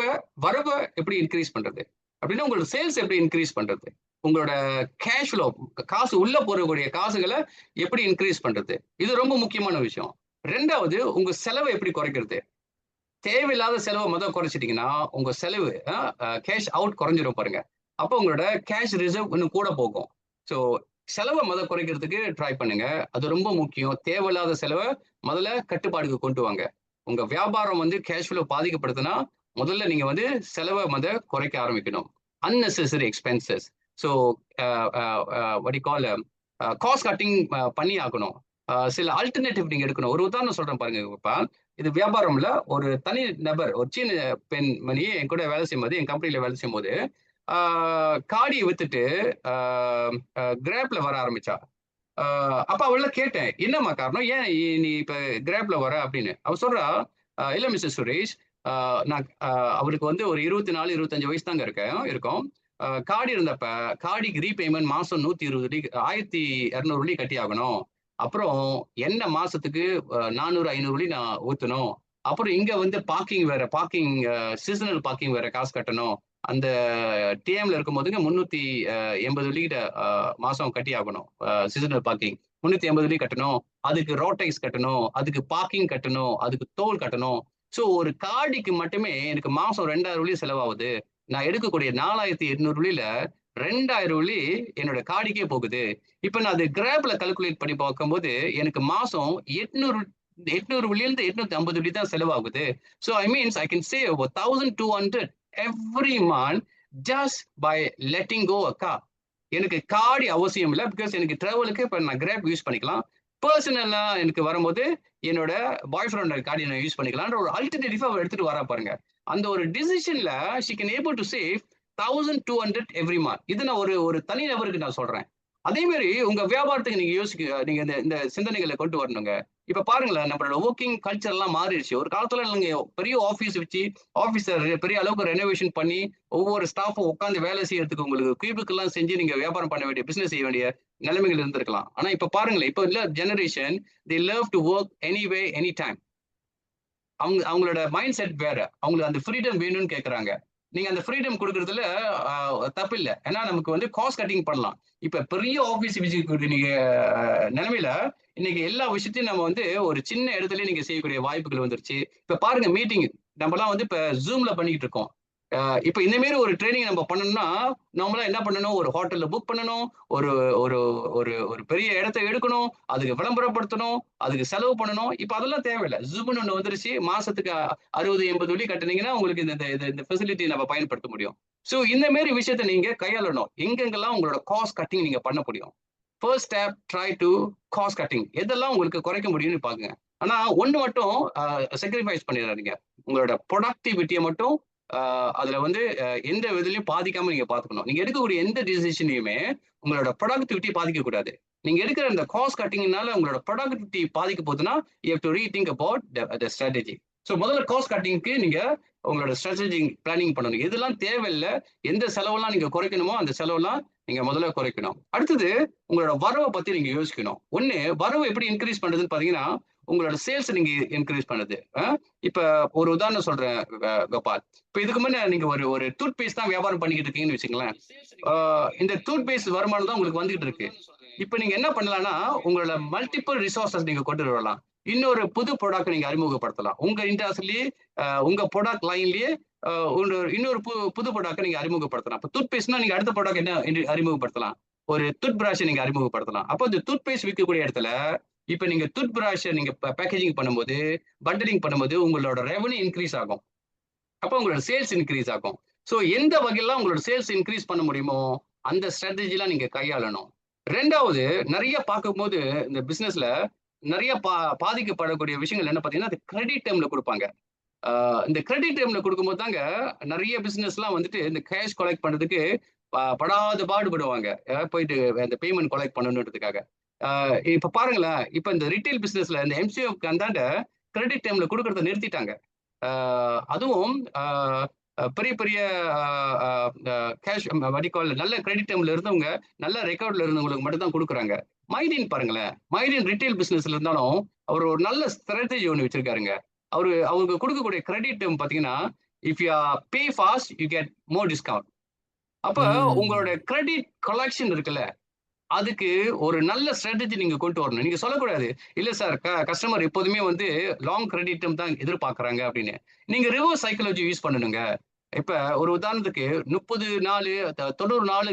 எப்படி இன்கிரீஸ் பண்றது? அப்படின்னா உங்களோட சேல்ஸ் எப்படி இன்கிரீஸ் பண்றது? உங்களோட கேஷ் ஃப்ளோ காசு உள்ள போறக்கூடிய காசுகள எப்படி இன்கிரீஸ் பண்றது? இது ரொம்ப முக்கியமான விஷயம். 2வது உங்க செலவ எப்படி குறைக்கிறது? தேவையில்லாத செலவ குறைச்சிட்டீங்கன்னா, உங்க செலவு அ அ கேஷ் அவுட் குறைஞ்சிரும் பாருங்க. அப்போ உங்களோட கேஷ் ரிசர்வ் இன்னும் கூட போகும். ஸோ செலவ குறைக்கிறதுக்கு ட்ரை பண்ணுங்க. அது ரொம்ப முக்கியம். தேவையில்லாத செலவ முதல்ல கட்டுப்பாடுக்கு கொண்டு வாங்க. உங்க வியாபாரம் வந்து கேஷ் ஃப்ளோ பாதிக்கப்படுதுன்னா, முதல்ல நீங்க வந்து செலவ குறைக்க ஆரம்பிக்கணும். Unnecessary expenses. So a a uh what you call cost cutting பண்ணி ஆகணும். சில ஆல்டர்னேட்டிவ் நீங்க எடுக்கணும். ஒரு உதாரணம் சொல்றேன் பாருங்க இப்ப. இது வியாபாரம்ல ஒரு தனி நபர், ஒரு சீன பெண்மணி என் கூட வேலை செய்யும்போது, என் கம்பெனில வேலை செய்யும்போது, ஆ காடிய வித்துட்டு ஆ அ கிராப்ல வர ஆரம்பிச்சா. ஆ அப்ப அவள்ல கேட்டேன். "என்னம்மா காரணம்? ஏன் நீ இப்ப கிராப்ல வர?" அப்படின்னு. அவ சொல்றா, இல்ல மிஸ்டர் சுரேஷ், ஆ நான் அவளுக்கு வந்து ஒரு 24, 25 வயசு தாங்க இருக்கும். காடி இருந்தப்ப, காடிக்கு ரீபேமெண்ட் மாசம் 120 ₹1200 கட்டி ஆகணும். அப்புறம் எண்ணெய் மாசத்துக்கு 400, 500 நான் ஊத்தணும். அப்புறம் இங்க வந்து பார்க்கிங் சீசனல் பார்க்கிங் வேற காசு கட்டணும். அந்த டிஎம்ல இருக்கும்போதுங்க 380 கிட்ட மாசம் கட்டி ஆகணும். Seasonal parking. 380 கட்டணும். அதுக்கு ரோட் டேக்ஸ் கட்டணும். அதுக்கு பார்க்கிங் கட்டணும். அதுக்கு டோல் கட்டணும். ஸோ ஒரு காடிக்கு மட்டுமே எனக்கு மாசம் ₹2000 செலவாகுது. நான் எடுக்கக்கூடிய ₹4800 ₹2000 என்னோட காடிக்கே போகுது. இப்ப நான் அது கிராப்ல கால்குலேட் பண்ணி பார்க்கும்போது, எனக்கு மாசம் ₹800 800 வெள்ளியிலிருந்து 850 வெள்ளி தான் செலவாகுது. So I means I can save 1200 every month just by letting go a car. எனக்கு கார்டு அவசியம் இல்லை. பிகாஸ் எனக்கு டிராவலுக்கு இப்போ நான் கிராப் யூஸ் பண்ணிக்கலாம். பர்சனலா எனக்கு வரும்போது என்னோட பாய் ஃப்ரெண்டோட கார்டு நான் யூஸ் பண்ணிக்கலாம்ன்ற ஒரு அல்டர்னேட்டிவா எடுத்துட்டு வரா பாருங்க. அந்த ஒரு டிசிஷன்ல she can able to save 1200 every month. இது நான் ஒரு ஒரு தனி நபருக்கு நான் சொல்றேன். அதே மாதிரி உங்க வியாபாரத்துக்கு நீங்க நீங்க இந்த இந்த சிந்தனைகளை கொண்டு வரணுங்க. இப்ப பாருங்களேன், நம்மளோட ஒர்க்கிங் கல்ச்சர் எல்லாம் மாறிடுச்சு. ஒரு காலத்துல நீங்க பெரிய ஆபீஸ் வச்சு ஆபீசர் பெரிய அளவுக்கு ரெனோவேஷன் பண்ணி ஒவ்வொரு ஸ்டாஃபும் உட்காந்து வேலை செய்யறதுக்கு உங்களுக்கு கியூபிக் எல்லாம் செஞ்சு நீங்க வியாபாரம் பண்ண வேண்டிய பிசினஸ் செய்ய வேண்டிய நிலைமைகள் இருந்திருக்கலாம். ஆனா இப்ப பாருங்களேன், இப்ப இல்ல generation the love to work anyway any time. அவங்களோட மைண்ட் செட் வேற. அவங்களுக்கு அந்த ஃப்ரீடம் வேணும்னு கேட்கறாங்க. நீங்க அந்த ஃப்ரீடம் கொடுக்கறதுல தப்பு இல்ல. ஏன்னா நமக்கு வந்து காஸ்ட் கட்டிங் பண்ணலாம். இப்ப பெரிய ஆபீஸ் விசிட் நீங்க நிலைமையில இன்னைக்கு எல்லா விஷயத்தையும் நம்ம வந்து ஒரு சின்ன இடத்துல நீங்க செய்யக்கூடிய வாய்ப்புகள் வந்துருச்சு. இப்ப பாருங்க மீட்டிங் நம்மலாம் வந்து இப்ப ஜூம்ல பண்ணிக்கிட்டு இருக்கோம். இப்ப இந்த மாதிரி ஒரு ட்ரைனிங் நம்ம பண்ணணும்னா நம்மளாம் என்ன பண்ணணும், ஒரு ஹோட்டல்ல புக் பண்ணணும், ஒரு ஒரு ஒரு ஒரு பெரிய இடத்தை எடுக்கணும், அதுக்கு விளம்பரப்படுத்தணும், அதுக்கு செலவு பண்ணணும். இப்ப அதெல்லாம் தேவையில்லை. ஜூம்னு ஒண்ணு வந்துருச்சு. மாசத்துக்கு 60, 80 வெள்ளி கட்டுனீங்கன்னா உங்களுக்கு இந்த ஃபெசிலிட்டி நம்ம பயன்படுத்த முடியும். சோ இந்த மாதிரி விஷயத்தை நீங்க கையாளணும். எங்கெங்கெல்லாம் உங்களோட காஸ்ட் கட்டிங் நீங்க பண்ண முடியும். First step try to cost cutting. எதெல்லாம் உங்களுக்கு குறைக்க முடியும்னு பாருங்க. ஆனா ஒண்ணு மட்டும் சாக்ரிஃபைஸ் பண்ணிடாதீங்க. உங்களோட ப்ரொடக்டிவிட்டியை மட்டும் அதுல வந்து எந்த விதத்திலையும் பாதிக்காம நீங்க பாத்துக்கணும். நீங்க எடுக்கக்கூடிய எந்த டிசிஷனையுமே உங்களோட ப்ரொடக்டிவிட்டி பாதிக்க கூடாது. நீங்க எடுக்கிற இந்த காஸ்ட் கட்டிங்னால உங்களோட ப்ரொடக்டிவிட்டி பாதிக்க போகுதுன்னா you have to rethink about the strategy. So முதல்ல காஸ்ட் கட்டிங்க்கு நீங்க உங்களோட ஸ்ட்ராட்டஜி பிளானிங் பண்ணணும். எதெல்லாம் தேவையில்லை, எந்த செலவெல்லாம் நீங்க குறைக்கணுமோ அந்த செலவெல்லாம் நீங்க முதல்ல குறைக்கணும். அடுத்தது உங்களோட வரவை பத்தி நீங்க யோசிக்கணும். ஒண்ணு, வரவு எப்படி இன்க்ரீஸ் பண்றதுன்னு பாத்தீங்கன்னா உங்களோட சேல்ஸ் நீங்க இன்க்ரீஸ் பண்ணுது. இப்ப ஒரு உதாரணம் சொல்றேன் கோபால். இப்ப இதுக்கு முன்ன நீங்க ஒரு ஒரு டூத் பேஸ்ட் தான் வியாபாரம் பண்ணிக்கிட்டு இருக்கீங்கன்னு வச்சுங்களேன். இந்த டூத் பேஸ்ட் வருமானம் தான் உங்களுக்கு வந்துகிட்டு இருக்கு. இப்ப நீங்க என்ன பண்ணலாம்னா உங்களோட மல்டிபிள் ரிசோர்சஸ் நீங்க கொண்டு வரலாம். இன்னொரு புது ப்ராடக்ட் நீங்க அறிமுகப்படுத்தலாம். உங்க இண்டஸ்ட்ரியிலேயே உங்க ப்ராடக்ட் லைன்லயே இன்னொரு புது ப்ராடக்ட் நீங்க அறிமுகப்படுத்தலாம். இப்ப டூத் பேஸ்ட்னா நீங்க அடுத்த ப்ராடக்ட் என்ன அறிமுகப்படுத்தலாம்? ஒரு டூத் பிரஷ் நீங்க அறிமுகப்படுத்தலாம். அப்போ இந்த டூத் பேஸ்ட் விற்கக்கூடிய இடத்துல இப்ப நீங்க டூத் பிரஷ் நீங்க பேக்கேஜிங் பண்ணும்போது, பண்டலிங் பண்ணும்போது உங்களோட ரெவன்யூ இன்க்ரீஸ் ஆகும். அப்போ உங்களோட சேல்ஸ் இன்க்ரீஸ் ஆகும். சோ எந்த வகையெல்லாம் உங்களோட சேல்ஸ் இன்க்ரீஸ் பண்ண முடியுமோ அந்த ஸ்ட்ராட்டஜிலாம் நீங்க கையாளணும். 2வது, நிறைய பார்க்கும்போது இந்த பிசினஸ்ல நிறைய பாதிக்கப்படக்கூடிய விஷயங்கள் என்ன பார்த்தீங்கன்னா, அது கிரெடிட் டேர்ம்ல கொடுப்பாங்க. இந்த கிரெடிட் டேர்ம்ல கொடுக்கும்போது தாங்க நிறைய பிசினஸ்லாம் வந்துட்டு இந்த கேஷ் கலெக்ட் பண்றதுக்கு படாத பாடுபடுவாங்க. போயிட்டு அந்த பேமெண்ட் கலெக்ட் பண்ணணுன்றதுக்காக. இப்ப பாருங்களேன், இப்ப இந்த ரிட்டெயில் பிசினஸ்ல இந்த எம்சிஓக்கு அந்தாண்ட கிரெடிட் டைம்ல கொடுக்கறத நிறுத்திட்டாங்க. அதுவும் பெரிய பெரிய கேஷ் வடிகால் நல்ல கிரெடிட் டைம்ல இருந்தவங்க, நல்ல ரெக்கார்ட்ல இருந்தவங்களுக்கு மட்டும் தான் கொடுக்குறாங்க. மைதீன் பாருங்களேன், மைதீன் ரிட்டெயில் பிசினஸ்ல இருந்தாலும் அவர் ஒரு நல்ல ஸ்ட்ராட்டஜி ஒன்று வச்சிருக்காருங்க. அவருக்கு கொடுக்கக்கூடிய கிரெடிட் டைம் பாத்தீங்கன்னா, if you pay fast you get more discount. அப்ப உங்களோட ம். கிரெடிட் கலெக்ஷன் இருக்குல்ல, அதுக்கு ஒரு நல்ல ஸ்ட்ராட்டஜி நீங்க கொண்டு வரணும். நீங்க சொல்லக்கூடாது, இல்ல சார் கஸ்டமர் எப்போதுமே வந்து லாங் கிரெடிட் டேர்ம் தான் எதிர்பார்க்கறாங்க அப்படின்னு. நீங்க ரிவர்ஸ் சைக்காலஜி யூஸ் பண்ணணுங்க. இப்ப ஒரு உதாரணத்துக்கு 30 நாளு 90 நாளு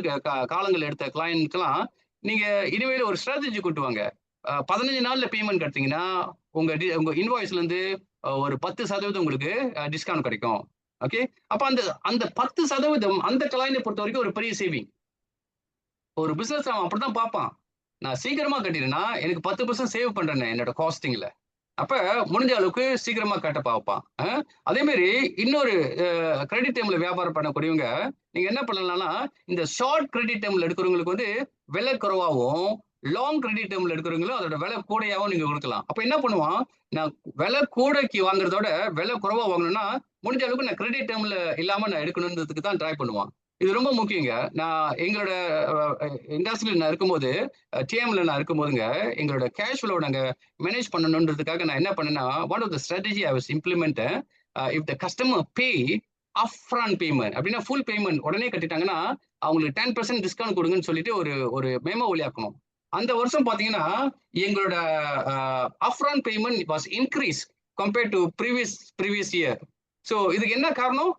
காலங்கள் எடுத்த கிளையன்ட்க்குலாம் நீங்க இனிமேல் ஒரு ஸ்ட்ராட்டஜி கொண்டு வாங்க. 15 நாள்ல பேமெண்ட் எடுத்தீங்கன்னா, உங்க இன்வாய்ஸ்ல இருந்து ஒரு 10% உங்களுக்கு டிஸ்கவுண்ட் கிடைக்கும். ஓகே. அப்ப அந்த அந்த 10% அந்த கிளையன்ட்ட பொறுத்தவரைக்கும் ஒரு பெரிய சேவிங். ஒரு பிசினஸ் அவன் அப்படித்தான் பார்ப்பான். நான் சீக்கிரமா கட்டிட்டேன்னா, எனக்கு 10% சேவ் பண்றேனே என்னோட காஸ்டிங்ல. அப்ப முடிஞ்ச அளவுக்கு சீக்கிரமா கட்ட பார்ப்பான். அதே மாரி இன்னொரு கிரெடிட் டைம்ல வியாபாரம் பண்ணக்கூடியவங்க, நீங்க என்ன பண்ணலாம்னா, இந்த ஷார்ட் கிரெடிட் டைம்ல எடுக்கிறவங்களுக்கு வந்து விலை குறைவாவும், லாங் கிரெடிட் டைம்ல எடுக்கிறவங்களும் அதோட விலை கூடயாவும் நீங்க குடுக்கலாம். அப்ப என்ன பண்ணுவான், நான் விலை கூடைக்கு வாங்குறதோட விலை குறைவா வாங்கணும்னா, முடிஞ்ச அளவுக்கு நான் கிரெடிட் டைம்ல இல்லாம நான் எடுக்கணும்ன்றதுக்கு தான் ட்ரை பண்ணுவான். இது ரொம்ப முக்கியங்க. நான் எங்களோட இண்டஸ்ட்ரியில நான் இருக்கும்போது, டிஎம்ல நான் இருக்கும்போதுங்க, எங்களோட கேஷ் ஃப்ளோ நாங்க மேனேஜ் பண்ணணும்ன்றதுக்காக நான் என்ன பண்ணேன்னா, one of the strategy I was implement if the customer pay upfront payment அப்படின்னா ஃபுல் பேமெண்ட் உடனே கட்டிட்டாங்கன்னா, அவங்களுக்கு 10% டிஸ்கவுண்ட் கொடுங்கன்னு சொல்லிட்டு ஒரு ஒரு மெமோ வழியாக்கணும். அந்த வருஷம் பார்த்தீங்கன்னா, எங்களோட upfront payment was increase compared to previous year. So இதுக்கு என்ன காரணம்?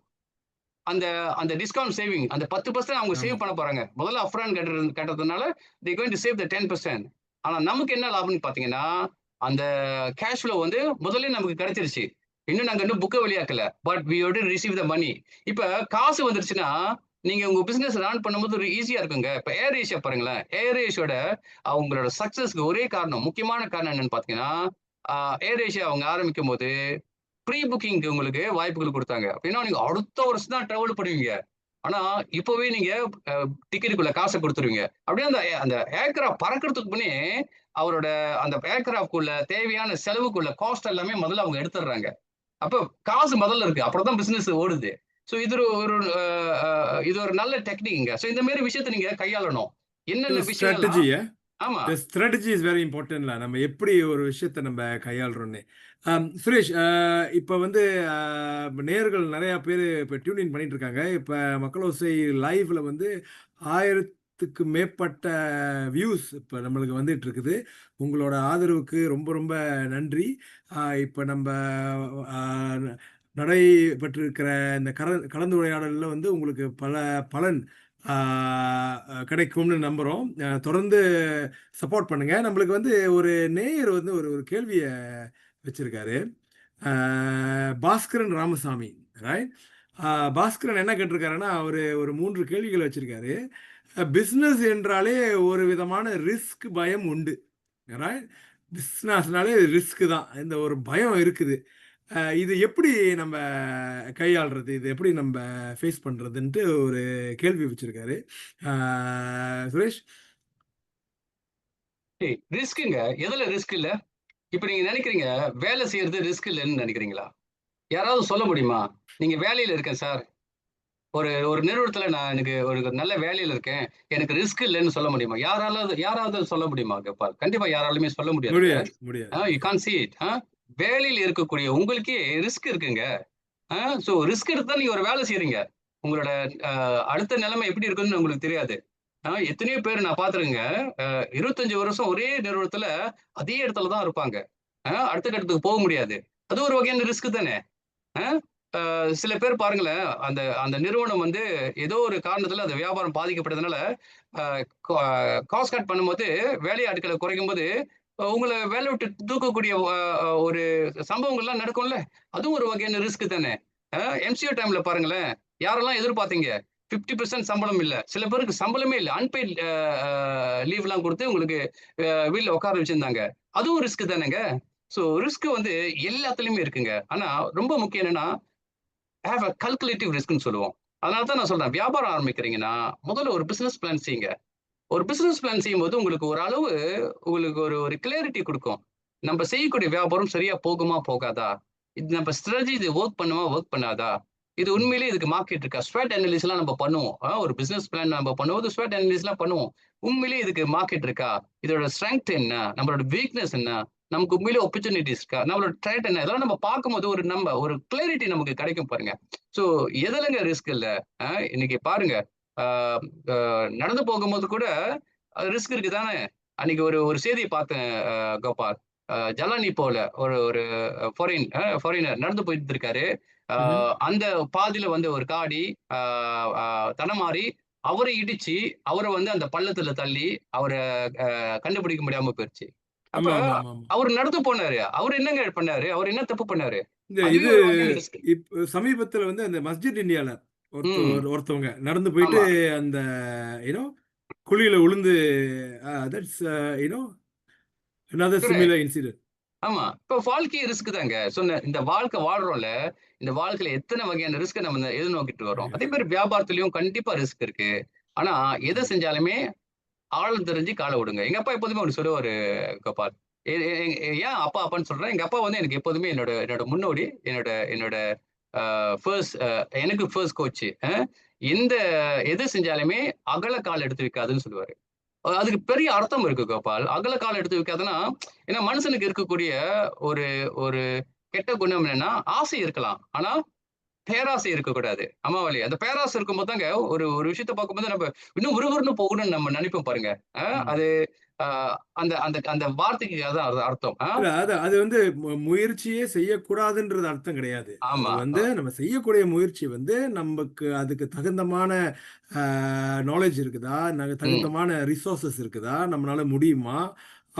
அந்த அந்த டிஸ்கவுண்ட் சேவிங் அந்த 10% அவங்க ஆமா. சேவ் பண்ண போறாங்க. முதல்ல அப்ஃப்ரண்ட் கட்டுறதுனால they going to save the 10%. ஆனா நமக்கு என்ன லாபம்னு பார்த்தீங்கன்னா, அந்த கேஷ் ஃப்ளோ வந்து முதல்ல நமக்கு கிடைச்சிருச்சு. இன்னும் நாங்க இன்னும் புக்க வெளியாக்கல. But we have to receive the money. இப்ப காசு வந்துருச்சுன்னா, நீங்க உங்க பிசினஸ் ரன் பண்ணும்போது ஒரு ஈஸியா இருக்குங்க. இப்ப ஏர் ஏசியா பாருங்களேன். ஏர் ஏசியாவோட அவங்களோட சக்சஸ்க்கு ஒரே காரணம், முக்கியமான காரணம் என்னன்னு பார்த்தீங்கன்னா, அ ஏர் ஏசியா அவங்க ஆரம்பிக்கும்போது, ப்ரீ புக்கிங்க்கு உங்களுக்கு வாய்ப்புகள் குடுத்தாங்க. அப்டின்னா நீங்க அடுத்த வருஷம் தான் டிராவல் பண்ணுவீங்க. ஆனா, இப்பவே நீங்க அ டிக்கெட்டுக்குள்ள காச குடுத்துருவீங்க. அப்படியே அந்த அந்த ஏர்கிராஃப்ட் பறக்கறதுக்கு முன்னே, அவரோட அந்த ஏர்கிராஃப்ட்குள்ள தேவையான செலவுக்குள்ள காஸ்ட் எல்லாமே முதல்ல அவங்க எடுத்துடுறாங்க. அப்ப காசு முதல்ல இருக்கு. அப்புறம் தான் பிசினஸ் ஓடுது. சோ இது ஒரு ஒரு அ அ இது ஒரு நல்ல டெக்னிக்ங்க. சோ இந்த மாரி விஷயத்த நீங்க கையாளணும். ஸோ என்னென்ன விஷயங்கள்லாம் ஸ்ட்ராட்டஜி ஆமா. த ஸ்ட்ராட்டஜி இஸ் வெரி இம்பார்ட்டன்ட்ல. நம்ம எப்படி ஒரு விஷயத்த நம்ம கையாளுறோம்னு. சுரேஷ், இப்ப வந்து அ நேயர்கள் நெறைய பேரு இப்ப டியூன் இன் பண்ணிட்டு இருக்காங்க. இப்ப மக்களோசை லைவ்ல வந்து 1000க்கு மேற்பட்ட வியூஸ் இப்ப நம்மளுக்கு வந்துட்டு இருக்குது. உங்களோட ஆதரவுக்கு ரொம்ப ரொம்ப நன்றி. இப்ப நம்ப அ நடைபெற்றிருக்கிற இந்த கலந்துரையாடல்ல வந்து உங்களுக்கு பல பலன் ஆ கிடைக்கும்னு நம்புறோம். தொடர்ந்து சப்போர்ட் பண்ணுங்க. நம்மளுக்கு வந்து ஒரு நேயர் வந்து ஒரு ஒரு கேள்விய வச்சிருக்காரு. ஆ பாஸ்கரன் ராமசாமி, ரைட்? ஆ பாஸ்கரன் என்ன கேட்டிருக்காருன்னா, அவரு ஒரு 3 கேள்விகள் வச்சிருக்காரு. பிசினஸ் என்றாலே ஒரு விதமான ரிஸ்க் பயம் உண்டு. ரைட்? பிசினஸ்னாலே ரிஸ்க் தான். இந்த ஒரு பயம் இருக்குது. இது எப்படி நம்ப கையாள்றது? இது எப்படி நம்ப ஃபேஸ் பண்றதுன்ட்டு ஒரு கேள்வி வச்சிருக்காரு. ஆ சுரேஷ்? ரிஸ்க்குங்க. எதுல ரிஸ்க் இல்ல? இப்ப நீங்க நெனைக்கிறீங்க, வேலை செய்யறது ரிஸ்க் இல்லன்னு நெனைக்கிறீங்களா? யாராவது சொல்ல முடியுமா? நீங்க வேலையில இருக்கேன் சார். ஒரு ஒரு நிறுவனத்துல நான் எனக்கு ஒரு நல்ல வேலையில இருக்கேன். எனக்கு ரிஸ்க் இல்லன்னு சொல்ல முடியுமா? யாராலாவது யாராவது சொல்ல முடியுமா? கண்டிப்பா யாராலுமே சொல்ல முடியாதுங்க. முடியாது, முடியாது, யூ முடியாது. Can't see it. வேலையில இருக்கக்கூடிய உங்களுக்கே ரிஸ்க் இருக்குங்க. ஆ சோ ரிஸ்க் எடுத்து தான் நீங்க ஒரு வேலை செய்றீங்க. உங்களோட அ அடுத்த நிலைமை எப்படி இருக்குன்னு உங்களுக்கு தெரியாது. எத்தனையோ பேர் நான் பார்த்துருக்கேங்க. 25 வருஷம் ஒரே நிறுவனத்துல அதே இடத்துல தான் இருப்பாங்க. அடுத்த கட்டத்துக்கு போ முடியாது. அது ஒரு வகையான ரிஸ்க் தானே! அ சில பேர் பாருங்களேன், அந்த அந்த நிறுவனம் வந்து ஏதோ ஒரு காரணத்துல அந்த வியாபாரம் பாதிக்கப்பட்டதுனால, அ கா காஸ்ட் கட் பண்ணும்போது, வேலையாட்கள குறைக்கும்போது, உங்கள வேலைய விட்டு தூக்கக்கூடிய ஒரு சம்பவங்கள்லாம் நடக்கும்ல. அதுவும் ஒரு வகையான ரிஸ்க் தானே. எம்சிஓ டைம்ல பாருங்களேன், யாரெல்லாம் எதிர்பார்த்தீங்க? 50% சம்பளம் இல்ல. சில பேருக்கு சம்பளமே இல்ல. அன்பெய்ட் லீவ்லாம் குடுத்து உங்களுக்கு வீட்ல உட்கார வச்சிருந்தாங்க. அதுவும் ரிஸ்க் தானேங்க. சோ ரிஸ்க் வந்து எல்லாத்துலயுமே இருக்குங்க. ஆனா ரொம்ப முக்கியம் என்னன்னா, ஹேவ் அ கால்குலேட்டிவ் ரிஸ்க்ன்னு சொல்லுவோம். அதனால தான் நான் சொல்றேன். வியாபாரம் ஆரம்பிக்கிறீங்கன்னா, முதல்ல ஒரு பிசினஸ் பிளான் செய்யுங்க. ஒரு பிசினஸ் பிளான் செய்யும்போது உங்களுக்கு ஒரு அளவு உங்களுக்கு ஒரு ஒரு கிளாரிட்டி குடுக்கும். நம்ப செய்யக்கூடிய வியாபாரம் சரியா போகுமா? போகாதா? இது நம்ம ஸ்ட்ராட்டஜி இது வொர்க் பண்ணுமா? வொர்க் பண்ணாதா? இது ம். உண்மையிலேயே இதுக்கு மார்க்கெட் இருக்கா? ஸ்வாட் அனாலிசிஸ்லாம் நம்ம பண்ணுவோம். ஒரு பிசினஸ் பிளான் நம்ம பண்ணும்போது ஸ்வாட் அனாலிசிஸ்லாம் பண்ணுவோம். உண்மையிலேயே இதுக்கு மார்க்கெட் இருக்கா? இதோட ஸ்ட்ரெங்த் என்ன? நம்மளோட வீக்னஸ் என்ன? நமக்கு உண்மையிலேயே ஆப்பர்ச்சுனிட்டீஸ் இருக்கா? நம்மளோட த்ரெட் என்ன? இதெல்லாம் நம்ம பார்க்கும்போது ஒரு கிளாரிட்டி நமக்கு கிடைக்கும் பாருங்க. ஸோ எதுலங்க ரிஸ்க் இல்ல? இன்னைக்கு பாருங்க. ஆ அ நடந்து போகும்போது கூட ரிஸ்க் இருக்கு தானே! அன்னைக்கு ஒரு ஒரு செய்திய பார்த்தேன் கோபால். ஜலானி போல ஒரு ஒரு ஃபாரினர் நடந்து போயிட்டு இருக்காரு. ஆ ம்ஹ்ம். அந்த பாதையில வந்து ஒரு காடி ஆ ஆ தடமாறி அவர இடிச்சு, அவர வந்து அந்த பள்ளத்துல தள்ளி, அவர கண்டுபிடிக்க முடியாம போயிருச்சு. அப்ப ஆமா, ஆமா, ஆமா, ஆமா. அவரு நடந்து போனாரு. அவரு என்னங்க பண்ணாரு? அவரு என்ன தப்பு பண்ணாரு? இந்த அதுவே இது ஒரு வகையான ரிஸ்க். சமீபத்தில வந்து அந்த மஸ்ஜித் இந்தியால ம். ஒருத்தவங்க நடந்து போயிட்டு ஆமா. அந்த யூ நோ குழியில விழுந்து that's you know another correct. Similar incident. ஆமா. இப்ப வாழ்க்கையே ரிஸ்க் தாங்க. சொன்னேன். இந்த வாழ்க்கை வாழ்றோம்ல, இந்த வாழ்க்கையில எத்தன வகையான ரிஸ்க்க நம்ம எதிர்நோக்கிட்டு வர்றோம். அதே மாரி வியாபாரத்திலயும் கண்டிப்பா ரிஸ்க் இருக்கு. ஆனா, எத ஆமா. செஞ்சாலுமே ஆழம் தெரிஞ்சு கால விடுங்க. எங்க அப்பா எப்போதுமே ஒண்ணு சொல்லுவாரு கோபால். எ எ ஏன் அப்பா அப்பான்னு சொல்றேன். எங்க அப்பா வந்து எனக்கு எப்போதுமே என்னோட என்னோட முன்னோடி. என்னோட என்னோட ஃபர்ஸ்ட் எனக்கு ஃபர்ஸ்ட் கோச். எந்த எது செஞ்சாலுமே அகல கால் எடுத்து வைக்காதன்னு சொல்லுவாரு. அதுக்கு பெரிய அர்த்தம் இருக்கு கோபால். அகல கால் எடுத்து வைக்காதன்னா, ஏன்னா மனுஷனுக்கு இருக்கக்கூடிய ஒரு ஒரு கெட்ட குணம் என்னன்னா, ஆசை இருக்கலாம். ஆனா பேராசை இருக்கக்கூடாது. ஆமாவா இல்லையா? அந்த பேராசை இருக்கும்போது தாங்க ஒரு ஒரு விஷயத்த பார்க்கும்போது நம்ம இன்னும் விறுவிறுன்னு போகணும்னு நம்ம நெனைப்போம் பாருங்க. ம். அது அ அந்த அந்த அந்த வார்த்தைக்கு அதான் அர்த்தம். இல்ல அது வந்து முயற்சியே செய்யக்கூடாதுன்றது அர்த்தம் கிடையாது. அது ஆமா. வந்து நம்ம செய்யக்கூடிய முயற்சி வந்து நமக்கு அதுக்கு தகுந்தமான நாலேட்ஜ் இருக்குதா? ம். தகுந்தமான ரிசோர்ஸஸ் இருக்குதா? நம்மளால முடியுமா?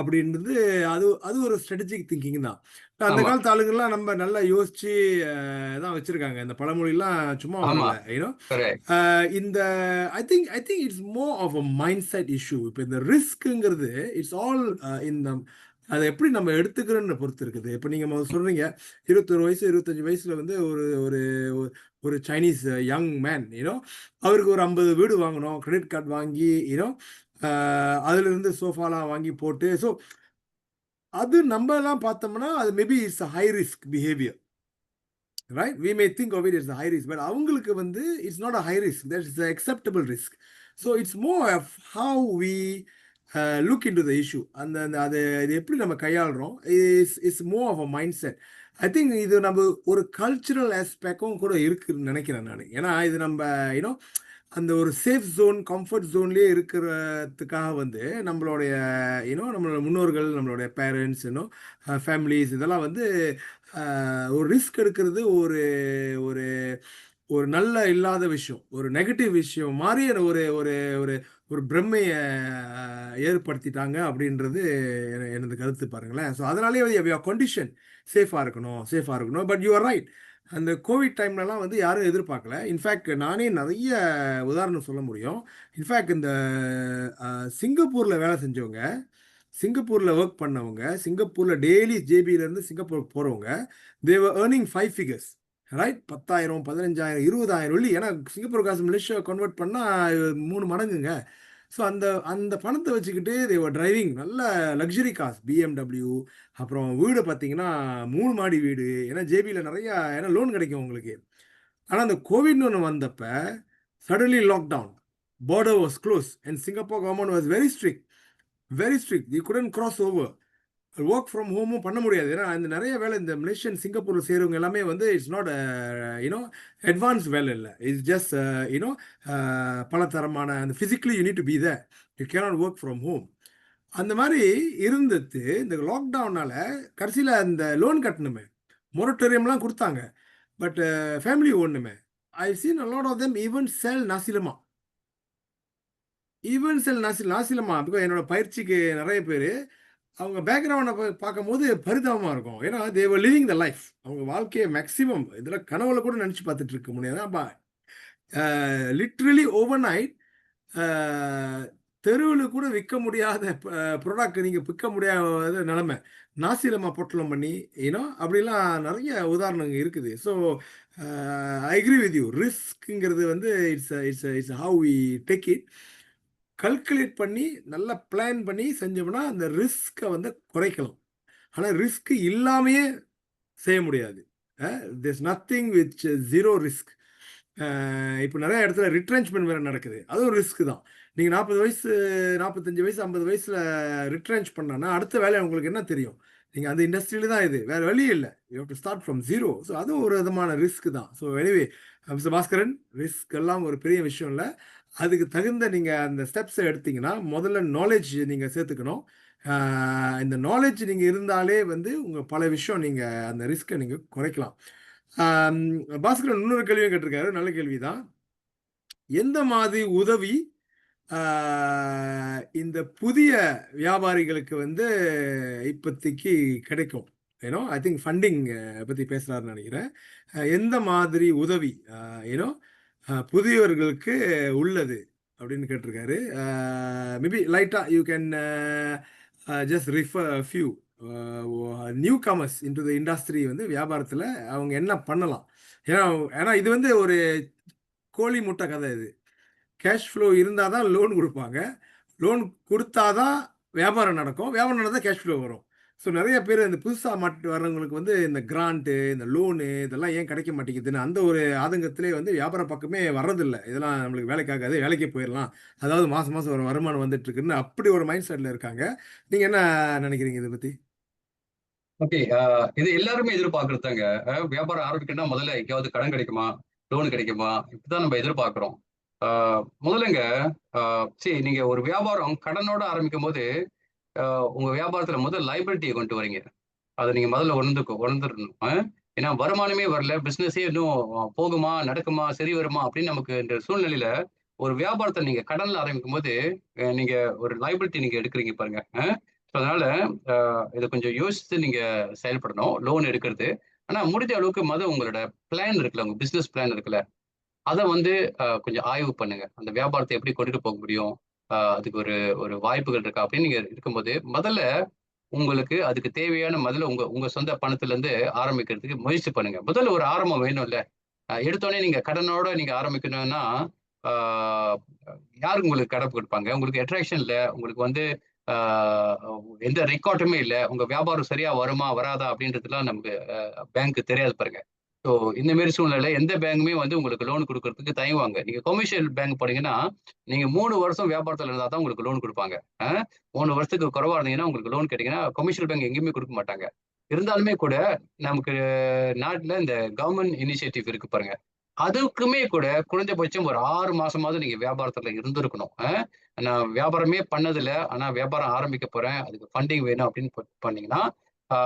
அப்படின்றது அது அது ஒரு ஸ்ட்ராட்டஜிக் திங்கிங் தான். அந்த ஆமா, காலத்து ஆளுங்கலாம் நம்ம நல்லா யோசிச்சு தான் வச்சிருக்காங்க. இந்த பழமொழிலாம் சும்மா ஆமா. வரல. கரெக்ட். இந்த I think it's more of a mindset issue. இப்போ இந்த ரிஸ்க்குங்கிறது இட்ஸ் ஆல் இந்த அதை எப்படி நம்ம எடுத்துக்கிறோன்னு பொறுத்து இருக்குது. இப்போ நீங்க சொல்றீங்க 21 வயசு 25 வயசுல வந்து ஒரு ஒரு ஒரு சைனீஸ் யங் மேன் அவருக்கு ஒரு 50 வீடு வாங்கணும், கிரெடிட் கார்டு வாங்கி அதுல இருந்து சோஃபாலாம் வாங்கி போட்டு அது நம்ம எல்லாம் பார்த்தோம்னா அது maybe it's high risk behaviour. Right? We may think of it as a high risk, but அவங்களுக்கு வந்து it's not a high risk. That is an acceptable risk. So it's more of how we look into the issue. அந்த அந்த அது இது எப்படி நம்ம கையாளுறோம் is more of a mindset. I think இது நம்ம ஒரு கல்ச்சுரல் ஆஸ்பெக்டும் கூட இருக்குன்னு நினைக்கிறேன் நான். ஏன்னா இது நம்ம யூனோ அந்த ஒரு சேஃப் ஜோன் கம்ஃபர்ட் ஜோன்லேயே இருக்கிறதுக்காக வந்து நம்மளுடைய நம்மளோட முன்னோர்கள் நம்மளுடைய பேரண்ட்ஸ் ஃபேமிலிஸ் இதெல்லாம் வந்து ஒரு ரிஸ்க் எடுக்கிறது ஒரு ஒரு ஒரு நல்ல இல்லாத விஷயம் ஒரு நெகட்டிவ் விஷயம் மாதிரி ஒரு ஒரு ஒரு ஒரு பிரம்மையை ஏற்படுத்திட்டாங்க அப்படின்றது எனது கருத்து பாருங்களேன். ஸோ அதனாலேயே கண்டிஷன் சேஃபாக இருக்கணும். But you are right. அந்த கோவிட் டைம்லலாம் வந்து யாரும் எதிர்பார்க்கல. இன்ஃபேக்ட் நானே நிறைய உதாரணம் சொல்ல முடியும். இன்ஃபேக்ட் இந்த சிங்கப்பூரில் வேலை செஞ்சவங்க, சிங்கப்பூரில் ஒர்க் பண்ணவங்க, சிங்கப்பூரில் டெய்லி ஜேபியிலேருந்து சிங்கப்பூர் போகிறவங்க, தேவர் ஏர்னிங் 5 ஃபிகர்ஸ். ரைட்? 10,000 15,000 20,000 வெள்ளி. ஏன்னா சிங்கப்பூர் காசு மலேசியா கன்வெர்ட் பண்ணால் 3 மடங்குங்க. ஸோ அந்த அந்த பணத்தை வச்சுக்கிட்டு தேவர் டிரைவிங் நல்ல லக்ஸரி காஸ் பிஎம்டபிள்யூ. அப்புறம் வீடு பார்த்தீங்கன்னா 3 மாடி வீடு. ஏன்னா ஜேபியில் நிறையா ஏன்னா லோன் கிடைக்கும் உங்களுக்கு. ஆனால் அந்த கோவிட்னு ஒன்று வந்தப்ப suddenly lockdown, border was closed and Singapore government was very strict, very strict. You couldn't cross over. Work from ஹோமும் பண்ண முடியாது. ஏன்னா இந்த நிறைய வேலை இந்த மலேசியன் சிங்கப்பூரில் செய்கிறவங்க எல்லாமே வந்து இட்ஸ் நாட் அட்வான்ஸ் வேலை இல்லை. இட்ஸ் ஜஸ்ட் பலதரமான அந்த physically you need to be there. You cannot work from home. அந்த மாதிரி இருந்தது இந்த லாக்டவுனால் கடைசியில் அந்த லோன் கட்டணுமே மொரட்டோரியம்லாம் கொடுத்தாங்க. பட் ஃபேமிலி ஒன்றுமே I seen a lot of them even sell நாசிலமா. நாசிலமா because என்னோட பயிற்சிக்கு நிறைய பேர் அவங்க பேக்ரவுண்டை பார்க்கும்போது பரிதாபமாக இருக்கும். ஏன்னா தேவர் லிவிங் த லைஃப். அவங்க வாழ்க்கையை மேக்சிமம் இதில் கனவுல கூட நினச்சி பார்த்துட்டு இருக்க முடியாது. அப்போ லிட்ரலி ஓவர் நைட் தெருவில் கூட விற்க முடியாத ப்ராடக்ட் நீங்கள் விற்க முடியாத நிலைமை நாசிலமா பொட்டலம் பண்ணி அப்படிலாம் நிறைய உதாரணங்கள் இருக்குது. So I agree with you. ரிஸ்க்குங்கிறது வந்து it's how we take it. Calculate பண்ணி நல்லா பிளான் பண்ணி செஞ்சோம்னா அந்த ரிஸ்க்கை வந்து குறைக்கலாம். ஆனால் ரிஸ்க் இல்லாமையே செய்ய முடியாது. This nothing with zero risk. இப்போ நிறைய இடத்துல ரிட்ரென்ச்மெண்ட் வேறு நடக்குது. அதுவும் ஒரு ரிஸ்க் தான். நீங்கள் 40 வயசு 45 வயசு 50 வயசில் ரிட்ரென்ச் பண்ணான்னா அடுத்த வேலை உங்களுக்கு என்ன தெரியும்? நீங்கள் அந்த இண்டஸ்ட்ரியில தான் இது வேறு வழியே இல்லை. You have to start from zero. So அதுவும் ஒரு விதமான ரிஸ்க் தான். So anyway mister Bhaskaran, risk எல்லாம் ஒரு பெரிய விஷயம் இல்லை. அதுக்கு தகுந்த நீங்கள் அந்த ஸ்டெப்ஸை எடுத்தீங்கன்னா முதல்ல நாலேஜ் நீங்கள் சேர்த்துக்கணும். இந்த நாலேஜ் நீங்கள் இருந்தாலே வந்து உங்கள் பல விஷயம் நீங்கள் அந்த ரிஸ்க்கை நீங்கள் குறைக்கலாம். பாஸ்கரன் இன்னொரு கேள்வியும் கேட்டிருக்காரு. நல்ல கேள்வி தான். எந்த மாதிரி உதவி இந்த புதிய வியாபாரிகளுக்கு வந்து இப்போதைக்கு கிடைக்கும்? ஐ திங்க் ஃபண்டிங் பற்றி பேசுகிறாருன்னு நினைக்கிறேன். எந்த மாதிரி உதவி புதியவர்களுக்கு உள்ளது அப்படின்னு கேட்டிருக்காரு. மேபி லைட்டாக you can just refer few new commerce into the industry வந்து வியாபாரத்தில் அவங்க என்ன பண்ணலாம்? ஏன்னா ஏன்னா இது வந்து ஒரு கோழி முட்டை கதை. இது கேஷ் ஃப்ளோ இருந்தால் தான் லோன் கொடுப்பாங்க. லோன் கொடுத்தா தான் வியாபாரம் நடக்கும். வியாபாரம் நடந்தால் தான் கேஷ் ஃப்ளோ வரும். ஸோ நிறைய பேர் இந்த புதுசாக மாட்டு வர்றவங்களுக்கு வந்து இந்த கிராண்ட்டு இந்த லோனு இதெல்லாம் ஏன் கிடைக்க மாட்டேங்குதுன்னு அந்த ஒரு ஆதங்கத்திலே வந்து வியாபார பக்கமே வர்றதில்லை. இதெல்லாம் நம்மளுக்கு வேலைக்காகாது, வேலைக்கே போயிடலாம், அதாவது மாதம் மாதம் ஒரு வருமானம் வந்துட்டு இருக்குன்னு அப்படி ஒரு மைண்ட் செட்டில் இருக்காங்க. நீங்கள் என்ன நினைக்கிறீங்க இதை பற்றி? ஓகே. இது எல்லாருமே எதிர்பார்க்கறதாங்க. வியாபாரம் ஆரம்பிக்கணும்னா முதல்ல எங்கேயாவது கடன் கிடைக்குமா, லோன் கிடைக்குமா, இப்படிதான் நம்ம எதிர்பார்க்கிறோம். முதல்லங்க சரி, நீங்க ஒரு வியாபாரம் கடனோட ஆரம்பிக்கும் போது உங்க வியாபாரத்துல முதல் லைபிலிட்டியை கொண்டு வரீங்க. அதை நீங்க முதல்ல உணர்ந்துடணும். ஏன்னா வருமானமே வரல, பிசினஸே இன்னும் போகுமா, நடக்குமா, சரி வருமா அப்படின்னு நமக்கு இந்த சூழ்நிலையில ஒரு வியாபாரத்தை நீங்க கடன்ல ஆரம்பிக்கும் போது நீங்க ஒரு லைபிலிட்டி நீங்க எடுக்கிறீங்க பாருங்க. அதனால இதை கொஞ்சம் யோசித்து நீங்க செயல்படணும் லோன் எடுக்கிறது. ஆனா முடிஞ்ச அளவுக்கு உங்களோட பிளான் இருக்குல்ல, உங்க பிசினஸ் பிளான் இருக்குல்ல, அதை வந்து கொஞ்சம் ஆய்வு பண்ணுங்க. அந்த வியாபாரத்தை எப்படி கொண்டுட்டு போக முடியும், அதுக்கு ஒரு ஒரு வாய்ப்புகள் இருக்கா அப்படின்னு நீங்க இருக்கும்போது முதல்ல உங்களுக்கு அதுக்கு தேவையான முதல்ல உங்க உங்க சொந்த பணத்துல இருந்து ஆரம்பிக்கிறதுக்கு முயற்சி பண்ணுங்க. முதல்ல ஒரு ஆரம்பம் வேணும்ல. எடுத்தோனே நீங்க கடனோட நீங்க ஆரம்பிக்கணும்னா, ஆ யாரு உங்களுக்கு கடன் குடுப்பாங்க? உங்களுக்கு அட்ராக்ஷன் இல்ல. உங்களுக்கு வந்து ஆ எந்த ரெக்கார்டுமே இல்ல. உங்க வியாபாரம் சரியா வருமா? வராதா? அப்படின்றதுலாம் நமக்கு பேங்க்கு தெரியாது பாருங்க. ஸோ இந்த மாரி சூழ்நிலையில எந்த பேங்குமே வந்து உங்களுக்கு லோன் குடுக்குறதுக்கு தயங்குவாங்க. நீங்க கொமர்ஷியல் பேங்க் போனீங்கன்னா, நீங்க 3 வருஷம் வியாபாரத்துல இருந்தா தான் உங்களுக்கு லோன் குடுப்பாங்க. அ 3 வருஷத்துக்கு குறைவா இருந்தீங்கன்னா, உங்களுக்கு லோன் கேட்டீங்கன்னா, கொமர்ஷியல் பேங்க் எங்கேயுமே குடுக்க மாட்டாங்க. இருந்தாலுமே கூட நமக்கு நாட்டுல இந்த கவர்ன்மென்ட் இனிஷியேட்டிவ் இருக்கு பாருங்க. அதுக்குமே கூட குறைந்தபட்சம் ஒரு 6 மாசமாவது நீங்க வியாபாரத்துல இருந்திருக்கணும். நான் வியாபாரமே பண்ணதில்ல. ஆனா வியாபாரம் ஆரம்பிக்க போறேன். அதுக்கு ஃபண்டிங் வேணும் அப்படின்னு பண்ணீங்கன்னா, ஆ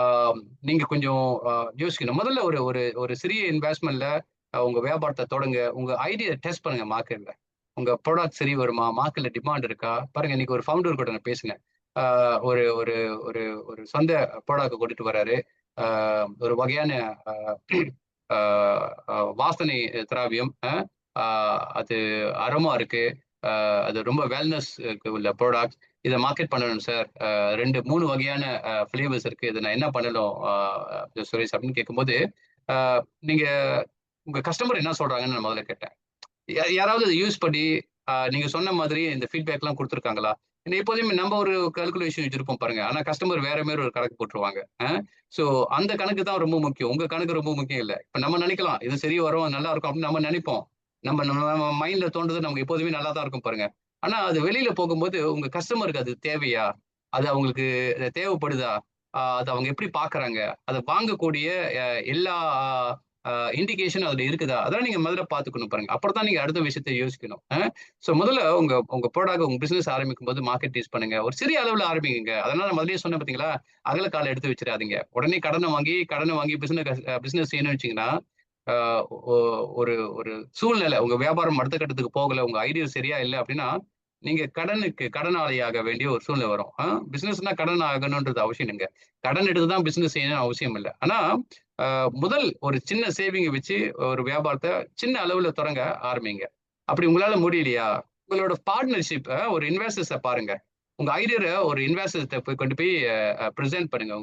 நீங்க கொஞ்சம் யோசிக்கணும். முதல்ல ஒரு ஒரு ஒரு சிறிய இன்வெஸ்ட்மென்ட்ல உங்க வியாபாரத்த தொடங்க. உங்க ஐடியா டெஸ்ட் பண்ணுங்க மார்க்கெட்ல. உங்க ப்ராடக்ட் சரி வருமா? மார்க்கெட்ல டிமாண்ட் இருக்கா? பாருங்க இன்னைக்கு ஒரு ஃபவுண்டர் கூட நான் பேசினேன். ஆ ஒரு ஒரு ஒரு ஒரு சொந்த ப்ராடக்ட்ட கொண்டுட்டு வராரு. ஆ ஒரு வகையான அ ஆ வாசனை திராவியம். ஆ அது அரோமா இருக்கு. அது ரொம்ப வெல்னஸ்க்கு உள்ள ப்ராடக்ட். இத மார்க்கெட் பண்ணணும் சார். 2, 3 வகையான ஃப்ளேவர்ஸ் இருக்கு. இத நான் என்ன பண்ணணும் சுரேஷ் அப்படின்னு கேட்கும்போது, அ நீங்க உங்க கஸ்டமர் என்ன சொல்றாங்கன்னு நான் முதல்ல கேட்டேன். யாராவது இத யூஸ் பண்ணி, நீங்க சொன்ன மாதிரி இந்த ஃபீட்பேக்லாம் குடுத்துருக்காங்களா? ஏன்னா எப்போதுமே நம்ம ஒரு கால்குலேஷன் வச்சிருப்போம் பாருங்க. ஆனா கஸ்டமர் வேற மாரி ஒரு கணக்கு போட்டுருவாங்க. ஸோ அந்த கணக்கு தான் ரொம்ப முக்கியம். உங்க கணக்கு ரொம்ப முக்கியம் இல்ல. இப்ப நம்ம நெனைக்கலாம், இது சரி வரும், நல்லா இருக்கும் அப்படின்னு நம்ம நெனைப்போம். நம்ம நம்ம மைண்ட்ல தோன்றது நமக்கு எப்போதுமே நல்லா தான் இருக்கும் பாருங்க. ஆனா அது வெளியில போகும்போது உங்க கஸ்டமருக்கு அது தேவையா? அது அவங்களுக்கு தேவைப்படுதா? அத அவங்க எப்படி பார்க்குறாங்க? அத வாங்கக்கூடிய எல்லா இண்டிகேஷன் அதுல இருக்குதா? அதெல்லாம் நீங்க முதல்ல பார்த்துக்கணும் பாருங்க. அப்புறம் தான் நீங்க அடுத்த விஷயத்த யோசிக்கணும். சோ முதல்ல உங்க உங்க ப்ராடக்ட் உங்க பிசினஸ் ஆரம்பிக்கும்போது மார்க்கெட் டெஸ்ட் பண்ணுங்க. ஒரு சிறிய அளவுல ஆரம்பிங்க. அதனால நான் முதல்லயே சொன்னேன் பார்த்தீங்களா? அகல கால எடுத்து வச்சுறாதீங்க. உடனே கடன வாங்கி பிசினஸ் செய்யணும்னு வச்சீங்கன்னா, ஆ ஒ ஒரு ஒரு சூழ்நிலை உங்க வியாபாரம் அடுத்த கட்டத்துக்கு போகல, உங்க ஐடியா சரியா இல்ல அப்டின்னா, நீங்க கடனாளியாக வேண்டிய ஒரு சூழ்நிலை வரும். பிசினஸ்னா கடன் ஆகணும்ன்றது அவசியம் இல்லங்க. கடன் எடுத்து தான் பிசினஸ் செய்யணும்னு அவசியம் இல்ல. ஆனா, முதல் ஒரு சின்ன சேவிங்க வச்சு ஒரு வியாபாரத்த சின்ன அளவுல தொடங்க ஆரம்பிங்க. அப்படி உங்களால முடியலையா, உங்களோட பார்ட்னர்ஷிப் ஒரு இன்வெஸ்டர்ஸ பாருங்க. உங்க ஐடியாவ ஒரு இன்வெஸ்டர்ட்ட கொண்டு போய் பிரசன்ட் பண்ணுங்க.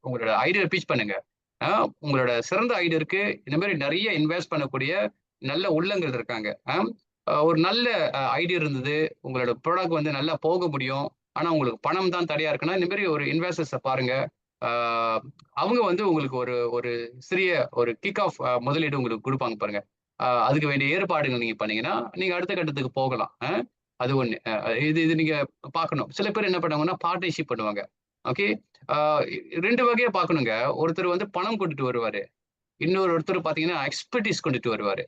உங்களோட ஐடியா பிட்ச் பண்ணுங்க. அ உங்களோட சிறந்த ஐடியாக்கு இந்த மாரி நெறைய இன்வெஸ்ட் பண்ணக்கூடிய நல்ல உள்ளங்கள் இருக்காங்க. ஒரு நல்ல ஐடியா இருந்தது. உங்களோட ப்ராடக்ட் வந்து நல்லா போக முடியும். ஆனா உங்களுக்கு பணம் தான் தடையா இருக்குன்னா, இந்த மாரி ஒரு இன்வெஸ்டர்ஸ பாருங்க. ஆ அவங்க வந்து உங்களுக்கு ஒரு ஒரு சிறிய ஒரு கிக் ஆஃப் முதலீடு உங்களுக்கு குடுப்பாங்க பாருங்க. அதுக்கு வேண்டிய ஏற்பாடுகள் நீங்க பண்ணீங்கன்னா, நீங்க அடுத்த கட்டத்துக்கு போகலாம். அது ஒண்ணு. இது இது நீங்க பார்க்கணும். சில பேர் என்ன பண்ணுவாங்கன்னா, பார்ட்னர்ஷிப் பண்ணுவாங்க. ஓகே. ஆ 2 வகையா பார்க்கணுங்க. ஒருத்தர் வந்து பணம் கொண்டுட்டு வருவாரு. ஒருத்தர் பார்த்தீங்கன்னா, எக்ஸ்பெர்டீஸ் கொண்டுட்டு வருவாரு.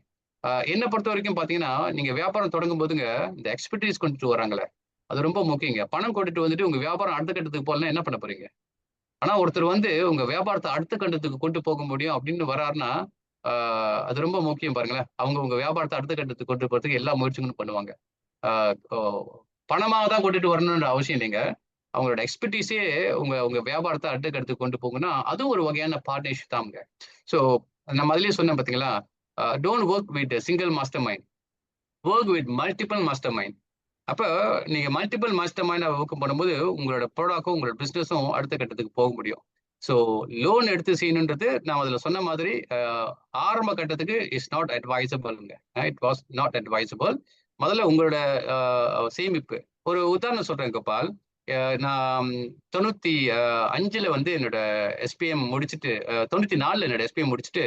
என்ன பொறுத்தவரைக்கும் பார்த்தீங்கன்னா, நீங்க வியாபாரம் தொடங்கும்போதுங்க, இந்த எக்ஸ்பெர்டீஸ் கொண்டுட்டு வராங்கல்ல, அது ரொம்ப முக்கியங்க. பணம் கொண்டுட்டு வந்துட்டு உங்க வியாபாரம் அடுத்த கட்டத்துக்கு போகலன்னா என்ன பண்ண போறீங்க? ஆனா ஒருத்தர் வந்து உங்க வியாபாரத்த அடுத்த கட்டத்துக்கு கொண்டு போக முடியும் அப்படின்னு வர்றாருன்னா, ஆ அது ரொம்ப முக்கியம் பாருங்களேன். அவங்க உங்க வியாபாரத்த அடுத்த கட்டத்துக்கு கொண்டு போறதுக்கு எல்லா முயற்சிகளும் பண்ணுவாங்க. ஆ ஓ பணமா தான் கொண்டுட்டு வரணும்ன்ற அவசியம் இல்லைங்க. அவங்களோட எக்ஸ்பெர்டீஸே உங்க உங்க வியாபாரத்த அடுத்த கட்டத்துக்கு கொண்டு போகும்னா, அதுவும் ஒரு வகையான பார்ட்னர்ஷிப் தான்ங்க. ஸோ நம்ம அதிலேயே சொன்னேன் பார்த்தீங்களா? Don't work with single master mind. Work with multiple master mind. அப்ப நீங்க மல்டிபிள் மாஸ்டர் மைண்ட் ஒர்க் பண்ணும்போது, உங்களோட ப்ராடக்டும், உங்களோட பிசினஸும் அடுத்த கட்டத்துக்கு போக முடியும். ஸோ லோன் எடுத்து செய்யணுன்றது நான் அதுல சொன்ன மாதிரி ஆரம்ப கட்டத்துக்கு இஸ் நாட் அட்வைசபிள்ங்க. It was not advisable. முதல்ல உங்களோட சேமிப்பு. ஒரு உதாரணம் சொல்றேன் கோபால். நான் 95ல வந்து என்னோட எஸ்பிஎம் முடிச்சுட்டு 94ல என்னோட எஸ்பிஎம் முடிச்சுட்டு,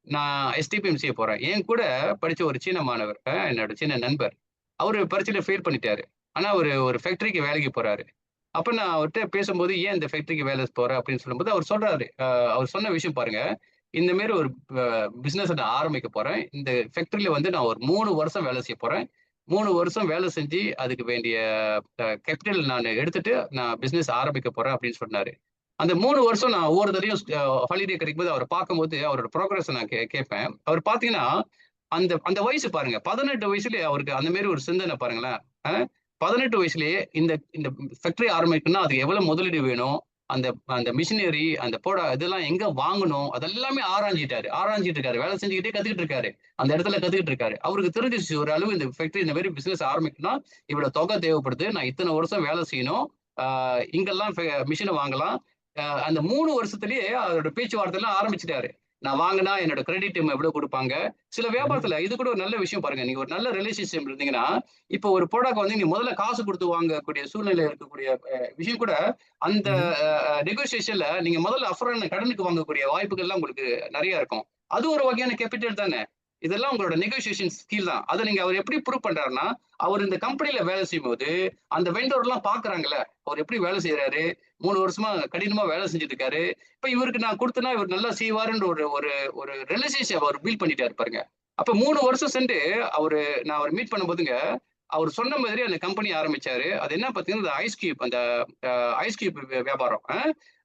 நான் எஸ்டிபிஎம் செய்ய போறேன். என் கூட படிச்ச ஒரு சீன மாணவர், என்னோட சீன நண்பர். அவரு பரீட்சையில ஃபெயில் பண்ணிட்டாரு. ஆனா அவரு ஒரு ஃபேக்டரிக்கு வேலைக்கு போறாரு. அப்ப நான் அவர்ட்ட பேசும்போது, "ஏன் இந்த ஃபேக்டரிக்கு வேலை போற?" அப்படின்னு சொல்லும்போது, அவர் சொல்றாரு. அவர் சொன்ன விஷயம் பாருங்க. இந்த மாரி ஒரு பிசினஸ நான் ஆரம்பிக்க போறேன். இந்த ஃபேக்டரில வந்து நான் ஒரு 3 வருஷம் வேலை செய்ய போறேன். 3 வருஷம் வேலை செஞ்சு, அதுக்கு வேண்டிய கேப்பிட்டல் நானு எடுத்துட்டு, நான் பிசினஸ் ஆரம்பிக்க போறேன் அப்படின்னு சொன்னாரு. அந்த 3 வருஷம் நான் ஒவ்வொரு தடவையும் ஹாலிடே கிடைக்கும்போது அவர பார்க்கும்போது, அவரோட புரோகிரஸ நான் கேட்பேன். அவர் பார்த்தீங்கன்னா, அந்த அந்த வயசு பாருங்க. 18 வயசுலயே அவருக்கு அந்த மாரி ஒரு சிந்தனை பாருங்களேன். அ 18 வயசுலயே இந்த இந்த ஃபேக்டரி ஆரம்பிக்கணும்னா அதுக்கு எவ்வளவு முதலீடு வேணும்? அந்த அந்த மிஷினரி, அந்த இதெல்லாம் எங்க வாங்கணும்? அதெல்லாமே ஆராய்ஞ்சிட்டு இருக்காரு. வேலை செஞ்சுக்கிட்டே கத்துக்கிட்டு இருக்காரு. அந்த இடத்துல கத்துக்கிட்டு இருக்காரு. அவருக்கு தெரிஞ்சிருச்சு ஒரு அளவு இந்த ஃபேக்டரி இந்த மாரி பிசினஸ் ஆரம்பிக்கணும்னா, இவ்வளவு தொகை தேவைப்படுது. நான் இத்தன வருஷம் வேலை செய்யணும். ஆ இங்கெல்லாம் மிஷின வாங்கலாம். அந்த 3 வருஷத்திலேயே அதோட பேச்சுவார்த்தைலாம் ஆரம்பிச்சுட்டாரு. நான் வாங்குனா என்னோட கிரெடிட் எவ்வளவு குடுப்பாங்க? சில ம்ஹ்ம். வியாபாரத்துல இது கூட ஒரு நல்ல விஷயம் பாருங்க. நீங்க ஒரு நல்ல ரிலேஷன்ஷிப் இருந்தீங்கன்னா, இப்போ ஒரு ப்ராடக்ட் வந்து நீங்க முதல்ல காசு குடுத்து வாங்கக்கூடிய சூழ்நிலை இருக்கக்கூடிய விஷயம் கூட, அந்த ம்ஹ்ம். நெகோசியேஷன்ல நீங்க முதல்ல கடனுக்கு வாங்கக்கூடிய வாய்ப்புகள்லாம் உங்களுக்கு நெறைய இருக்கும். அது ஒரு வகையான கேப்பிட்டல் தானே! இதெல்லாம் உங்களோட நெகோசியேஷன் ஸ்கில் தான். அத நீங்க அவர் எப்படி ப்ரூவ் பண்றாருன்னா, அவர் இந்த கம்பெனில வேலை செய்யும்போது, அந்த வெண்டர்லாம் பார்க்குறாங்கல்ல. அவர் எப்படி வேலை செய்றாரு? 3 வருஷமா கடினமா வேலை செஞ்சுட்டு இருக்காரு. இப்ப இவருக்கு நான் குடுத்தேன்னா, இவர் நல்லா செய்வாருன்ற ஒரு ஒரு ஒரு ரிலேஷன்ஷிப் அவர் பில்ட் பண்ணிட்டாரு பாருங்க. அப்ப 3 வருஷம் சென்று அவரு நான் அவர மீட் பண்ணும்போதுங்க, அவரு சொன்ன மாதிரி அந்த கம்பெனி ஆரம்பிச்சாரு. அது என்ன பார்த்தீங்கன்னா, அந்த ஐஸ் கியூப் அந்த ஐஸ் கியூப் வியாபாரம்.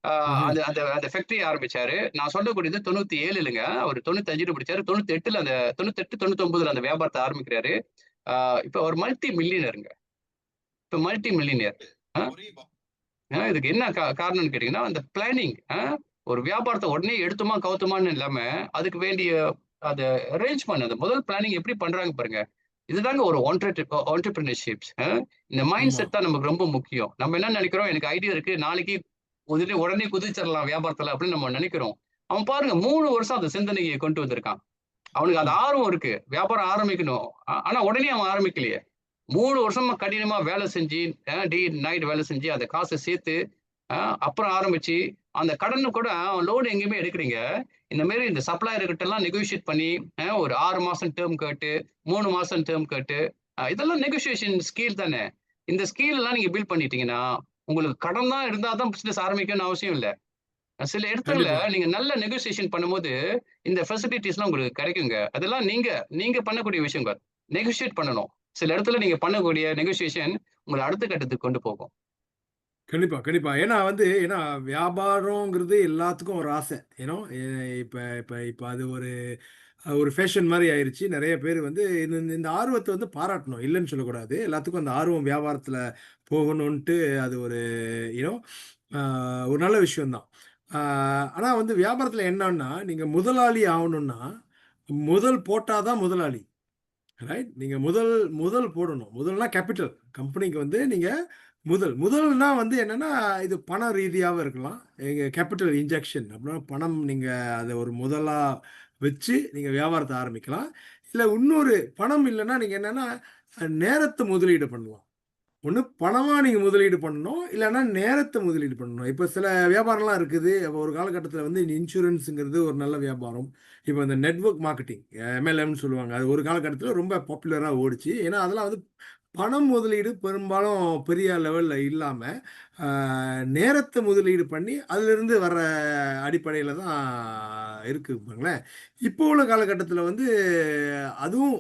அ ம்ஹ்ம். அந்த அந்த அந்த ஃபேக்டரி ஆரம்பிச்சாரு. நான் சொல்லக்கூடியது 97லங்க. அவரு 95ல முடிச்சாரு. 98ல அந்த 98, 99ல அந்த வியாபாரத்த ஆரம்பிக்கிறாரு. அ இப்ப அவர் மல்டி மில்லியனர்ங்க. இப்ப மல்டி மில்லியனியர். அ இதுக்கு என்ன காரணம்னு கேட்டீங்கன்னா, அந்த பிளானிங். ஒரு வியாபாரத்த உடனே எடுத்தோமா, கவுத்தோமான்னு இல்லாம, அதுக்கு வேண்டிய அத அரேஞ்ச் பண்ண அந்த முதல் பிளானிங் எப்படி பண்றாங்க பாருங்க. இதுதாங்க ஒரு ஆன்டர்பிரினர்ஷிப்ஸ். இந்த மைண்ட் ஆமா. செட் தான் நமக்கு ரொம்ப முக்கியம். நம்ம என்ன நெனைக்கிறோம், எனக்கு ஐடியா இருக்கு. நாளைக்கு உடனே குதிச்சிடலாம் வியாபாரத்துல அப்படின்னு நம்ம நெனைக்கிறோம். அவன் பாருங்க 3 வருஷம் அந்த சிந்தனைய கொண்டு வந்திருக்கான். அவனுக்கு அந்த ஆமா. ஆர்வம் இருக்கு. வியாபாரம் ஆரம்பிக்கணும். ஆனா உடனே அவன் ஆரம்பிக்கலையே. 3 வருஷமா கடினமா வேலை செஞ்சு, டே நைட் வேலை செஞ்சு, அந்த காச சேர்த்து, அ அப்புறம் ஆரம்பிச்சு, அந்த கடன கூட அவன் லோன் எங்கேயுமே எடுக்கலீங்க. இந்த மாரி இந்த சப்ளையர் கிட்டலாம் நெகோஷியேட் பண்ணி, ஒரு 6 மாசம் டெர்ம் கேட்டு, 3 மாசம் டெர்ம் கேட்டு, இதெல்லாம் நெகோஷியேஷன் ஸ்கில் தானே. இந்த ஸ்கில்லாம் நீங்க பில்ட் பண்ணிட்டீங்கன்னா, உங்களுக்கு கடன் தான் இருந்தா தான் பிசினஸ் ஆரம்பிக்கணும்னு அவசியம் இல்ல. சில இடத்துல கண்டிப்பா. நீங்க நல்ல நெகோசியேஷன் பண்ணும்போது, இந்த ஃபெசிலிட்டீஸ்லாம் உங்களுக்கு கிடைக்குங்க. அதெல்லாம் நீங்க நீங்க பண்ணக்கூடிய விஷயங்கள். நெகோஷியேட் பண்ணணும். சில இடத்துல நீங்க பண்ணக்கூடிய நெகோசியேஷன் உங்கள அடுத்த கட்டத்துக்கு கொண்டு போகும். கண்டிப்பா, கண்டிப்பா. ஏன்னா வியாபாரங்கிறது எல்லாத்துக்கும் ஒரு ஆசை. யூனோ இப்ப இப்ப இப்ப அது ஒரு ஃபேஷன் மாரி ஆயிருச்சு. நெறைய பேர் வந்து இந்த இந்த இந்த ஆர்வத்த வந்து பாராட்டணும். இல்லன்னு சொல்லக்கூடாது. எல்லாத்துக்கும் அந்த ஆர்வம் வியாபாரத்துல போகணுன்ட்டு அது ஒரு யூனோ அ ஒரு நல்ல விஷயம் தான். ஆ ஆனா வந்து வியாபாரத்துல என்னன்னா, நீங்க முதலாளி ஆவணும்னா, முதல் போட்டா தான் முதலாளி. ரைட்? நீங்க முதல் முதல் போடணும். முதல்னா கேப்பிட்டல். கம்பெனிக்கு வந்து நீங்க முதல்னா வந்து என்னன்னா, இது பண ரீதியாவும் இருக்கலாம். கேப்பிட்டல் இன்ஜெக்ஷன் அப்டின்னா பணம் நீங்க அத ஒரு முதலா வச்சு நீங்க வியாபாரத்த ஆரம்பிக்கலாம். இல்ல இன்னொரு பணம் இல்லன்னா, நீங்க என்னன்னா, நேரத்த முதலீடு பண்ணலாம். ஒண்ணு பணமா நீங்க முதலீடு பண்ணணும். இல்லன்னா நேரத்த முதலீடு பண்ணணும். இப்ப சில வியாபாரம்லாம் இருக்குது. அப்ப ஒரு காலகட்டத்தில வந்து இன்சூரன்ஸ்ங்கிறது ஒரு நல்ல வியாபாரம். இப்ப இந்த நெட்வொர்க் மார்க்கெட்டிங் எம்எல்எம்ன்னு சொல்லுவாங்க. அது ஒரு காலகட்டத்தில ரொம்ப பாப்புலரா ஓடுச்சு. ஏன்னா, அதெல்லாம் வந்து பணம் முதலீடு பெரும்பாலும் பெரிய லெவல்ல இல்லாம, ஆ நேரத்த முதலீடு பண்ணி, அதிலிருந்து வர்ற அடிப்படையில தான் இருக்கு பாருங்களேன். இப்போ உள்ள காலகட்டத்தில வந்து அதுவும்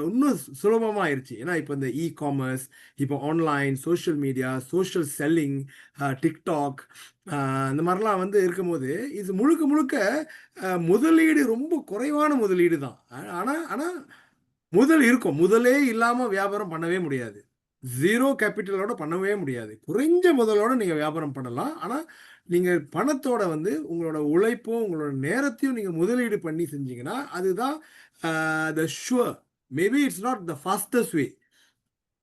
இன்னும் சுலபமா ஆயிருச்சு. ஏன்னா, இப்ப இந்த காமர்ஸ் இப்போ online, social media, social selling, TikTok அ இந்த மாரிலாம் வந்து இருக்கும்போது, இது முழுக்க முழுக்க முதலீடு ரொம்ப குறைவான முதலீடு தான். ஆனா ஆனா முதல் இருக்கும். முதலே இல்லாம வியாபாரம் பண்ணவே முடியாது. 0 கேப்பிட்டலோட பண்ணவே முடியாது. குறைஞ்ச முதலோட நீங்க வியாபாரம் பண்ணலாம். ஆனா, நீங்க பணத்தோட வந்து உங்களோட உழைப்பும், உங்களோட நேரத்தையும் நீங்க முதலீடு பண்ணி செஞ்சீங்கன்னா, அதுதான் the sure maybe it's not the fastest way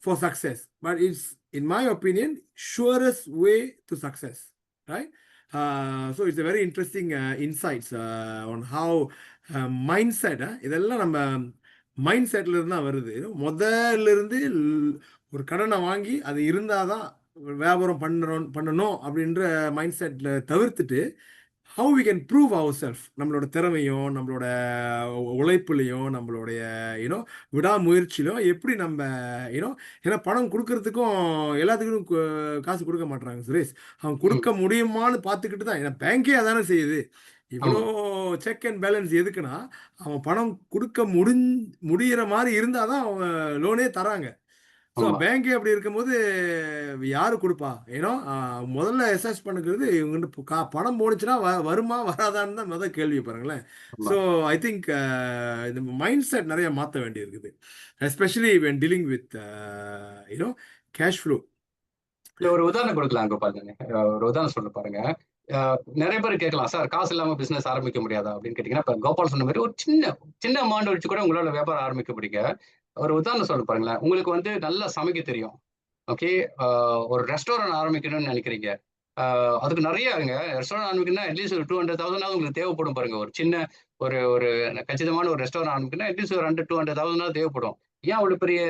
for success, but it's, in my opinion, surest way to success, right? So it's a very interesting insights on how mindset. இதெல்லாம் நம்ம மைண்ட் செட்ல இருந்து தான் வருது. முதல்ல இருந்து ஒரு கடனை வாங்கி அது இருந்தாதான் வியாபாரம் பண்ணணும் அப்படின்ற மைண்ட் செட்ல தவிர்த்துட்டு how we can prove our self நம்மளோட திறமையும் நம்மளோட உழைப்புலையும் நம்மளுடைய யூனோ விடாமுயற்சியிலும் எப்படி நம்ம யூனோ ஏன்னா பணம் கொடுக்கறதுக்கும் எல்லாத்துக்கும் காசு கொடுக்க மாட்றாங்க சுரேஷ். அவன் ம். கொடுக்க முடியுமான்னு பார்த்துக்கிட்டு தான் ஏன்னா பேங்கே அதானே செய்யுது. இவ்வளோ ஆமா, செக் அண்ட் பேலன்ஸ் எதுக்குன்னா அவன் பணம் கொடுக்க முடியிற மாதிரி இருந்தால் தான் அவங்க லோனே தராங்க. ஸோ ஆமா, பேங்கே அப்படி இருக்கும்போது யாரு குடுப்பா? ஏன்னோ முதல்ல அசஸ் பண்ணுகிறது இவங்ககிட்ட பணம் போணுச்சுன்னா வருமா? வராதான்னு தான் கேள்வி பாருங்களேன். ஆமா. ஸோ ஐ திங்க் இந்த மைண்ட் செட் நெறைய மாத்த வேண்டியிருக்குது. Especially when dealing with you know cash flow. இல்ல ஒரு உதாரணம் கொடுக்கலாம் கோபால் நானு. ஒரு உதாரணம் சொல்ல பாருங்க. நிறைய பேர் கேட்கலாம், சார் காசு இல்லாம பிசினஸ் ஆரம்பிக்க முடியாதா அப்படின்னு கேட்டீங்கன்னா, இப்ப கோபால் சொன்ன மாதிரி ஒரு சின்ன சின்ன அமௌண்ட் வச்சு கூட உங்களால வியாபாரம் ஆரம்பிக்க முடியுங்க. ஒரு உதாரணம் சொல்ல பாருங்களேன். உங்களுக்கு வந்து நல்லா சமைக்க தெரியும். ஓகே. ஒரு ரெஸ்டாரண்ட் ஆரம்பிக்கணும்னு நினைக்கிறீங்க. அதுக்கு நிறையங்க ரெஸ்டாரண்ட் ஆரம்பிக்கணும்னா அட்லீஸ்ட் ஒரு 200,000 உங்களுக்கு தேவைப்படும் பாருங்க. ஒரு சின்ன ஒரு ஒரு கச்சிதமான ஒரு ரெஸ்டாரண்ட் ஆரம்பிக்கணும்னா அட்லீஸ்ட் ஒரு 100,000 200,000 தேவைப்படும். ஏன் அவ்வளவு பெரிய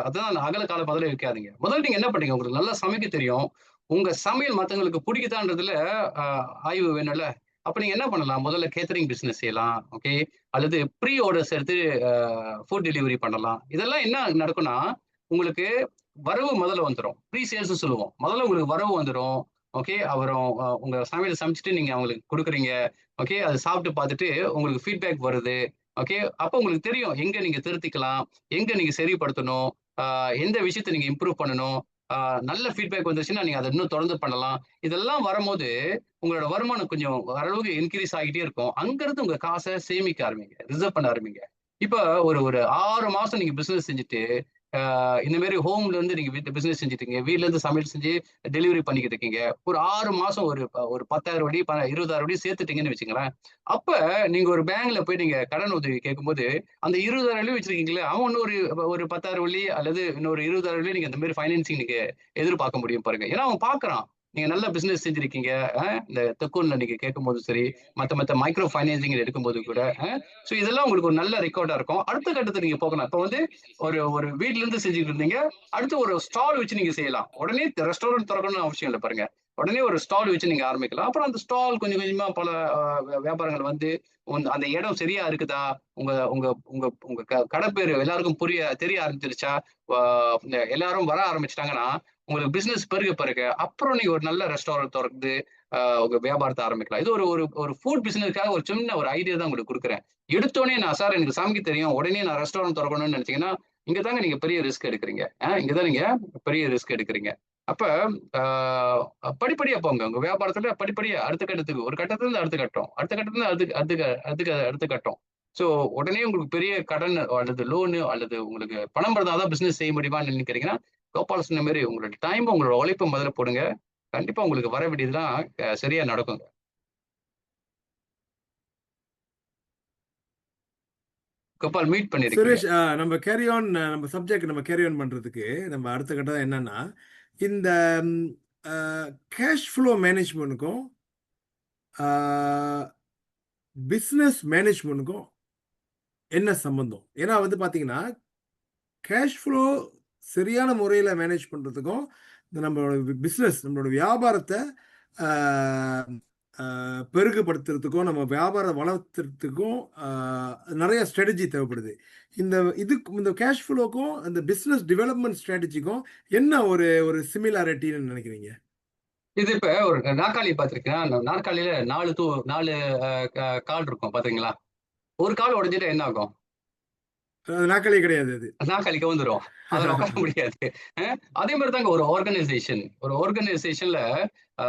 அதான் அகல கால முதல்ல வைக்காதீங்க. முதல்ல நீங்க என்ன பண்ணீங்க? உங்களுக்கு நல்லா சமைக்க தெரியும். உங்க சமையல் மத்தவங்களுக்கு பிடிக்குதான்றதுல ஆய்வு வேணும்ல. அப்ப நீங்க என்ன பண்ணலாம்? முதல்ல கேட்டரிங் பிசினஸ் செய்யலாம். ஓகே. அல்லது ப்ரீ ஆர்டர்ஸ் எடுத்து ஃபுட் டெலிவரி பண்ணலாம். இதெல்லாம் என்ன நடக்கும்னா, உங்களுக்கு வரவு முதல்ல வந்துரும். ப்ரீ சேல்ஸ்ன்னு சொல்லுவோம். முதல்ல உங்களுக்கு வரவு வந்துரும். ஓகே. அப்புறம் உங்க சமையல் சமைச்சுட்டு நீங்க அவங்களுக்கு குடுக்குறீங்க. ஓகே. அத சாப்பிட்டு பார்த்துட்டு உங்களுக்கு ஃபீட்பேக் வருது. ஓகே. அப்ப உங்களுக்கு தெரியும். எங்க நீங்க திருத்திக்கலாம், எங்க நீங்க சரிப்படுத்தணும், அ எந்த விஷயத்த நீங்க இம்ப்ரூவ் பண்ணணும். அ நல்ல ஃபீட்பேக் வந்துச்சுன்னா, நீங்க அத இன்னும் தொடர்ந்து பண்ணலாம். இதெல்லாம் வரும்போது, உங்களோட வருமானம் கொஞ்சம் ஓரளவுக்கு இன்கிரீஸ் ஆகிட்டே இருக்கும். அங்கருந்து உங்க காச சேமிக்க ஆரம்பிங்க. ரிசர்வ் பண்ண ஆரம்பிங்க. இப்ப ஒரு ஒரு 6 மாசம் நீங்க பிசினஸ் செஞ்சுட்டு, இந்த மாரி ஹோம்ல இருந்து நீங்க வீட்டு பிசினஸ் செஞ்சுட்டு இருக்கீங்க. வீட்ல இருந்து சமையல் செஞ்சு டெலிவரி பண்ணிக்கிட்டு இருக்கீங்க. ஒரு 6 மாசம் ஒரு 10,000 வெள்ளி 20,000 வெள்ளி சேர்த்துட்டீங்கன்னு வச்சுக்கங்களேன். அப்ப நீங்க ஒரு பேங்க்ல போய் நீங்க கடன் உதவி கேட்கும்போது, அந்த 20,000 வெள்ளி வச்சிருக்கீங்கல்ல, அவன் இன்னும் ஒரு 10,000 வெள்ளி அல்லது இன்னொரு 20,000 வெள்ளி நீங்க இந்த மாரி ஃபைனான்சிங் நீங்க எதிர்பார்க்க முடியும் பாருங்க. ஏன்னா அவன் பார்க்குறான். நீங்க நல்ல பிசினஸ் செஞ்சிருக்கீங்க. இந்த தெக்கூன்ல நீங்க கேட்கும்போதும் சரி, மத்த மைக்ரோ ஃபைனான்சிங் எடுக்கும்போது கூட, சோ இதெல்லாம் உங்களுக்கு ஒரு நல்ல ரெக்கார்டா இருக்கும். அடுத்த கட்டத்துக்கு நீங்க போகலாம். இப்ப வந்து ஒரு ஒரு வீட்ல இருந்து செஞ்சுட்டு இருந்தீங்க. அடுத்து ஒரு ஸ்டால் வச்சு நீங்க செய்யலாம். உடனே ரெஸ்டாரண்ட் தொறக்கணும்னு அவசியம் இல்ல பாருங்க. உடனே ஒரு ஸ்டால் வச்சு நீங்க ஆரம்பிக்கலாம். அப்புறம் அந்த ஸ்டால் கொஞ்சம் கொஞ்சமா பல வியாபாரங்கள் வந்து அந்த இடம் சரியா இருக்குதா? உங்க உங்க உங்க உங்க கடை பேரு எல்லாருக்கும் தெரிய ஆரம்பிச்சிருச்சா? அ எல்லாரும் வர ஆரம்பிச்சுட்டாங்கன்னா, உங்களுக்கு பிசினஸ் பெருக பெருக, அப்புறம் நீங்க ஒரு நல்ல ரெஸ்டாரண்ட் தொறந்து உங்க வியாபாரத்த ஆரம்பிக்கலாம். இது ஒரு ஒரு ஒரு ஃபுட் பிசினஸ்க்காக ஒரு சின்ன ஒரு ஐடியா தான் உங்களுக்கு குடுக்குறேன். எடுத்தோனே நான் சார் எனக்கு சமைக்க தெரியும். உடனே நான் ரெஸ்டாரண்ட் தொறக்கணும்னு நினைச்சீங்கன்னா, இங்க தாங்க நீங்க பெரிய ரிஸ்க் எடுக்குறீங்க. இங்க தான் நீங்க பெரிய ரிஸ்க் எடுக்குறீங்க. அப்ப ஆ படிப்படியா போங்க. உங்க வியாபாரத்துல படிப்படியா அடுத்த கட்டத்துக்கு ஒரு கட்டத்துல இருந்து அடுத்த கட்டம். அடுத்த கட்டத்துல இருந்து அடுத்த கட்டம். சோ உடனே உங்களுக்கு பெரிய கடன் அல்லது லோனு அல்லது உங்களுக்கு பணம் இருந்தா தான் பிசினஸ் செய்ய முடியுமான்னு நினைக்கிறீங்கன்னா, கோபால் சொன்ன மாரி உங்களோட டைம், உங்களோட உழைப்ப முதல்ல போடுங்க. கண்டிப்பா உங்களுக்கு வர வேண்டியதெல்லாம் சரியா நடக்குங்க. கோபால் மீட் பண்ணியிருக்கீங்க. சுரேஷ், நம்ம கேரி ஆன் நம்ம சப்ஜெக்ட் நம்ம கேரி ஆன் பண்றதுக்கு நம்ம அடுத்த கட்டம் என்னன்னா, இந்த கேஷ் ஃப்ளோ மேனேஜ்மெண்ட்டுக்கும் பிஸ்னஸ் மேனேஜ்மெண்ட்டுக்கும் என்ன சம்பந்தம்? ஏன்னா வந்து பார்த்தீங்கன்னா, கேஷ் ஃப்ளோ சரியான முறையில மேனேஜ் பண்றதுக்கும், இந்த நம்மளோட பிசினஸ் நம்மளோட வியாபாரத்த ஆ ஆ பெருகுபடுத்துறதுக்கும், நம்ம வியாபாரம் வளர்த்துறதுக்கும் நெறைய ஸ்ட்ராட்டஜி தேவைப்படுது. இந்த இந்த கேஷ் ஃப்ளோக்கும், அந்த பிசினஸ் டெவலப்மென்ட் ஸ்ட்ராட்டஜிக்கும் என்ன ஒரு ஒரு சிமிலாரிட்டின்னு நெனைக்கிறீங்க? இது இப்ப ஒரு நாற்காலி பார்த்திருக்கீங்களா? அந்த நாற்காலியில 4 அ க கால் இருக்கும் பார்த்தீங்களா? ஒரு கால் உடைஞ்சுட்டா என்ன ஆகும்? அது நாற்காலியே கிடையாது அது. நாற்காலி கவுந்துரும். அதுல உட்கார முடியாது. அ அதே மாரி தாங்க ஒரு ஆர்கனைசேஷன். ஒரு ஆர்கனைசேஷன்ல அ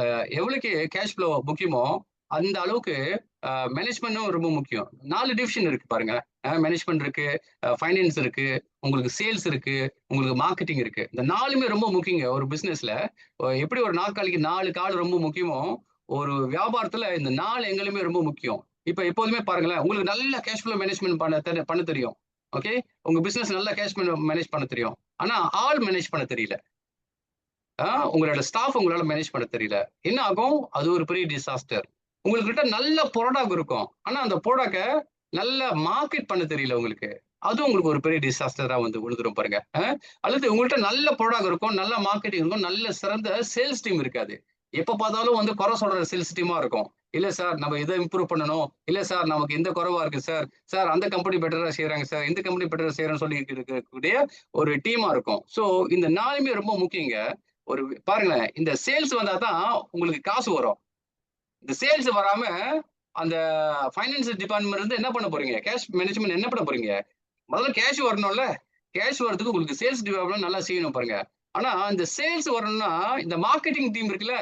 அ எவ்வளவுக்கு கேஷ் ஃப்ளோ முக்கியமோ, அந்த அளவுக்கு மேனேஜ்மென்ட்டும் ரொம்ப முக்கியம். 4 டிவிஷன் இருக்கு பாருங்க. மேனேஜ்மென்ட் இருக்கு, ஃபைனான்ஸ் இருக்கு, உங்களுக்கு சேல்ஸ் இருக்கு, உங்களுக்கு மார்க்கெட்டிங் இருக்கு. இந்த 4மே ரொம்ப முக்கியங்க ஒரு பிசினஸ்ல. எப்படி ஒரு நாற்காலிக்கு 4 கால் ரொம்ப முக்கியமோ, ஒரு வியாபாரத்துல இந்த 4 எங்களுமே ரொம்ப முக்கியம். இப்ப எப்போதுமே பாருங்களேன், உங்களுக்கு நல்ல கேஷ் ஃப்ளோ மேனேஜ்மென்ட் பண்ண தெரியும். ஓகே. உங்க பிசினஸ் நல்லா கேஷ் மேனேஜ் பண்ண தெரியும். ஆனா ஆள் மேனேஜ் பண்ண தெரியல. உங்களோட ஸ்டாஃப் உங்களால மேனேஜ் பண்ண தெரியல. என்ன ஆகும்? அது ஒரு பெரிய டிசாஸ்டர். உங்ககிட்ட நல்ல ப்ராடக்ட் இருக்கும். ஆனா அந்த ப்ராடக்ட்ட நல்லா மார்க்கெட் பண்ண தெரியல உங்களுக்கு. அதுவும் உங்களுக்கு ஒரு பெரிய டிசாஸ்டரா வந்து விழுந்துரும் பாருங்க. அல்லது உங்கள்ட்ட நல்ல ப்ராடக்ட் இருக்கும், நல்ல மார்க்கெட்டிங் இருக்கும், நல்ல சிறந்த சேல்ஸ் டீம் இருக்காது. எப்ப பார்த்தாலும் வந்து குறை சொல்ற சேல்ஸ் டீமா இருக்கும். இல்ல சார் நம்ம இத இம்ப்ரூவ் பண்ணணும். இல்ல சார் நமக்கு இந்த குறைவா இருக்கு சார். சார் அந்த கம்பெனி பெட்டரா செய்றாங்க சார். இந்த கம்பெனி பெட்டரா செய்றேன்னு சொல்லி இருக்கக்கூடிய ஒரு டீமா இருக்கும். சோ இந்த 4மே ரொம்ப முக்கியங்க. ஒரு பாருங்களேன், இந்த சேல்ஸ் வந்தா தான் உங்களுக்கு காசு வரும். இந்த சேல்ஸ் வராம, அந்த ஃபைனான்ஸ் டிபார்ட்மென்ட்ல இருந்து என்ன பண்ண போறீங்க? கேஷ் மேனேஜ்மென்ட் என்ன பண்ண போறீங்க? முதல்ல கேஷ் வரணும்ல. கேஷ் வரதுக்கு உங்களுக்கு சேல்ஸ் டிபார்ட்மென்ட் நல்லா செய்யணும் பாருங்க. ஆனா இந்த சேல்ஸ் வரணும்னா, இந்த மார்க்கெட்டிங் டீம் இருக்குல்ல,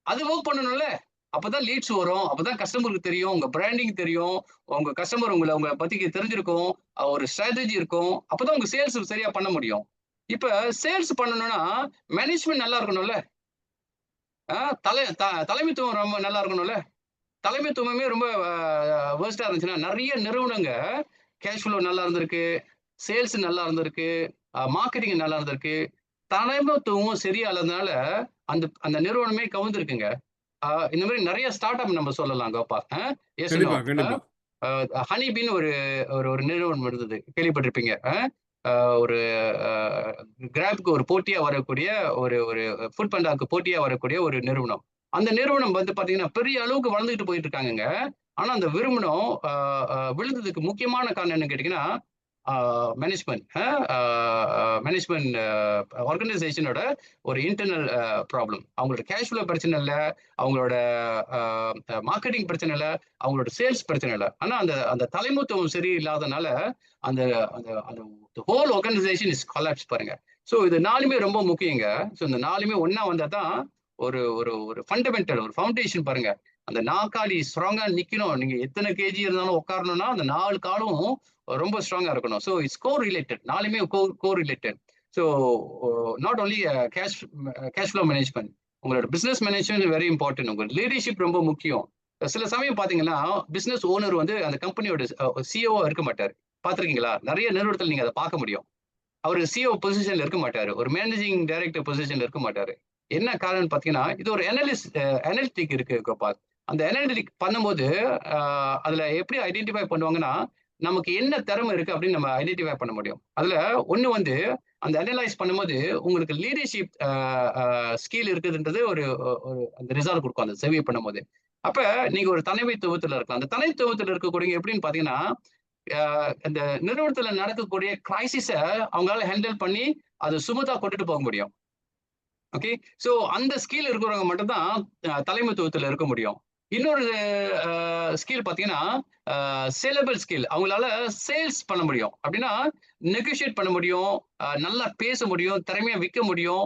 அது வொர்க் பண்ணணும்ல. அப்பதான் லீட்ஸ் வரும். அப்பதான் கஸ்டமருக்கு தெரியும். உங்க பிராண்டிங் தெரியும். உங்க கஸ்டமர் உங்கள உங்கள பத்தி தெரிஞ்சிருக்கும். ஒரு ஸ்ட்ராட்டஜி இருக்கும். அப்பதான் உங்க சேல்ஸ் சரியா பண்ண முடியும். இப்ப சேல்ஸ் பண்ணணும்னா மேனேஜ்மென்ட் நல்லா இருக்கணும்ல. ஆ தலைமைத்துவம் ரொம்ப நல்லா இருக்கணும்ல. தலைமைத்துவமே ரொம்ப வொர்ஸ்ட்டா இருந்துச்சுன்னா, நெறைய நிறுவனங்க கேஷ் ஃப்ளோ நல்லா இருந்திருக்கு, சேல்ஸ் நல்லா இருந்திருக்கு, மார்க்கெட்டிங் நல்லா இருந்திருக்கு. தலைமைத்துவம் சரியா இல்லாதனால, அந்த அந்த நிறுவனமே கவுந்திருக்குங்க. இந்த மாரி நெறைய ஸ்டார்ட் அப் நம்ம சொல்லலாம் கோபா. Yes no. கண்டிப்பா, அ கண்டிப்பா. ஹனி பீன்னு ஒரு ஒரு ஒரு நிறுவனம் இருந்தது. கேள்விப்பட்டிருப்பீங்க. அ ஒரு அ கிராப்க்கு ஒரு போட்டியா வரக்கூடிய ஒரு ஒரு ஃபுட் பாண்டாக்கு போட்டியா வரக்கூடிய ஒரு நிறுவனம். அந்த நிறுவனம் வந்து பார்த்தீங்கன்னா, பெரிய அளவுக்கு வளர்ந்துகிட்டு போயிட்டு இருக்காங்கங்க. ஆனா அந்த நிறுவனம் அ அ விழுந்ததுக்கு முக்கியமான காரணம் என்னன்னு கேட்டீங்கன்னா, ஆ மேனேஜ்மென்ட் மேனேஜ்மென்ட் ஆர்கனைசேஷனோட ஒரு இன்டர்னல் ப்ராப்ளம். அவங்களோட கேஷ் ஃப்ளோ பிரச்சனை இல்ல. அவங்களோட அ மார்க்கெட்டிங் பிரச்சனை இல்ல. அவங்களோட சேல்ஸ் பிரச்சனை இல்ல. ஆனா அந்த அந்த தலைமைத்துவம் சரியில்லாதனால, அந்த அந்த அந்த ஹோல் ஆர்கனைசேஷன் இஸ் கொலாப்ஸ் பாருங்க. சோ இது 4மே ரொம்ப முக்கியங்க. சோ இந்த 4மே ஒண்ணா வந்தா தான் ஒரு ஒரு ஒரு ஃபண்டமெண்டல் ஒரு ஃபவுண்டேஷன் பாருங்க. அந்த நாற்காலி ஸ்ட்ராங்கா நிக்கணும். நீங்க எத்தன கேஜி இருந்தாலும் உட்காரணும்னா, அந்த 4 காலும் ரொம்ப ஸ்ட்ராங்கா இருக்கணும். So it's related. 4மே related. So not only cash flow management. உங்களோட பிசினஸ் மேனேஜ்மென்ட் வெரி இம்பார்ட்டன்ட். உங்க லீடர்ஷிப் ரொம்ப முக்கியம். சில சமயம் பார்த்தீங்கன்னா, பிசினஸ் ஓனர் வந்து அந்த கம்பெனியோட சிஇஓ இருக்க மாட்டாரு. பார்த்திருக்கீங்களா? நெறைய நிறுவனத்துல நீங்க அத பார்க்க முடியும். அவரு சிஇஓ பொசிஷன்ல இருக்க மாட்டாரு. ஒரு மேனேஜிங் டைரக்டர் பொசிஷன்ல இருக்க மாட்டாரு. என்ன காரணம்னு பார்த்தீங்கன்னா, இது ஒரு அனலிட்டிக் இருக்கு கோபால். அந்த அனலிட்டிக் பண்ணும்போது, அ அதுல எப்படி ஐடென்டிஃபை பண்ணுவாங்கன்னா, நமக்கு என்ன திறமை இருக்கு அப்படின்னு நம்ம ஐடென்டிஃபை பண்ண முடியும். அதுல ஒண்ணு வந்து அந்த அனலைஸ் பண்ணும்போது, உங்களுக்கு லீடர்ஷிப் அ அ ஸ்கில் இருக்குதுன்றது ஒரு ஒரு அந்த ரிசல்ட் குடுக்கும். அந்த சர்வே பண்ணும்போது. அப்ப நீங்க ஒரு தலைமைத்துவத்துல இருக்கலாம். அந்த தலைமைத்துவத்துல இருக்கக்கூடியவங்க எப்படின்னு பார்த்தீங்கன்னா, அ அந்த நிறுவனத்துல நடக்கக்கூடிய கிரைசிஸ அவங்களால ஹேண்டில் பண்ணி, அத ஸ்மூத்தா கொண்டுட்டு போக முடியும். ஓகே. சோ அந்த ஸ்கில் இருக்கிறவங்க மட்டும் தான் தலைமைத்துவத்துல இருக்க முடியும். இன்னொரு ஸ்கில் பார்த்தீங்கன்னா, சேலபிள் ஸ்கில். அவங்களால சேல்ஸ் பண்ண முடியும். அப்படின்னா, நெகோஷியேட் பண்ண முடியும். நல்லா பேச முடியும். திறமையா விக்க முடியும்.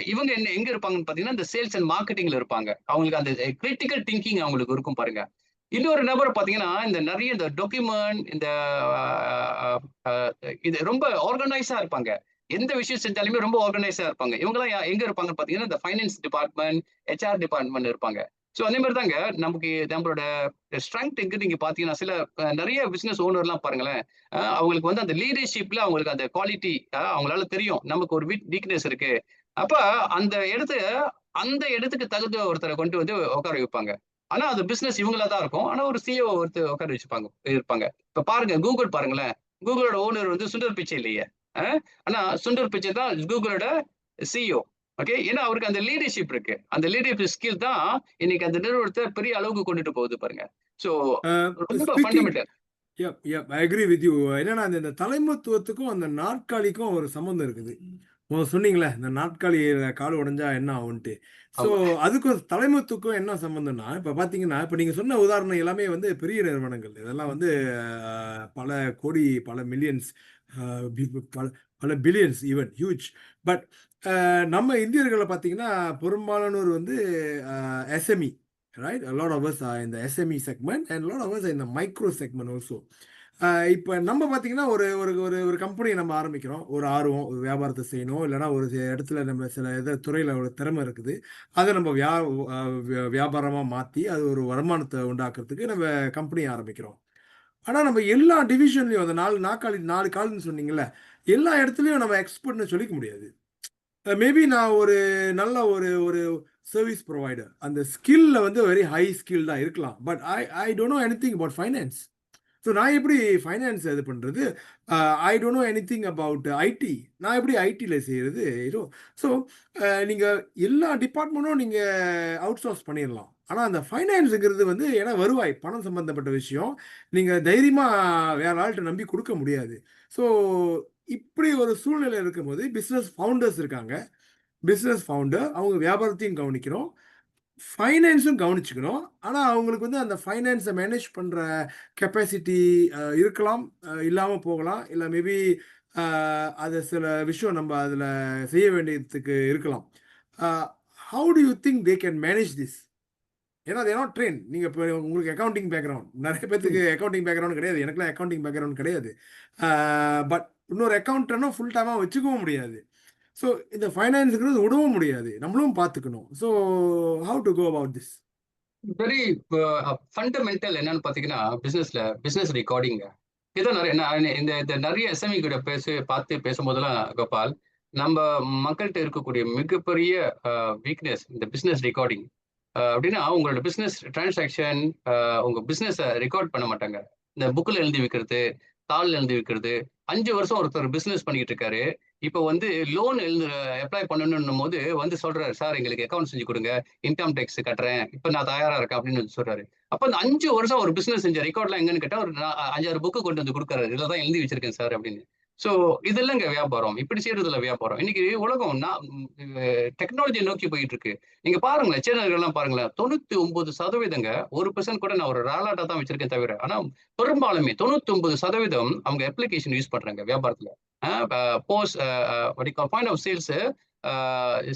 இவங்க எங்க இருப்பாங்கன்னு பார்த்தீங்கன்னா, இந்த சேல்ஸ் அண்ட் மார்க்கெட்டிங்ல இருப்பாங்க. அவங்களுக்கு அந்த கிரிட்டிக்கல் திங்கிங் அவங்களுக்கு இருக்கும் பாருங்க. இன்னொரு நபர் பார்த்தீங்கன்னா, இந்த நெறைய இந்த டாக்குமெண்ட் இந்த அ அ இது ரொம்ப ஆர்கனைஸா இருப்பாங்க. எந்த விஷயம் செஞ்சாலுமே ரொம்ப ஆர்கனைஸா இருப்பாங்க. இவங்கலாம் எங்க இருப்பாங்கன்னு பார்த்தீங்கன்னா, இந்த ஃபைனான்ஸ் டிபார்ட்மெண்ட், ஹெச்ஆர் டிபார்ட்மெண்ட் இருப்பாங்க. சோ அதே மாரி தாங்க நமக்கு நம்மளோட ஸ்ட்ரெங்த் எங்கன்னு நீங்க பார்த்தீங்கன்னா, சில நெறைய பிசினஸ் ஓனர்லாம் பாருங்களேன், அவங்களுக்கு வந்து அந்த லீடர்ஷிப்ல அவங்களுக்கு அந்த குவாலிட்டி அவங்களால தெரியும். நமக்கு ஒரு வீக்னஸ் இருக்கு. அப்ப அந்த இடத்த அந்த இடத்துக்கு தகுந்த ஒருத்தர கொண்டு வந்து உட்கார வைப்பாங்க. ஆனா அது பிசினஸ் இவங்களா தான் இருக்கும். ஆனா ஒரு சிஇஓ ஒருத்தர் உட்கார வச்சுப்பாங்க இருப்பாங்க. இப்ப பாருங்க கூகுள் பாருங்களேன். கூகுளோட ஓனர் வந்து சுந்தர் பிச்சை இல்லையே. அ ஆனா சுந்தர் பிச்சை தான் கூகுளோட சிஇஓ. ஓகே. ஏன்னா அவருக்கு அந்த லீடர்ஷிப் இருக்கு. அந்த லீடர்ஷிப் ஸ்கில் தான் இன்னைக்கு அந்த நிறுவனத்த பெரிய அளவுக்கு கொண்டுட்டு போகுது பாருங்க. சோ அ ரொம்ப speaking fundamental. Yup, yup. I agree with you. என்னன்னா, அந்த இந்த தலைமைத்துவத்துக்கும், அந்த நாற்காலிக்கும் ஒரு சம்மந்தம் இருக்குது. சொன்னீங்கல்ல, இந்த நாற்காலியில கால் உடைஞ்சா என்ன ஆகுன்ட்டு. ஸோ, ஆமா. அதுக்கும் தலைமைத்துவத்துக்கும் என்ன சம்மந்தம்னா, இப்ப பார்த்தீங்கன்னா, இப்ப நீங்க சொன்ன உதாரணம் எல்லாமே வந்து பெரிய நிறுவனங்கள். இதெல்லாம் வந்து பல கோடி, பல மில்லியன்ஸ், அ பி பல பல பில்லியன்ஸ் ஈவன் ஹியூஜ். பட் நம்ம இந்தியர்கள பார்த்தீங்கன்னா, பெரும்பாலானோர் வந்து SME, right? A lot of us are in the SME segment and a lot of us are in the micro segment also. இப்ப நம்ம பார்த்தீங்கன்னா, ஒரு ஒரு ஒரு ஒரு கம்பெனி நம்ம ஆரம்பிக்கிறோம். ஒரு ஆர்வம், ஒரு வியாபாரத்த செய்யணும். இல்லன்னா ஒரு இடத்துல நம்ம சில துறையில ஒரு திறமை இருக்குது. அத நம்ம அ வியாபாரமா மாத்தி, அது ஒரு வருமானத்த உண்டாக்குறதுக்கு நம்ம கம்பெனி ஆரம்பிக்கிறோம். ஆனா, நம்ம எல்லா டிவிஷன்லயும் அந்த 4 நாற்காலி 4 கால்ன்னு சொன்னீங்கல்ல, எல்லா இடத்துலயும் நம்ம எக்ஸ்பர்ட்ன்னு சொல்லிக்க முடியாது. மேபி நான் ஒரு நல்ல ஒரு ஒரு சர்விஸ் புரொவைடர். அந்த ஸ்கில்ல வந்து வெரி ஹை ஸ்கில்டா இருக்கலாம். But I don't know anything about finance. So நான் எப்படி ஃபைனான்ஸ் இது பண்றது? I don't know anything about IT. நான் எப்படி ஐடில செய்றது? ஸோ நீங்க எல்லா டிபார்ட்மெண்ட்டும் நீங்க அவுட்சோர்ஸ் பண்ணிறலாம். ஆனா அந்த ஃபைனான்ஸ்ங்கிறது வந்து ஏன்னா வருவாய், பணம் சம்பந்தப்பட்ட விஷயம். நீங்க தைரியமா வேற ஆள்ட்ட நம்பி குடுக்க முடியாது. ஸோ இப்படி ஒரு சூழ்நிலை இருக்கும்போது பிசினஸ் ஃபவுண்டர்ஸ் இருக்காங்க. பிசினஸ் ஃபவுண்டர் அவங்க வியாபாரத்தையும் கவனிக்கணும். ஃபைனான்ஸும் கவனிச்சுக்கணும். ஆனா, அவங்களுக்கு வந்து அந்த ஃபைனான்ஸ மேனேஜ் பண்ற கெப்பாசிட்டி இருக்கலாம். இல்லாம போகலாம். இல்ல மேபி அ அது சில விஷயம் நம்ம அதுல செய்ய வேண்டியதுக்கு இருக்கலாம். Uh how do you think they can manage this? ஏன்னா தே ஆர் நாட் ட்ரெய்ன்ட். நீங்க இப்ப உங்களுக்கு அக்கவுண்டிங் பேக்கிரவுண்ட். நெறைய பேத்துக்கு ம். அக்கவுண்டிங் பேக்கிரவுண்ட் கிடையாது. எனக்கெல்லாம் அக்கவுண்டிங் பேக்கிரவுண்ட் கிடையாது. அ பட் இன்னொரு அக்கௌண்டனும் ஃபுல் டைமா வச்சுக்கவும் முடியாது. ஸோ இந்த ஃபைனான்ஸுங்கிறது விடவும் முடியாது, நம்மளும் பார்த்துக்கணும். So how to go about this? Very fundamental என்னன்னு பார்த்தீங்கன்னா, பிசினஸ் ரெக்கார்டிங். இதான் நெறைய நான் இந்த இந்த நெறைய எஸ்எம்இ கூட பார்த்து பேசும்போதெல்லாம் கோபால், நம்ப மக்கள்ட்ட இருக்கக்கூடிய மிகப்பெரிய வீக்னஸ் இந்த பிசினஸ் ரெக்கார்டிங். அப்டின்னா உங்களோட பிசினஸ் டிரான்சாக்ஷன் உங்க பிசினஸ ரெக்கார்ட் பண்ண மாட்டாங்க. இந்த புக்ல எழுதி வைக்கிறது, தாள்ல எழுதி வைக்கிறது. 5 வருஷம் ஒருத்தர் பிசினஸ் பண்ணிக்கிட்டு இருக்காரு. இப்ப வந்து லோன் அப்ளை பண்ணணும்ன்னும்போது வந்து சொல்றாரு, "சார் எங்களுக்கு அக்கவுண்ட் செஞ்சு குடுங்க. இன்கம் டேக்ஸ் கட்டுறேன். இப்ப நான் தயாரா இருக்கேன்." அப்படின்னு வந்து சொல்றாரு. அப்ப அந்த 5 வருஷம் ஒரு பிசினஸ் செஞ்ச ரெக்கார்ட்லாம் எங்கன்னு கேட்டா, ஒரு 5, 6 புக் கொண்டு வந்து குடுக்குறாரு. "இதுல தான் எழுதி வச்சிருக்கேன் சார்" அப்படின்னு. சோ இது இல்லங்க வியாபாரம். இப்படி செய்றதில்ல வியாபாரம். இன்னைக்கு உலகம் டெக்னாலஜிய நோக்கி போயிட்டு இருக்கு. நீங்க பாருங்களேன், சீனர்கள்லாம் பாருங்களேன். 99% 1% கூட நான் ஒரு ராலாட்டா தான் வச்சிருக்கேன் தவிர, ஆனா பெரும்பாலுமே 99% அவங்க அப்ளிகேஷன் யூஸ் பண்றாங்க வியாபாரத்துல. அ ப POS uh uh what you call point of sales uh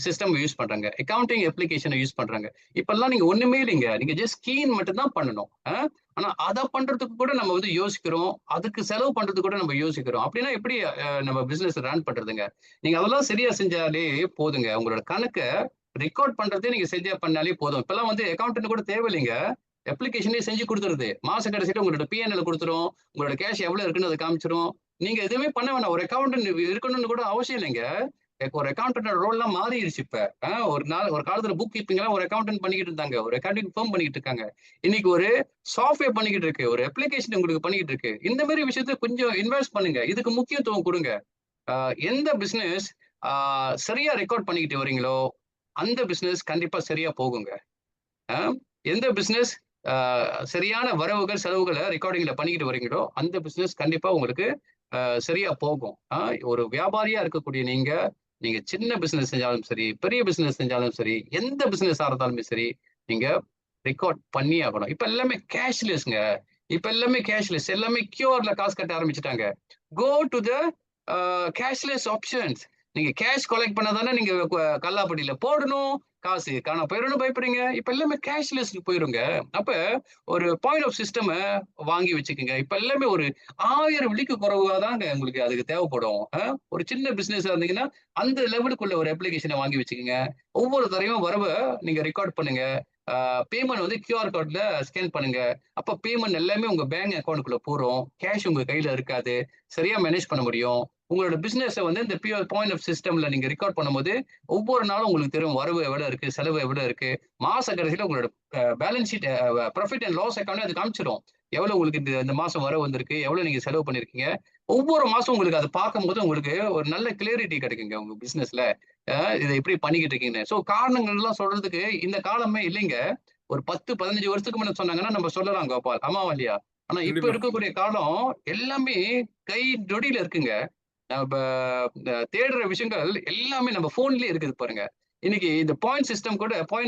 system use பண்றாங்க. அக்கவுண்டிங் அப்ளிகேஷன யூஸ் பண்றாங்க. இப்பல்லாம் நீங்க ஒண்ணுமே இல்லைங்க. நீங்க ஜஸ்ட் கீயின் மட்டும் தான் பண்ணணும். ஆனா அத பண்றதுக்கு கூட நம்ம வந்து யோசிக்கிறோம். அதுக்கு செலவு பண்றதுக்கு கூட நம்ம யோசிக்கிறோம். அப்படின்னா எப்படி நம்ம பிசினஸ் ரன் பண்றதுங்க? நீங்க அதெல்லாம் சரியா செஞ்சாலே போதுங்க. உங்களோட கணக்க ரெக்கார்ட் பண்றதே நீங்க சரியா பண்ணாலே போதும். இப்பல்லாம் வந்து அக்கவுண்டன்ட் கூட தேவையில்லைங்க. அப்ளிகேஷனே செஞ்சு குடுத்துருது. மாச கடைசியில உங்களோட பிஎன்எல் குடுத்துரும். உங்களோட கேஷ் எவ்வளவு இருக்குன்னு அது காமிச்சிரும். நீங்க எதுவுமே பண்ண வேணாம். ஒரு அக்கவுண்டன்ட் இருக்கணும்னு கூட அவசியம் இல்லைங்க. ஒரு அக்கவுண்டன்ட் ரோல்லாம் மாறிடுச்சு இப்ப. ஒரு காலத்துல புக் கீப்பிங்லாம் ஒரு அக்கவுண்டன்ட் பண்ணிக்கிட்டு இருந்தாங்க. ஒரு அக்கவுண்டிங் ஃபர்ம் பண்ணிக்கிட்டு இருக்காங்க. இன்னைக்கு ஒரு சாஃப்ட்வேர் பண்ணிக்கிட்டு இருக்கு. ஒரு அப்ளிகேஷன் உங்களுக்கு பண்ணிக்கிட்டு இருக்கு. இந்த மாரி விஷயத்த கொஞ்சம் இன்வெஸ்ட் பண்ணுங்க. இதுக்கு முக்கியத்துவம் குடுங்க. எந்த பிசினஸ் ஆ சரியா ரெக்கார்ட் பண்ணிக்கிட்டு வரீங்களோ, அந்த பிசினஸ் கண்டிப்பா சரியா போகுங்க. அ எந்த பிசினஸ் அ சரியான வரவுகள், செலவுகள ரெக்கார்டிங்ல பண்ணிக்கிட்டு வரீங்களோ, அந்த பிசினஸ் கண்டிப்பா உங்களுக்கு சரியா போகும். ஒரு வியாபாரியா இருக்கக்கூடிய நீங்க, நீங்க சின்ன பிசினஸ் செஞ்சாலும் சரி, பெரிய பிசினஸ் செஞ்சாலும் சரி, எந்த பிசினஸா இருந்தாலுமே சரி, நீங்க ரெக்கார்ட் பண்ணியே ஆகணும். இப்ப எல்லாமே கேஷ்லெஸ்ங்க. இப்ப எல்லாமே கேஷ்லெஸ். எல்லாமே கியூஆர்ல காசு கட்ட ஆரம்பிச்சுட்டாங்க. கோ டூ த கேஷ்லெஸ் ஆப்ஷன்ஸ். நீங்க கேஷ் கலெக்ட் பண்ணா தானே நீங்க கல்லாப்பட்டியில போடணும். காசு காணாம போயிரும்னு பயப்படுறீங்க. இப்ப எல்லாமே கேஷ்லெஸ்க்கு போயிருங்க. அப்ப ஒரு பாயிண்ட் ஆஃப் சிஸ்டம வாங்கி வச்சுக்கங்க. இப்ப எல்லாமே ஒரு 1000 வெள்ளிக்கு குறைவா தாங்க உங்களுக்கு அதுக்கு தேவைப்படும். ஒரு சின்ன பிசினஸா இருந்தீங்கன்னா, அந்த லெவலுக்குள்ள ஒரு அப்ளிகேஷன வாங்கி வச்சுக்கங்க. ஒவ்வொரு தடவையும் வரவ நீங்க ரெக்கார்ட் பண்ணுங்க. பேமெண்ட் வந்து கியூஆர் கோட்ல ஸ்கேன் பண்ணுங்க. அப்ப பேமெண்ட் எல்லாமே உங்க பேங்க் அக்கவுண்ட்குள்ள போரும். கேஷ் உங்க கையில இருக்காது. சரியா மேனேஜ் பண்ண முடியும். உங்களோட பிசினஸ வந்து இந்த பாயிண்ட் ஆஃப் சிஸ்டம்ல நீங்க ரெக்கார்ட் பண்ணும்போது, ஒவ்வொரு நாளும் உங்களுக்கு தெரியும் வரவு எவ்வளவு இருக்கு, செலவு எவ்வளவு இருக்கு. மாச கடைசியில உங்களோட balance sheet profit and loss account அது காமிச்சிடும். எவ்வளவு உங்களுக்கு இந்த இந்த மாசம் வரவு வந்திருக்கு, எவ்வளவு நீங்க செலவு பண்ணியிருக்கீங்க. ஒவ்வொரு மாசம் உங்களுக்கு அத பார்க்கும்போது உங்களுக்கு ஒரு நல்ல கிளாரிட்டி கிடைக்குங்க உங்க பிசினஸ்ல. இத எப்படி பண்ணிக்கிட்டு இருக்கீங்கன்னு. காரணங்கள்லாம் சொல்றதுக்கு இந்த காலமே இல்லைங்க. ஒரு 10, 15 வருஷத்துக்கு முன்ன சொன்னாங்கன்னா நம்ம சொல்லலாம் கோபால். ஆமாவா இல்லையா? ஆனா இப்ப கண்டிப்பா. இருக்கக்கூடிய காலம் எல்லாமே கை நொடியில இருக்குங்க. நம்ப தேடுற விஷயங்கள் எல்லாமே நம்ம ஃபோன்லயே இருக்குது பாருங்க. இன்னைக்கு இந்த பாயிண்ட்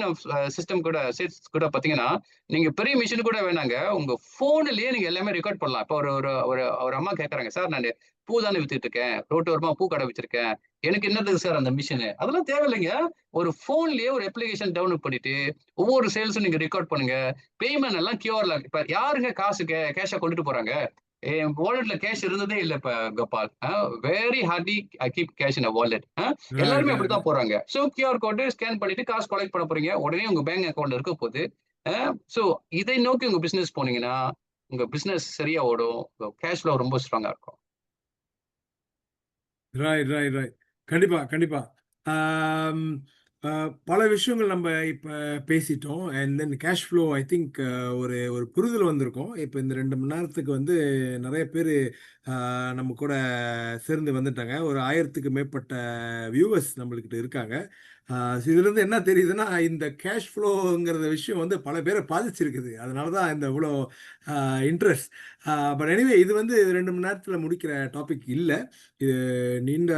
ஆஃப் சிஸ்டம் கூட சேல்ஸ் கூட பார்த்தீங்கன்னா, நீங்க பெரிய மெஷின் கூட வேணாங்க. உங்க ஃபோன்லயே நீங்க எல்லாமே ரெக்கார்ட் பண்ணலாம். இப்ப ஒரு ஒரு ஒரு ஒரு அம்மா கேட்கறாங்க, "சார் நானு பூ தானே வித்துட்டு இருக்கேன். ரோட்டோரமா பூ கடை வச்சிருக்கேன். எனக்கு என்னத்துக்கு சார் அந்த மிஷினு?" அதெல்லாம் தேவையில்லைங்க. ஒரு ஃபோன்லயே ஒரு அப்ளிகேஷன் டவுன்லோட் பண்ணிட்டு, ஒவ்வொரு சேல்ஸும் நீங்க ரெக்கார்ட் பண்ணுங்க. பேமெண்ட் எல்லாம் கியூஆர்ல இப்ப யாருங்க காசு கேஷா கொண்டுட்டு போறாங்க? என் வாலெட்ல கேஷ் இருந்ததே இல்ல இப்ப Gopal. Very hardly I keep cash in a wallet. Right, எல்லாருமே ரைட், அப்படித்தான் ரைட். போறாங்க. கியூஆர் கோடு ஸ்கேன் பண்ணிட்டு காசு கலெக்ட் பண்ண போறீங்க. உடனே உங்க பேங்க் அக்கவுண்ட்ல இருக்க போகுது. அ சோ இதை நோக்கி உங்க பிசினஸ் போனீங்கன்னா, உங்க பிசினஸ் சரியா ஓடும். உங்க கேஷ் ஃப்ளோ ரொம்ப ஸ்ட்ராங்கா இருக்கும். Right, right, right. கண்டிப்பா, கண்டிப்பா. ஆம், அ பல விஷயங்கள் நம்ம இப்ப பேசிட்டோம். And then cash flow I think ஒரு ஒரு புரிதல் வந்திருக்கும். இப்ப இந்த 2 மணி நேரத்துக்கு வந்து நெறைய பேரு நம்ம கூட சேர்ந்து வந்துட்டாங்க. ஒரு 1000க்கு மேற்பட்ட வியூவர்ஸ் நம்மளுகிட்ட இருக்காங்க. இதிலிருந்து என்ன தெரியுதுன்னா, இந்த கேஷ் ஃப்ளோங்கிற விஷயம் வந்து பல பேர பாதிச்சிருக்குது. அதனால தான் இந்த இவ்ளோ அ இன்ட்ரெஸ்ட். பட் எனிவே இது வந்து 2 மணி நேரத்தில முடிக்கிற டாபிக் இல்ல. இது நீண்ட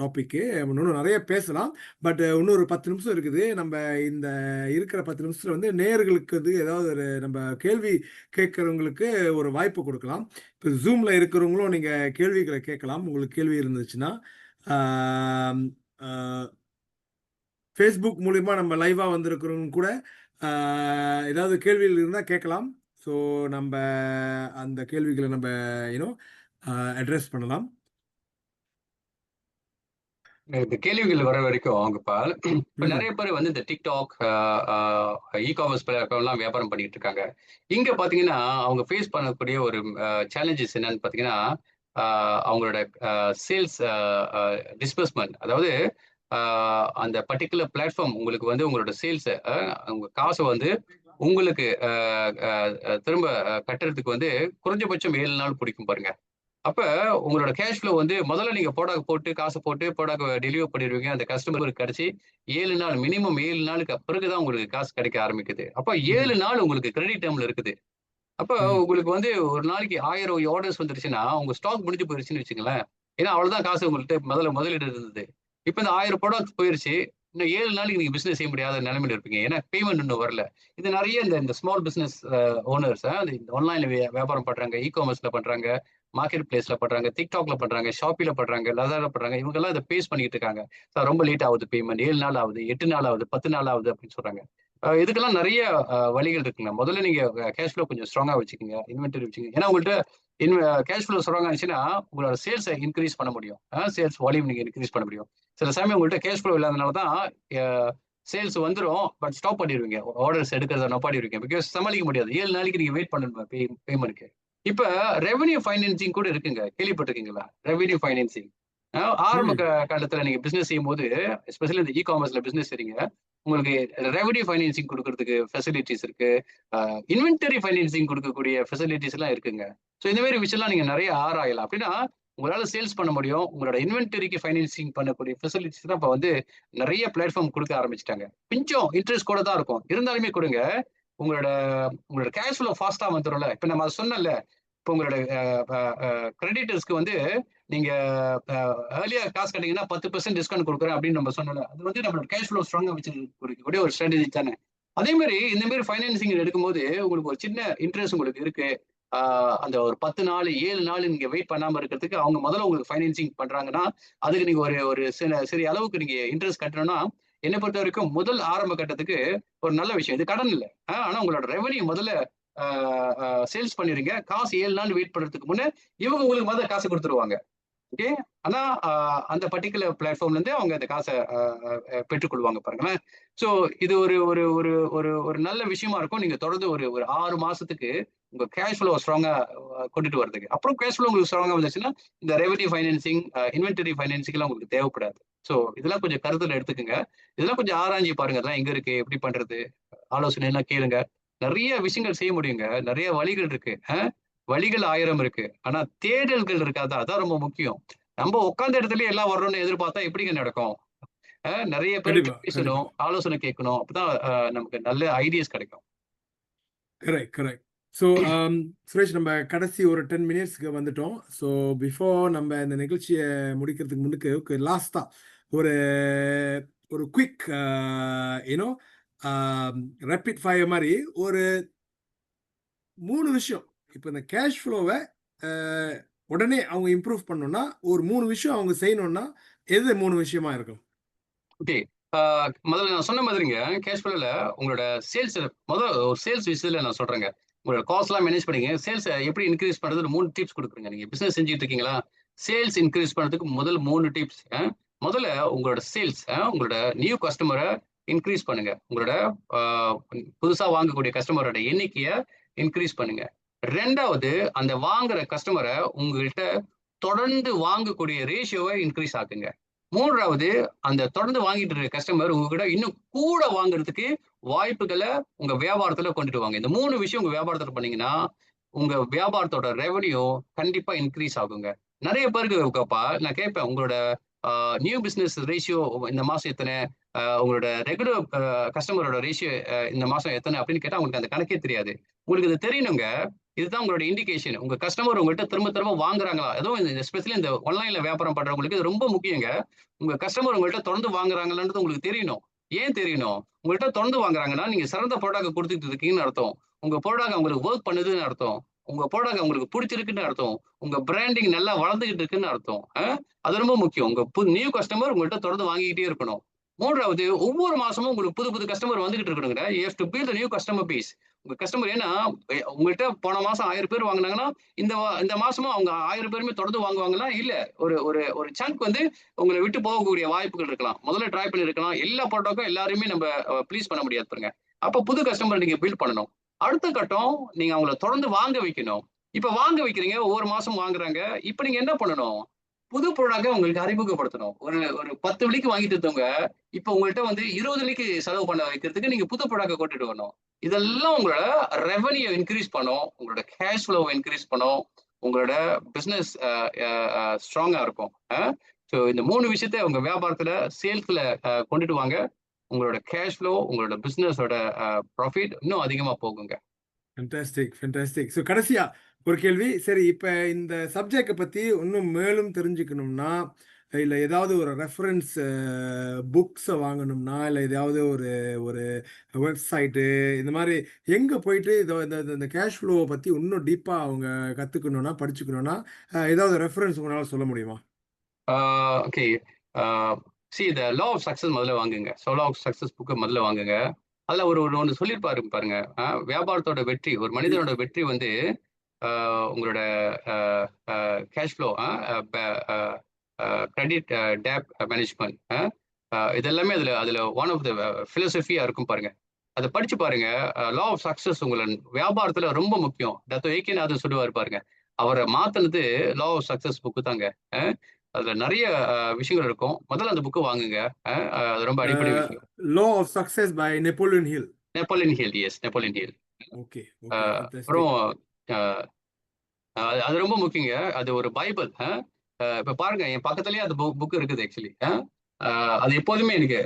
டாபிக்கு. இன்னும் நெறைய பேசலாம். பட் இன்னும் ஒரு 10 நிமிஷம் இருக்குது. நம்ப இந்த இருக்கிற 10 நிமிஷத்துல வந்து நேயர்களுக்கு வந்து ஏதாவது ஒரு நம்ப கேள்வி கேட்கிறவங்களுக்கு ஒரு வாய்ப்பு குடுக்கலாம். இப்ப Zoomல இருக்கிறவங்களும் நீங்க கேள்விகள கேட்கலாம். உங்களுக்கு கேள்வி இருந்துச்சுன்னா. ஆம், ஆ Facebook மூலியமா நம்ம லைவா வந்திருக்கிறவங்க கூட, ஆ ஏதாவது கேள்விகள் இருந்தா கேட்கலாம். ஸோ நம்ப அந்த கேள்விகள நம்ப யூ நோ அட்ரஸ் பண்ணலாம். இந்த கேள்விகள் வர வரைக்கும் அவங்க இப்ப ம். நிறைய பேர் வந்து இந்த டிக்டாக் இ-காமர்ஸ் எல்லாம் வியாபாரம் பண்ணிட்டு இருக்காங்க. இங்க பாத்தீங்கன்னா அவங்க ஃபேஸ் பண்ணக்கூடிய ஒரு சேலஞ்சஸ் என்னன்னு பாத்தீங்கன்னா அவங்களோட சேல்ஸ் டிஸ்பர்ஸ்மெண்ட், அதாவது அந்த பர்டிகுலர் பிளாட்ஃபார்ம் உங்களுக்கு வந்து உங்களோட சேல்ஸ் உங்க காசை வந்து உங்களுக்கு திரும்ப கட்டுறதுக்கு வந்து குறைஞ்சபட்சம் 7 நாள் பிடிக்கும் பாருங்க. அப்ப உங்களோட கேஷ் ஃப்ளோ வந்து முதல்ல நீங்க ப்ராடக்ட் போட்டு காசு போட்டு ப்ராடக்ட் டெலிவர் பண்ணிடுவீங்க. அந்த கஸ்டமருக்கு கிடைச்சு 7 நாள், மினிமம் 7 நாளுக்கு பிறகு தான் உங்களுக்கு காசு கிடைக்க ஆரம்பிக்குது. அப்ப ம்ஹ்ம். 7 நாள் உங்களுக்கு கிரெடிட் டேர்ம்ல இருக்குது. அப்ப ம். உங்களுக்கு வந்து ஒரு நாளைக்கு 1000 ஆர்டர்ஸ் வந்துருச்சுன்னா, உங்க ஸ்டாக் முடிஞ்சு போயிருச்சுன்னு வச்சுக்கங்களேன். ஏன்னா அவ்வளவுதான் காசு உங்கள்ட்ட முதலீடு இருந்தது. இப்ப இந்த 1000 ப்ராடக்ட்ஸ் போயிருச்சு. இன்னும் 7 நாளைக்கு நீங்க பிசினஸ் செய்ய முடியாத நிலைமையில இருப்பீங்க. ஏன்னா பேமெண்ட் இன்னும் வரல. இது நெறைய இந்த இந்த ஸ்மால் பிசினஸ் ஓனர்ஸ் இந்த ஆன்லைன்ல வியாபாரம் பண்றாங்க, இ-காமர்ஸ்ல பண்றாங்க, மார்க்கெட் பிளேஸ்ல பண்றாங்க, TikTokல பண்றாங்க, Shopeeல பண்றாங்க, Lazadaல பண்றாங்க. இவங்கலாம் இத ஃபேஸ் பண்ணிட்டு இருக்காங்க. சார் ரொம்ப லேட் ஆகுது பேமெண்ட். 7 நாள் ஆகுது, 8 நாள் ஆகுது, 10 நாள் ஆகுது அப்படின்னு சொல்றாங்க. இதுக்கெல்லாம் நெறைய வழிகள் இருக்குங்க. முதல்ல நீங்க கேஷ் ஃப்ளோ கொஞ்சம் ஸ்ட்ராங்கா வச்சுக்கங்க. இன்வென்டரி வச்சுக்கங்க. ஏன்னா உங்கள்ட்ட கேஷ் ஃப்ளோ ஸ்ட்ராங்கா இருந்துச்சுன்னா, உங்களோட சேல்ஸ இன்கிரீஸ் பண்ண முடியும். சேல்ஸ் வால்யூம் நீங்க இன்கிரீஸ் பண்ண முடியும். சில சமயம் உங்கள்ட்ட கேஷ் ஃப்ளோ இல்லாதனால தான் அ சேல்ஸ் வந்துரும். பட் ஸ்டாப் பண்ணிருவீங்க. ஆர்டர்ஸ் எடுக்கிறத நிப்பாட்டிருவீங்க. பிகாஸ் சமாளிக்க முடியாது. 7 நாளைக்கு நீங்க வெயிட் பண்ணணும் பேமெண்ட்க்கு. இப்ப ரெவென்யூ ஃபைனான்சிங் கூட இருக்குங்க. கேள்விப்பட்டிருக்கீங்களா? Revenue financing. ஆரம்ப ம். காலத்துல நீங்க பிசினஸ் செய்யும்போது, எஸ்பெஷலி இந்த இ-காமர்ஸ்ல பிசினஸ் செய்றீங்க. உங்களுக்கு ரெவென்யூ ஃபைனான்சிங் குடுக்குறதுக்கு ஃபெசிலிட்டீஸ் இருக்கு. இன்வென்டரி ஃபைனான்சிங் குடுக்கக்கூடிய ஃபெசிலிட்டீஸ் எல்லாம் இருக்குங்க. சோ இந்த மாரி விஷயம்லாம் நீங்க நெறைய ஆராயலாம். அப்படின்னா, உங்களால சேல்ஸ் பண்ண முடியும். உங்களோட இன்வென்டரிக்கு ஃபைனான்சிங் பண்ணக்கூடிய ஃபெசிலிட்டீஸ் தான் இப்ப வந்து நெறைய பிளாட்ஃபார்ம் குடுக்க ஆரம்பிச்சுட்டாங்க. கொஞ்சம் இன்ட்ரெஸ்ட் கூட தான் இருக்கும். இருந்தாலுமே கொடுங்க. உங்களோட உங்களோட கேஷ் ஃப்ளோ ஃபாஸ்ட்டா வந்துரும்ல. இப்ப நம்ம அத சொன்னேன்ல. இப்ப உங்களோட அ அ அ கிரெடிட்டர்ஸ்க்கு வந்து நீங்க அ ஏர்லியா காசு கட்டினீங்கன்னா 10% டிஸ்கவுண்ட் குடுக்குறேன் அப்படின்னு நம்ம சொன்னோம்ல. அது வந்து நம்மளோட கேஷ் ஃப்ளோ ஸ்ட்ராங்கா வச்சுக்கக்கூடிய ஒரு ஸ்ட்ராட்டஜி தானே. அதே மாரி இந்த மாரி ஃபைனான்சிங் எடுக்கும்போது உங்களுக்கு ஒரு சின்ன இன்ட்ரெஸ்ட் உங்களுக்கு இருக்கு. ஆ அந்த ஒரு 10 நாள், 7 நாள் நீங்க வெயிட் பண்ணாம இருக்கிறதுக்கு அவங்க முதல்ல உங்களுக்கு ஃபைனான்சிங் பண்றாங்கன்னா, அதுக்கு நீங்க ஒரு ஒரு சிறிய அளவுக்கு நீங்க இன்ட்ரெஸ்ட் கட்டணும்னா, என்ன பொறுத்தவரைக்கும் முதல் ஆரம்ப கட்டத்துக்கு ஒரு நல்ல விஷயம். இது கடன் இல்ல. ஆனா உங்களோட ரெவென்யூ முதல்ல ஆ அ சேல்ஸ் பண்ணிருங்க. காசு 7 நாள் வெயிட் பண்றதுக்கு முன்ன இவங்க உங்களுக்கு முதல்ல காசு குடுத்துருவாங்க. ஓகே. ஆனா அந்த பர்ட்டிகுலர் பிளாட்ஃபார்ம்ல இருந்து அவங்க அந்த காச அ அ பெற்றுக்கொள்வாங்க பாருங்களேன். சோ இது ஒரு ஒரு ஒரு ஒரு ஒரு நல்ல விஷயமா இருக்கும். நீங்க தொடர்ந்து ஒரு ஒரு 6 மாசத்துக்கு உங்க கேஷ் ஃப்ளோ ஸ்ட்ராங்கா கொண்டுட்டு வரதுக்கு. அப்புறம் கேஷ் ஃப்ளோ உங்களுக்கு ஸ்ட்ராங்கா வந்துச்சுன்னா, இந்த ரெவென்யூ ஃபைனான்சிங், இன்வென்டரி ஃபைனான்சிங்லாம் உங்களுக்கு தேவைப்படாது. சோ இதெல்லாம் கொஞ்சம் கருத்துல எடுத்துக்கங்க. இதெல்லாம் கொஞ்சம் ஆராய்ஞ்சு பாருங்க. அதெல்லாம் எங்க இருக்கு? எப்படி பண்றது? ஆலோசனை எல்லாம் கேளுங்க. நெறைய விஷயங்கள் செய்ய முடியுங்க. நெறைய வழிகள் இருக்கு. வழிகள் 1000 இருக்கு. ஆனா தேடல்கள் இருக்காதா? அதான் ரொம்ப முக்கியம். நம்ம உட்கார்ந்த இடத்திலேயே எல்லாம் வரணும்னு எதிர்பார்த்தா எப்படிங்க நடக்கும்? நெறைய பேர்கிட்ட கண்டிப்பா, கண்டிப்பா. பேசணும், ஆலோசனை கேட்கணும். அப்பதான் நமக்கு நல்ல ஐடியாஸ் கிடைக்கும். Correct, correct. ஸோ, சுரேஷ், நம்ம கடைசி ஒரு 10 மினிட்ஸ்க்கு வந்துட்டோம். ஸோ, பிஃபோர் நம்ம இந்த நிகழ்ச்சிய முடிக்கிறதுக்கு முன்னுக்கு லாஸ்ட்டா ஒரு ஒரு quick you know uh rapid fire மாரி ஒரு 3 விஷயம். இப்ப இந்த கேஷ் ஃப்ளோவ அ உடனே அவங்க இம்ப்ரூவ் பண்ணணும்னா, ஒரு 3 விஷயம் அவங்க செய்யணும்னா, எது 3 விஷயமா இருக்கும்? ஓகே. ஆ முதல்ல நான் சொன்ன மாதிரிங்க, கேஷ் ஃப்ளோல உங்களோட சேல்ஸ் ஒரு சேல்ஸ் விஷயத்துல நான் சொல்றேங்க. உங்களோட காஸ்ட்லாம் மேனேஜ் பண்ணீங்க. சேல்ஸ எப்படி இன்கிரீஸ் பண்றதுன்னு 3 டிப்ஸ் குடுக்குறேங்க. நீங்க பிசினஸ் செஞ்சுட்டு இருக்கீங்களா? சேல்ஸ் இன்கிரீஸ் பண்றதுக்கு முதல் 3 டிப்ஸ். முதல்ல உங்களோட சேல்ஸ் உங்களோட நியூ கஸ்டமர இன்கிரீஸ் பண்ணுங்க. உங்களோட ஆ புதுசா வாங்கக்கூடிய கஸ்டமரோட எண்ணிக்கைய இன்கிரீஸ் பண்ணுங்க. 2வது அந்த வாங்குற கஸ்டமர உங்ககிட்ட தொடர்ந்து வாங்கக்கூடிய ரேஷியோவ இன்கிரீஸ் ஆக்குங்க. 3வது அந்த தொடர்ந்து வாங்கிட்டு இருக்க கஸ்டமர் உங்ககிட்ட இன்னும் கூட வாங்குறதுக்கு வாய்ப்புகள உங்க வியாபாரத்துல கொண்டுட்டு வாங்க. இந்த 3 விஷயம் உங்க வியாபாரத்துல பண்ணீங்கன்னா, உங்க வியாபாரத்தோட ரெவென்யூ கண்டிப்பா இன்கிரீஸ் ஆகுங்க. நெறைய பேருக்கு இருக்கப்பா நான் கேட்பேன் உங்களோட நியூ பிசினஸ் ரேஷியோ இந்த மாசம் எத்தன? உங்களோட ரெகுலர் கஸ்டமரோட ரேஷியோ இந்த மாசம் எத்தன? அப்படின்னு கேட்டா அவங்களுக்கு அந்த கணக்கே தெரியாது. உங்களுக்கு இது தெரியணுங்க. இதுதான் உங்களோட இண்டிகேஷன். உங்க கஸ்டமர் உங்கள்ட்ட திரும்ப திரும்ப வாங்குறாங்களா? அதுவும் எஸ்பெஷலி இந்த ஆன்லைன்ல வியாபாரம் பண்றவங்களுக்கு இது ரொம்ப முக்கியங்க. உங்க கஸ்டமர் உங்கள்ட்ட தொடர்ந்து வாங்குறாங்களான்றது உங்களுக்கு தெரியணும். ஏன் தெரியணும்? உங்கள்ட்ட தொடர்ந்து வாங்குறாங்கன்னா, நீங்க சிறந்த ப்ராடக்ட்ட குடுத்துட்டு இருக்கீங்கன்னு அர்த்தம். உங்க ப்ராடக்ட் அவங்களுக்கு வொர்க் பண்ணுதுன்னு அர்த்தம். உங்க ப்ராடக்ட் அவங்களுக்கு புடிச்சிருக்குன்னு அர்த்தம். உங்க பிராண்டிங் நல்லா வளர்ந்துகிட்டு இருக்குன்னு அர்த்தம். அது ரொம்ப முக்கியம். உங்க நியூ கஸ்டமர் உங்கள்ட்ட தொடர்ந்து வாங்கிக்கிட்டே இருக்கணும். 3வது ஒவ்வொரு மாசமும் உங்களுக்கு புது புது கஸ்டமர் வந்துகிட்டு இருக்கணுங்க. You have to build a new customer base. உங்க கஸ்டமர். ஏன்னா உங்கள்கிட்ட போன மாசம் 1000 பேர் வாங்கினாங்கன்னா இந்த மாசமும் அவங்க 1000 பேருமே தொடர்ந்து வாங்குவாங்களா? இல்ல. ஒரு ஒரு ஒரு சங்க் வந்து உங்களை விட்டு போகக்கூடிய வாய்ப்புகள் இருக்கலாம். முதல்ல ட்ரை பண்ணி இருக்கலாம். எல்லா ப்ராடக்டும் எல்லாருமே நம்ம ப்ளீஸ் பண்ண முடியாது பாருங்க. அப்ப புது கஸ்டமர் நீங்க பில்ட் பண்ணணும். அடுத்த கட்டம், நீங்க அவங்கள தொடர்ந்து வாங்க வைக்கணும். இப்ப வாங்க வைக்கிறீங்க, ஒவ்வொரு மாசம் வாங்குறாங்க. இப்ப நீங்க என்ன பண்ணணும்? புது ப்ராடக்ட்ட உங்களுக்கு அறிமுகப்படுத்தணும். ஒரு ஒரு 10 வெள்ளிக்கு வாங்கிட்டு இருந்தவங்க, இப்ப உங்கள்ட்ட வந்து 20 வெள்ளிக்கு செலவு பண்ண வைக்கிறதுக்கு நீங்க புது ப்ராடக்ட்ட கொண்டுட்டு வரணும். இதெல்லாம் உங்களோட ரெவென்யூ இன்கிரீஸ் பண்ணும். உங்களோட கேஷ் ஃப்ளோவ இன்கிரீஸ் பண்ணும். உங்களோட பிசினஸ் ஸ்ட்ராங்கா இருக்கும். ஸோ இந்த 3 விஷயத்த உங்க வியாபாரத்துல, சேல்ஸ்ல கொண்டுட்டு வாங்க. உங்களோட கேஷ் ஃப்ளோ, உங்களோட பிசினஸோட ப்ராஃபிட் இன்னும் அதிகமா போகுங்க. Fantastic, fantastic. ஸோ கடைசியா ஒரு கேள்வி. சரி, இப்ப இந்த சப்ஜெக்ட்ட பத்தி இன்னும் மேலும் தெரிஞ்சுக்கணும்னா, இல்ல ஏதாவது ஒரு ரெஃபரன்ஸ் புக்ஸ வாங்கணும்னா, இல்ல ஏதாவது ஒரு ஒரு வெப்சைட்டு இந்த மாரி எங்க போயிட்டு இந்த இந்த கேஷ் ஃப்ளோவ பத்தி இன்னும் டீப்பா அவங்க கத்துக்கணும்னா, படிச்சுக்கணும்னா, ஏதாவது ரெஃபரன்ஸ் உங்களால சொல்ல முடியுமா? Okay. The law of success முதல்ல வாங்குங்க. லா ஆஃப் சக்சஸ் புக்க முதல்ல வாங்குங்க. அதுல ஒரு ஒண்ணு சொல்லியிருப்பாரு பாருங்க. வியாபாரத்தோட வெற்றி, ஒரு மனிதனோட வெற்றி வந்து உங்களோட கேஷ் ஃப்ளோ, கிரெடிட், டெப்ட் மேனேஜ்மெண்ட், இதெல்லாமே அதுல அதுல ஒன் ஆஃப் த பிலோசபியா இருக்கும் பாருங்க. அதை படிச்சு பாருங்க. லா ஆஃப் சக்சஸ் உங்களை வியாபாரத்துல ரொம்ப முக்கியம். டாக்டர் ஏகேநாதன் சொல்லுவாரு பாருங்க. அவரை மாத்தினது லா ஆஃப் சக்சஸ் புக்கு தாங்க. அதுல நிறைய விஷயங்கள் இருக்கும். முதல்ல அந்த புக்கு வாங்குங்க. அது ரொம்ப அடிப்படை விஷயம். Law of success by Napoleon Hill. Napoleon Hill, yes, Napoleon Hill. Okay, okay, fantastic. அப்புறம் அது ரொம்ப முக்கியங்க. அது ஒரு பைபிள். இப்ப பாருங்க, என் பக்கத்துலயே அந்த புக் இருக்குது ஆக்சுவலி. அது எப்போதுமே எனக்கு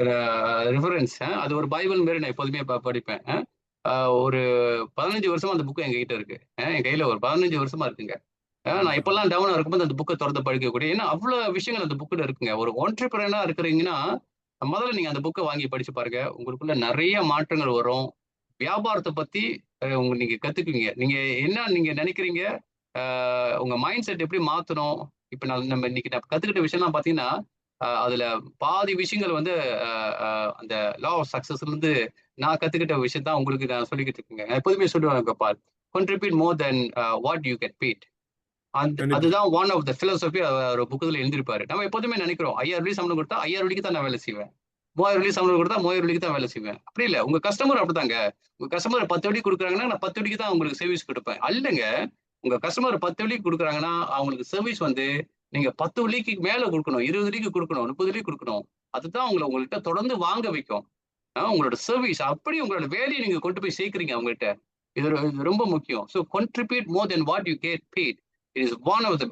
ரெஃபரன்ஸ். அது ஒரு பைபிள் மாரி நான் எப்போதுமே படிப்பேன். ஒரு 15 வருஷமா அந்த புக்கு எங்க கிட்ட இருக்கு. என் கையில ஒரு 15 வருஷமா இருக்குங்க. நான் இப்பெல்லாம் டவுனா இருக்கும்போது அந்த புக்கை திறந்து படிக்கக்கூடிய, ஏன்னா அவ்வளவு விஷயங்கள் அந்த புக்கில் இருக்குங்க. ஒரு ஒன்டர்பிரனரா இருக்கிறீங்கன்னா முதல்ல நீங்க அந்த புக்கை வாங்கி படிச்சு பாருங்க. உங்களுக்குள்ள நிறைய மாற்றங்கள் வரும். வியாபாரத்தை பத்தி நீங்க கத்துக்குவீங்க. நீங்க என்ன நீங்க நினைக்கிறீங்க, உங்க மைண்ட் செட் எப்படி மாத்தணும். இப்ப நம்ம இன்னைக்கு கத்துக்கிட்ட விஷயம்லாம் பாத்தீங்கன்னா, அதுல பாதி விஷயங்கள் வந்து அந்த லா ஆஃப் சக்சஸ்ல இருந்து நான் கத்துக்கிட்ட விஷயம் தான் உங்களுக்கு நான் சொல்லிக்கிட்டு இருக்கேங்க. எப்போதுமே சொல்லுவாங்க பால், contribute more than what you get paid. அதுதான் ஒன் ஆஃப் த பிலோசபி. ஒரு புக்கத்துல எழுந்திருப்பாரு. நம்ம எப்போதுமே நினைக்கிறோம் 5000 வெள்ளி சம்பளம் கொடுத்தா 5000 வெள்ளிக்கு தான் நான் வேலை செய்வேன். 3000 வெள்ளி சம்பளம் கொடுத்தா 3000 வெள்ளிக்கு தான் வேலை செய்வேன். அப்படி இல்ல. உங்க கஸ்டமர் அப்படித்தாங்க. உங்க கஸ்டமர் 10 வெள்ளி கொடுக்குறாங்கன்னா நான் 10 வெள்ளிக்கு தான் உங்களுக்கு சர்வீஸ் கொடுப்பேன். அல்லங்க, உங்க கஸ்டமர் 10 வெள்ளிக்கு கொடுக்குறாங்கன்னா அவங்களுக்கு சர்வீஸ் வந்து நீங்க 10 வெள்ளிக்கு மேல கொடுக்கணும், 20 வெள்ளிக்கு கொடுக்கணும், 30 வெள்ளிக்கு கொடுக்கணும். அதுதான் உங்கள்கிட்ட தொடர்ந்து வாங்க வைக்கும். உங்களோட சர்வீஸ் அப்படி உங்களோட வேலையை நீங்க கொண்டு போய் சேர்க்கிறீங்க அவங்ககிட்ட. இது ரொம்ப முக்கியம். So contribute more than what you get paid. It is one of the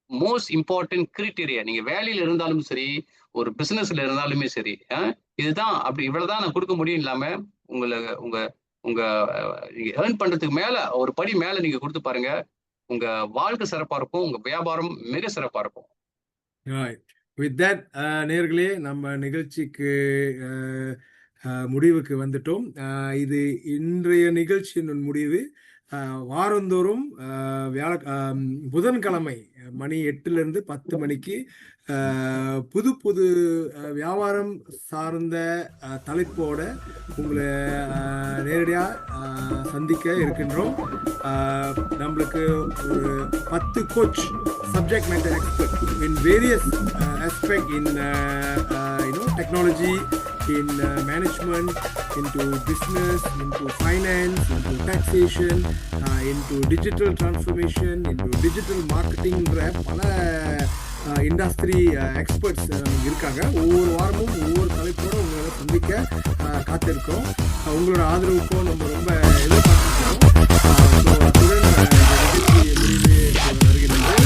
most important criteria. நீங்க வேலையில இருந்தாலும் சரி, ஒரு பிசினஸ்ல இருந்தாலுமே சரி, இதுதான். அப்படி இவ்வளவுதான் நான் கொடுக்க முடியும் இல்லாம உங்களை உங்க உங்க நீங்க ஏர்ன் பண்றதுக்கு மேல ஒரு படி மேல நீங்க கொடுத்து பாருங்க. உங்க வாழ்க்கை சிறப்பா இருக்கும். உங்க வியாபாரம் மிக சிறப்பா இருக்கும். வித் தட் நேயர்களே, நம்ம நிகழ்ச்சிக்கு முடிவுக்கு வந்துட்டோம். இது இன்றைய நிகழ்ச்சியின் முடிவு. வாரந்தோறும் புதன்கிழமை மணி 8லிருந்து 10 மணிக்கு புது புது வியாபாரம் சார்ந்த தலைப்போட உங்களை நேரடியாக சந்திக்க இருக்கின்றோம். நம்மளுக்கு ஒரு 10 coach, subject matter expert in various aspect in technology, in management, into business, into finance, into taxation, into digital transformation, into digital marketing. பல இண்டஸ்ட்ரி எக்ஸ்பர்ட்ஸ் இருக்காங்க. ஒவ்வொரு வாரமும் ஒவ்வொரு தலைப்போடு உங்களை சந்திக்க காத்திருக்கோம். உங்களோட ஆதரவுக்கும் நம்ம ரொம்ப எதிர்பார்த்துருக்கோம். அத்துடன் நிகழ்ச்சி முடிவு வருகிறது.